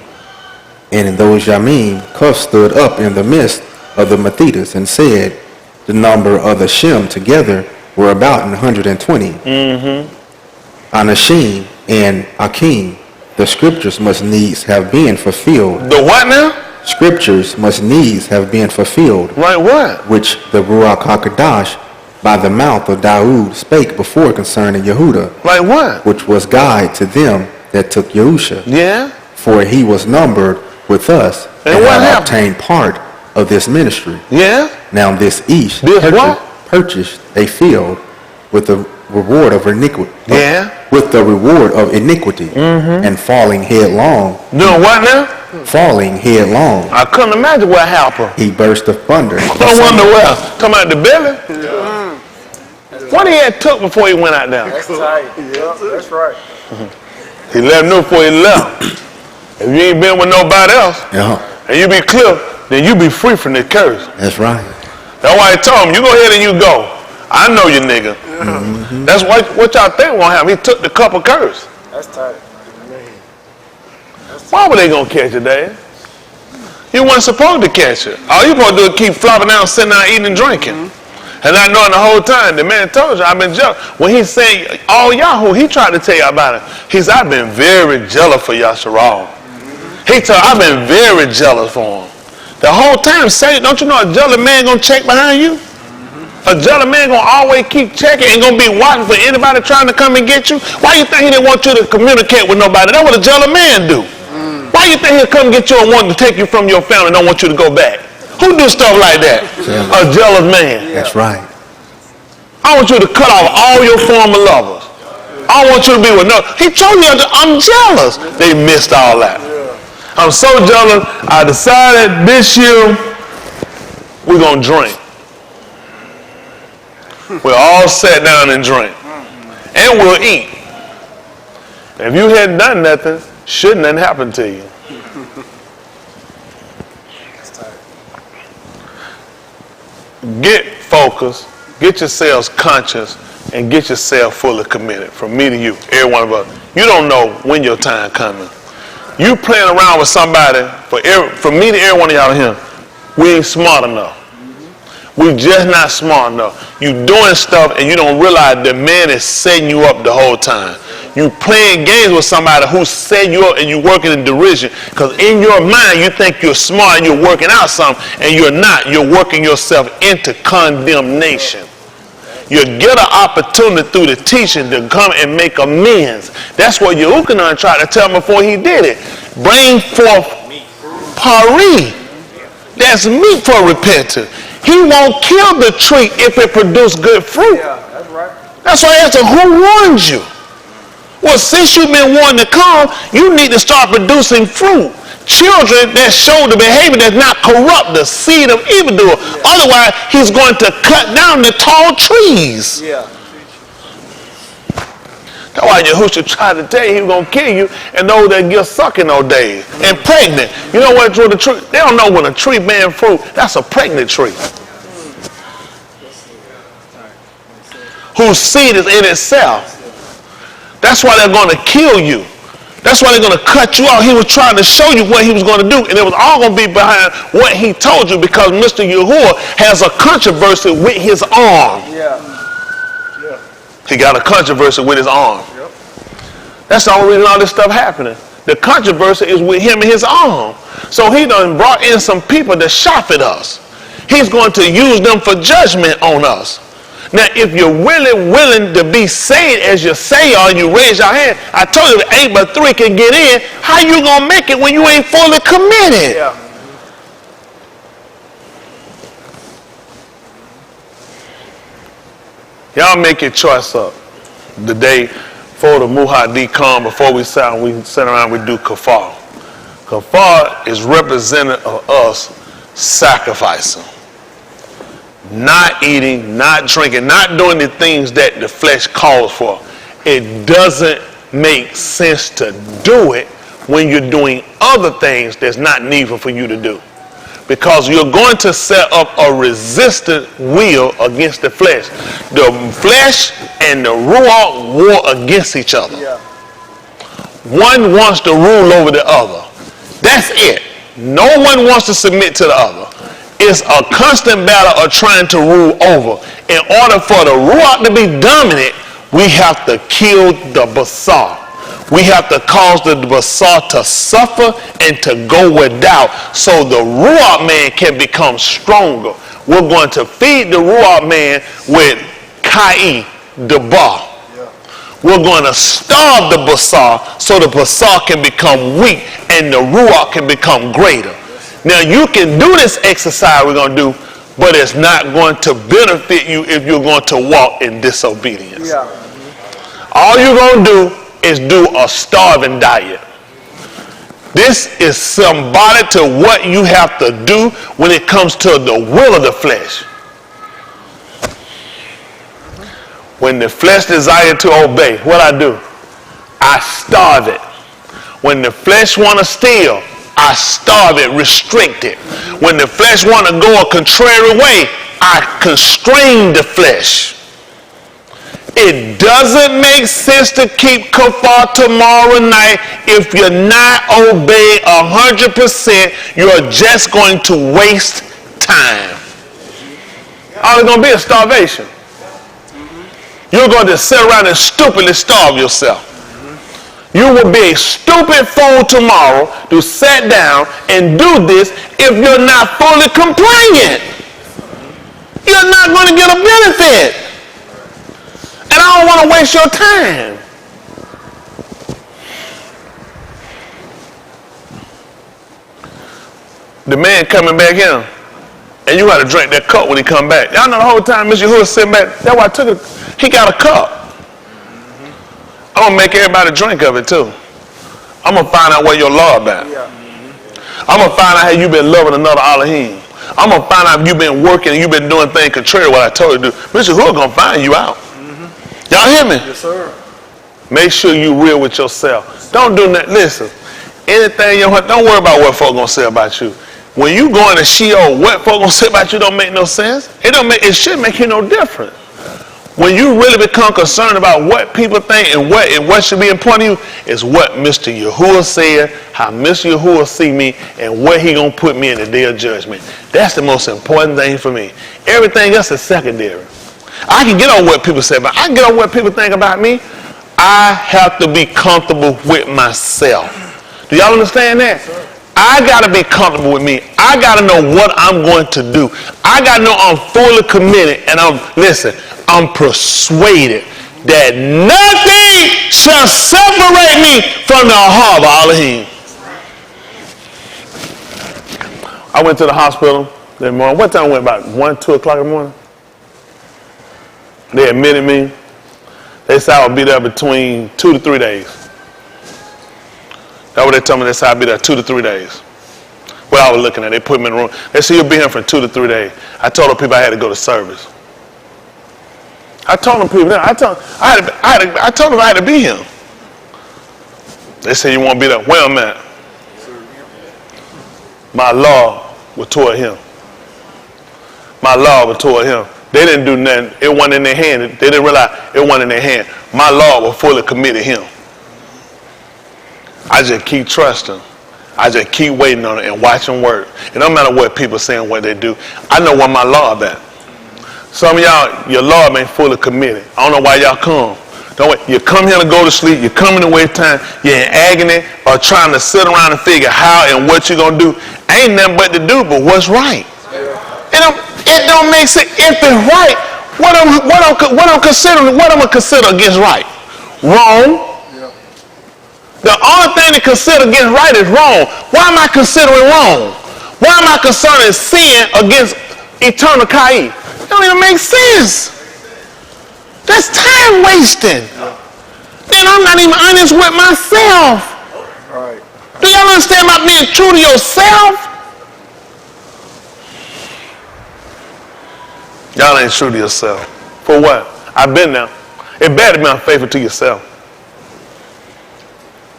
And in those Yamim, Cuff stood up in the midst of the Methitas and said, the number of the Shem together were about 120. Anashim and Akim, the scriptures must needs have been fulfilled. The what now? Scriptures must needs have been fulfilled. Like what? Which the Ruach HaKadosh by the mouth of Daoud spake before concerning Yehuda. Like what? Which was guide to them that took Yahusha. Yeah. For he was numbered with us and had happened? obtained part of this ministry. Yeah. Now this Ish purchased a field with the reward of iniquity. With the reward of iniquity. And falling headlong. Doing what now? Falling headlong. I couldn't imagine what happened. He burst asunder. I wonder where. Talking about the belly? What he had took before he went out there? That's tight. Yeah, that's right. He let him know before he left. If you ain't been with nobody else, and you be clear, then you be free from this curse. That's right. That's why he told him, you go ahead and you go. I know you nigga. That's what y'all think won't happen. He took the cup of curse. That's tight. Why were they gonna catch it, Dad? You weren't supposed to catch it. All you supposed to do is keep flopping down, sitting down, eating and drinking. And not knowing the whole time. The man told you, I've been jealous. When he said, all Yahoo, he tried to tell you about it. He said, I've been very jealous for Yasharal. He told, I've been very jealous for him. The whole time, say, don't you know a jealous man gonna check behind you? A jealous man gonna always keep checking and gonna be watching for anybody trying to come and get you. Why you think he didn't want you to communicate with nobody? That's what a jealous man do. Why you think he'll come get you and want to take you from your family and don't want you to go back? Who do stuff like that? A jealous man. That's right. I want you to cut off all your former lovers. I want you to be with no. He told you, I'm jealous. They missed all that. I'm so jealous. I decided this year we're gonna drink. We'll all sit down and drink, and we'll eat. If you hadn't done nothing, shouldn't nothing happen to you. Get focused, get yourselves conscious, and get yourself fully committed. From me to you, every one of us. You don't know when your time coming. You playing around with somebody, from me to every one of y'all here, we ain't smart enough. We just not smart enough. You doing stuff and you don't realize the man is setting you up the whole time. You playing games with somebody who's setting you up and you working in derision. Because in your mind you think you're smart and you're working out something, and you're not. You're working yourself into condemnation. You get an opportunity through the teaching to come and make amends. That's what Yehukanan tried to tell him before he did it. Bring forth pari. That's meat for repentance. He won't kill the tree if it produces good fruit. Yeah, that's right. That's why I asked him, who warned you? Well, since you've been warned to come, you need to start producing fruit. Children that show the behavior that's not corrupt, the seed of evildoer. Yeah. Otherwise, he's going to cut down the tall trees. Yeah. That's why Yahushua tried to tell you he was going to kill you, and those that get sucking those days and pregnant. You know what? The tree, they don't know when a tree bearing fruit, that's a pregnant tree. Whose seed is in itself. That's why they're going to kill you. That's why they're going to cut you out. He was trying to show you what he was going to do, and it was all going to be behind what he told you, because Mr. Yahuwah has a controversy with his arm. Yeah. He got a controversy with his arm. Yep. That's the only reason all this stuff happening. The controversy is with him and his arm. So he done brought in some people to shop at us. He's going to use them for judgment on us. Now, if you're really willing to be saved as you say, or you raise your hand, I told you if 8 but 3 can get in, how you gonna make it when you ain't fully committed? Yeah. Y'all make your choice up the day before the Muhadi come, before we sit around, we do kafar. Kafar is representative of us sacrificing. Not eating, not drinking, not doing the things that the flesh calls for. It doesn't make sense to do it when you're doing other things that's not needful for you to do. Because you're going to set up a resistant will against the flesh. The flesh and the ruach war against each other. Yeah. One wants to rule over the other. That's it. No one wants to submit to the other. It's a constant battle of trying to rule over. In order for the ruach to be dominant, we have to kill the basar. We have to cause the basar to suffer and to go without, so the ruach man can become stronger. We're going to feed the ruach man with kai, the bar. We're going to starve the basar so the basar can become weak and the ruach can become greater. Now you can do this exercise we're going to do, but it's not going to benefit you if you're going to walk in disobedience. Yeah. All you're going to do is do a starving diet. This is symbolic to what you have to do when it comes to the will of the flesh. When the flesh desires to obey, what I do? I starve it. When the flesh want to steal, I starve it, restrict it. When the flesh want to go a contrary way, I constrain the flesh. It doesn't make sense to keep kafar tomorrow night if you're not obeying 100%. You're just going to waste time. All it's going to be is starvation. You're going to sit around and stupidly starve yourself. You will be a stupid fool tomorrow to sit down and do this if you're not fully compliant. You're not going to get a benefit. And I don't want to waste your time. The man coming back in, and you got to drink that cup when he come back. Y'all know the whole time Mr. Hood sitting back, that's why I took it. He got a cup. I'm going to make everybody drink of it too. I'm going to find out where your law about. I'm going to find out how you've been loving another Alahym. I'm going to find out if you've been working and you've been doing things contrary to what I told you to do. Mr. Hood going to find you out. Y'all hear me? Yes, sir. Make sure you real with yourself. Don't do that. Listen, anything you want, don't worry about what folks going to say about you. When you go into Sheol, what folks going to say about you don't make no sense. It should make you no different. When you really become concerned about what people think and what should be important to you, is what Mr. Yahuwah said, how Mr. Yahuwah see me, and where he going to put me in the day of judgment. That's the most important thing for me. Everything else is secondary. I can get on what people say about me. I can get on what people think about me. I have to be comfortable with myself. Do y'all understand that? I got to be comfortable with me. I got to know what I'm going to do. I got to know I'm fully committed, and I'm persuaded that nothing shall separate me from the heart of Alahym. I went to the hospital that morning. What time I went? About 1, 2 o'clock in the morning. They admitted me. They said I would be there between 2 to 3 days. That's what they told me. They said I'd be there 2 to 3 days. What I was looking at, they put me in the room. They said you'll be here for 2 to 3 days. I told the people I had to go to service. I told them people that. I told them I had to be here. They said you won't be there. Where I'm at. My law was toward him. My law was toward him. They didn't do nothing. It wasn't in their hand. They didn't realize it wasn't in their hand. My law was fully committed to him. I just keep trusting. I just keep waiting on it and watching work. It don't matter what people say and what they do. I know what my law about. Some of y'all, your law ain't fully committed. I don't know why y'all come. Don't wait. You come here to go to sleep. You come in to waste time. You're in agony or trying to sit around and figure how and what you're going to do. Ain't nothing but to do but what's right. It don't make sense. If it's right, what I'm going to consider against right? Wrong. The only thing to consider against right is wrong. Why am I considering wrong? Why am I concerning sin against eternal Kai? It don't even make sense. That's time wasting. Then I'm not even honest with myself. Right. Do y'all understand about being true to yourself? Y'all ain't true to yourself. For what? I've been there. It better be unfaithful to yourself.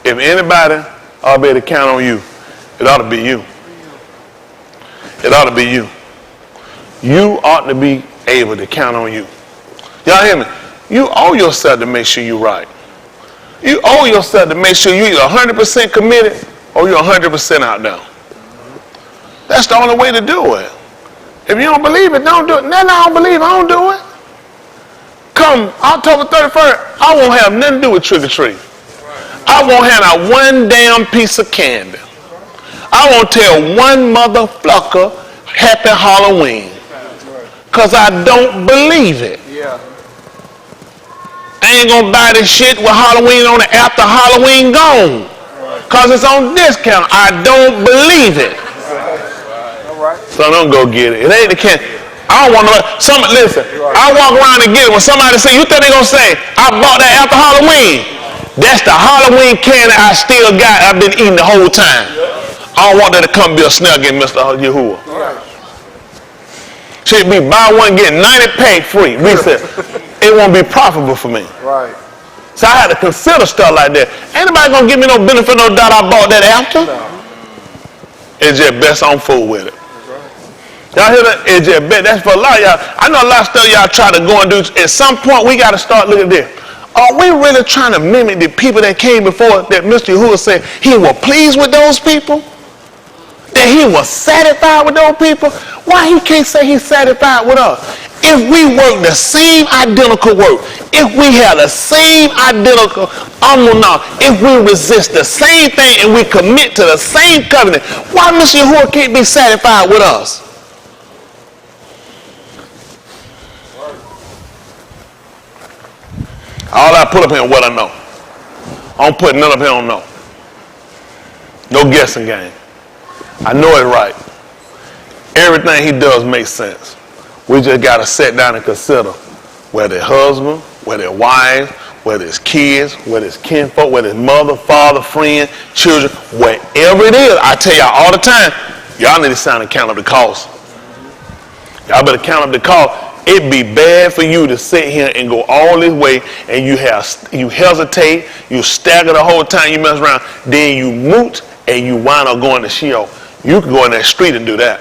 If anybody ought to be able to count on you, it ought to be you. It ought to be you. You ought to be able to count on you. Y'all hear me? You owe yourself to make sure you're right. You owe yourself to make sure you're 100% committed or you're 100% out there. That's the only way to do it. If you don't believe it, don't do it. Then I don't believe it, I don't do it. Come October 31st, I won't have nothing to do with trick-or-treat. I won't have not one damn piece of candy. I won't tell one motherfucker happy Halloween. Because I don't believe it. Yeah. I ain't going to buy this shit with Halloween on it after Halloween gone. Because it's on discount. I don't believe it. All right. So don't go get it. It ain't the candy. I don't want to. Listen, I walk around and get it. When somebody say, you think they going to say, I bought that after Halloween? That's the Halloween candy I still got. I've been eating the whole time. I don't want that to come be a snare against Mr. Yahuwah. Right. Should be buy one, get 90 pack free. Reset. It won't be profitable for me. Right. So I had to consider stuff like that. Ain't nobody going to give me no benefit, no doubt I bought that after. No. It's just best I'm full with it. Y'all hear that? It's just best. That's for a lot of y'all. I know a lot of stuff y'all try to go and do. At some point, we got to start looking at this. Are we really trying to mimic the people that came before that Mr. Yahuwah said he was pleased with those people? That he was satisfied with those people? Why he can't say he's satisfied with us? If we work the same identical work, if we have the same identical amunah, if we resist the same thing and we commit to the same covenant, why Mr. Yahuwah can't be satisfied with us? All I put up here is what I know. I don't put none up here I don't know. No guessing game. I know it right. Everything he does makes sense. We just got to sit down and consider whether it's husband, whether it's wife, whether it's kids, whether it's kinfolk, whether it's mother, father, friend, children, whatever it is. I tell y'all all the time, y'all need to sign and count up the cost. Y'all better count up the cost. It'd be bad for you to sit here and go all this way and you hesitate, you stagger the whole time you mess around, then you moot and you wind up going to Sheol. You can go in that street and do that.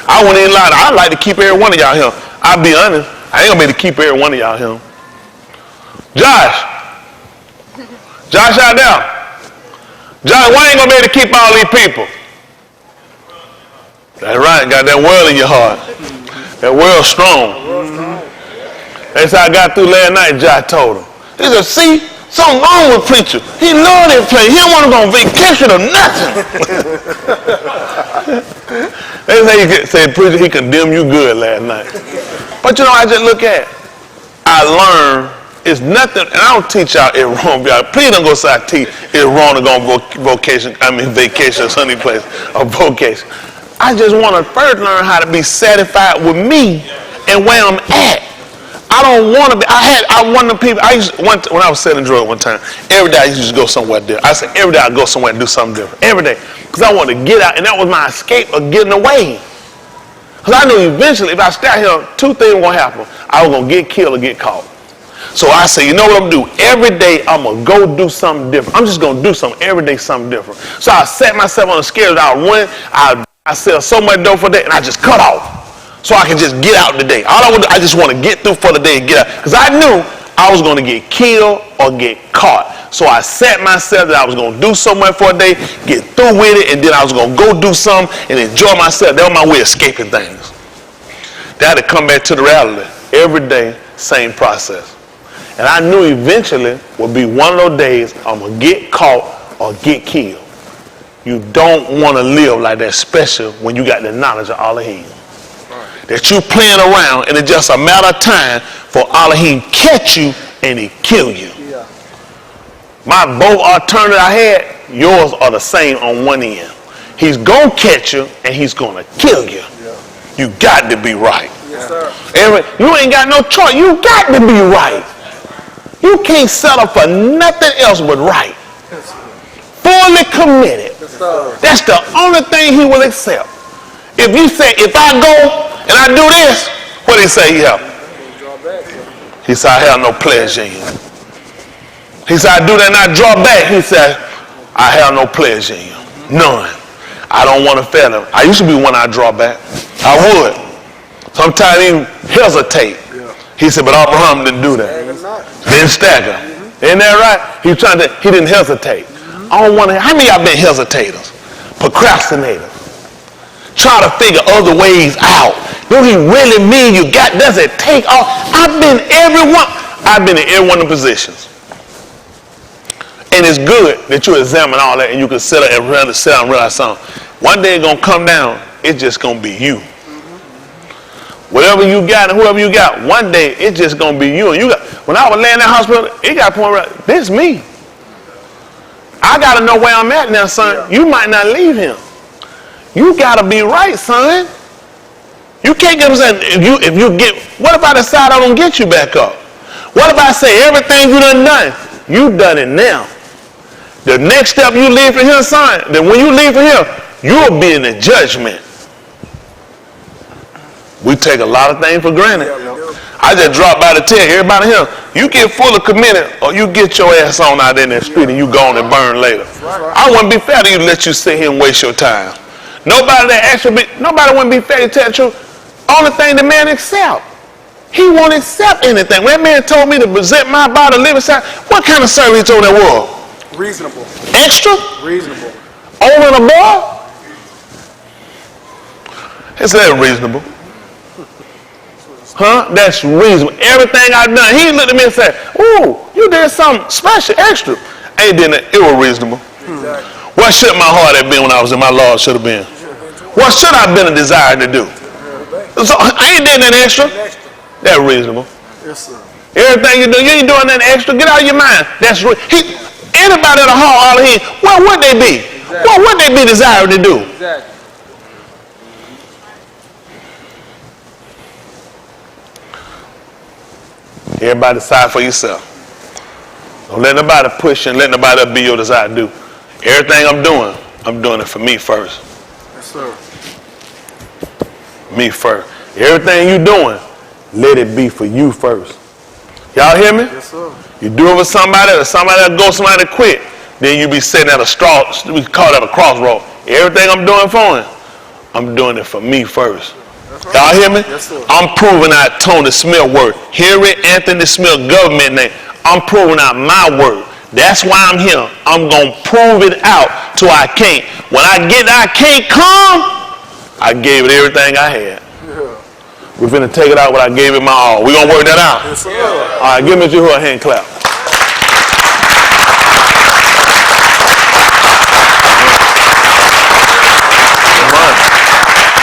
I wouldn't even lie. I'd like to keep every one of y'all here. I'll be honest. I ain't gonna be able to keep every one of y'all here. Josh out there. Josh, why ain't gonna be able to keep all these people? That's right. Got that world in your heart. That world strong. That's how I got through last night. Josh told him. He said, see, something wrong with preacher. He loved that place. He don't want to go on vacation or nothing. They say preacher, he condemned you good last night. But you know, I just look at, I learn, it's nothing, and I don't teach y'all it's wrong. Y'all. Please don't go say I teach it's wrong to go on vacation or Sunday place, or vocation. I just want to first learn how to be satisfied with me and where I'm at. I don't want to be, one of the people, when I was selling drugs one time, every day I used to go somewhere different. I said every day I go somewhere and do something different. Every day. Because I wanted to get out, and that was my escape of getting away. Because I knew eventually if I stay here, two things were going to happen. I was going to get killed or get caught. So I said, you know what I'm going to do? Every day I'm going to go do something different. I'm just going to do something every day, something different. So I set myself on the scale. I run, I sell so much dope for that, and I just cut off. So I can just get out today. I just want to get through for the day and get out. Because I knew I was going to get killed or get caught. So I set myself that I was going to do so much for a day, get through with it, and then I was going to go do something and enjoy myself. That was my way of escaping things. That had to come back to the reality. Every day, same process. And I knew eventually would be one of those days I'm going to get caught or get killed. You don't want to live like that, especially when you got the knowledge of Alahym. That you playing around and it's just a matter of time for Alahym catch you and he kill you. Yeah. My both alternative I had, yours are the same on one end. He's going to catch you and he's going to kill you. Yeah. You got to be right. Yes, sir. You ain't got no choice. You got to be right. You can't settle for nothing else but right. Yes, fully committed. Yes, that's the only thing he will accept. If you say, if I go and I do this, what did he say? He said, I have no pleasure in you. He said, I do that and I draw back. He said, I have no pleasure in you. None. I don't want to fail him. I used to be one I draw back. I would. Sometimes even hesitate. He said, but Abraham didn't do that. Didn't stagger. Isn't that right? He didn't hesitate. I don't want to. How many of y'all been hesitators? Procrastinators. Try to figure other ways out. Do he really mean you got? Does it take off? I've been in every one of the positions. And it's good that you examine all that and you can sit down and realize something. One day it's going to come down. It's just going to be you. Whatever you got and whoever you got, one day it's just going to be you. And when I was laying in that hospital, it got a point where this is me. I got to know where I'm at now, son. Yeah. You might not leave him. You got to be right, son. You can't get him saying, what if I decide I don't get you back up? What if I say everything you done, you done it now? The next step you leave for him, son, then when you leave for him, you'll be in the judgment. We take a lot of things for granted. I just dropped by to tell everybody here, you get fully committed or you get your ass on out there in that street and you gone and burn later. I wouldn't be fair to you to let you sit here and waste your time. Nobody wouldn't be fair to tell the truth. Only thing the man accept. He won't accept anything. When that man told me to present my body to live inside, what kind of service he told that world? Reasonable. Extra? Reasonable. Over and above? It's that reasonable. Huh? That's reasonable. Everything I've done. He looked at me and said, ooh, you did something special, extra. Ain't did it. It was reasonable. Exactly. What should my heart have been when I was in my Lord should have been? What should I have been a desire to do? So I ain't did nothing extra. That's reasonable. Yes, sir. Everything you do, you ain't doing nothing extra. Get out of your mind. That's anybody at the hall, Alahym, what would they be? Exactly. What would they be desired to do? Exactly. Everybody decide for yourself. Don't let nobody push and let nobody be your desire to do. Everything I'm doing it for me first. Yes, sir. Me first. Everything you doing, let it be for you first. Y'all hear me? Yes, sir. You do it for somebody or somebody that go somebody quit, then you be sitting at a straw, we call that a crossroad. Everything I'm doing for him, I'm doing it for me first. Right. Y'all hear me? Yes, sir. I'm proving out Tony Smith work. Henry Anthony Smith government name. I'm proving out my work. That's why I'm here. I'm going to prove it out till I can't. When I get I can't come, I gave it everything I had. We're finna take it out when I gave it my all. We're going to work that out. Yes, sir. All right, give Mr. Who a hand clap.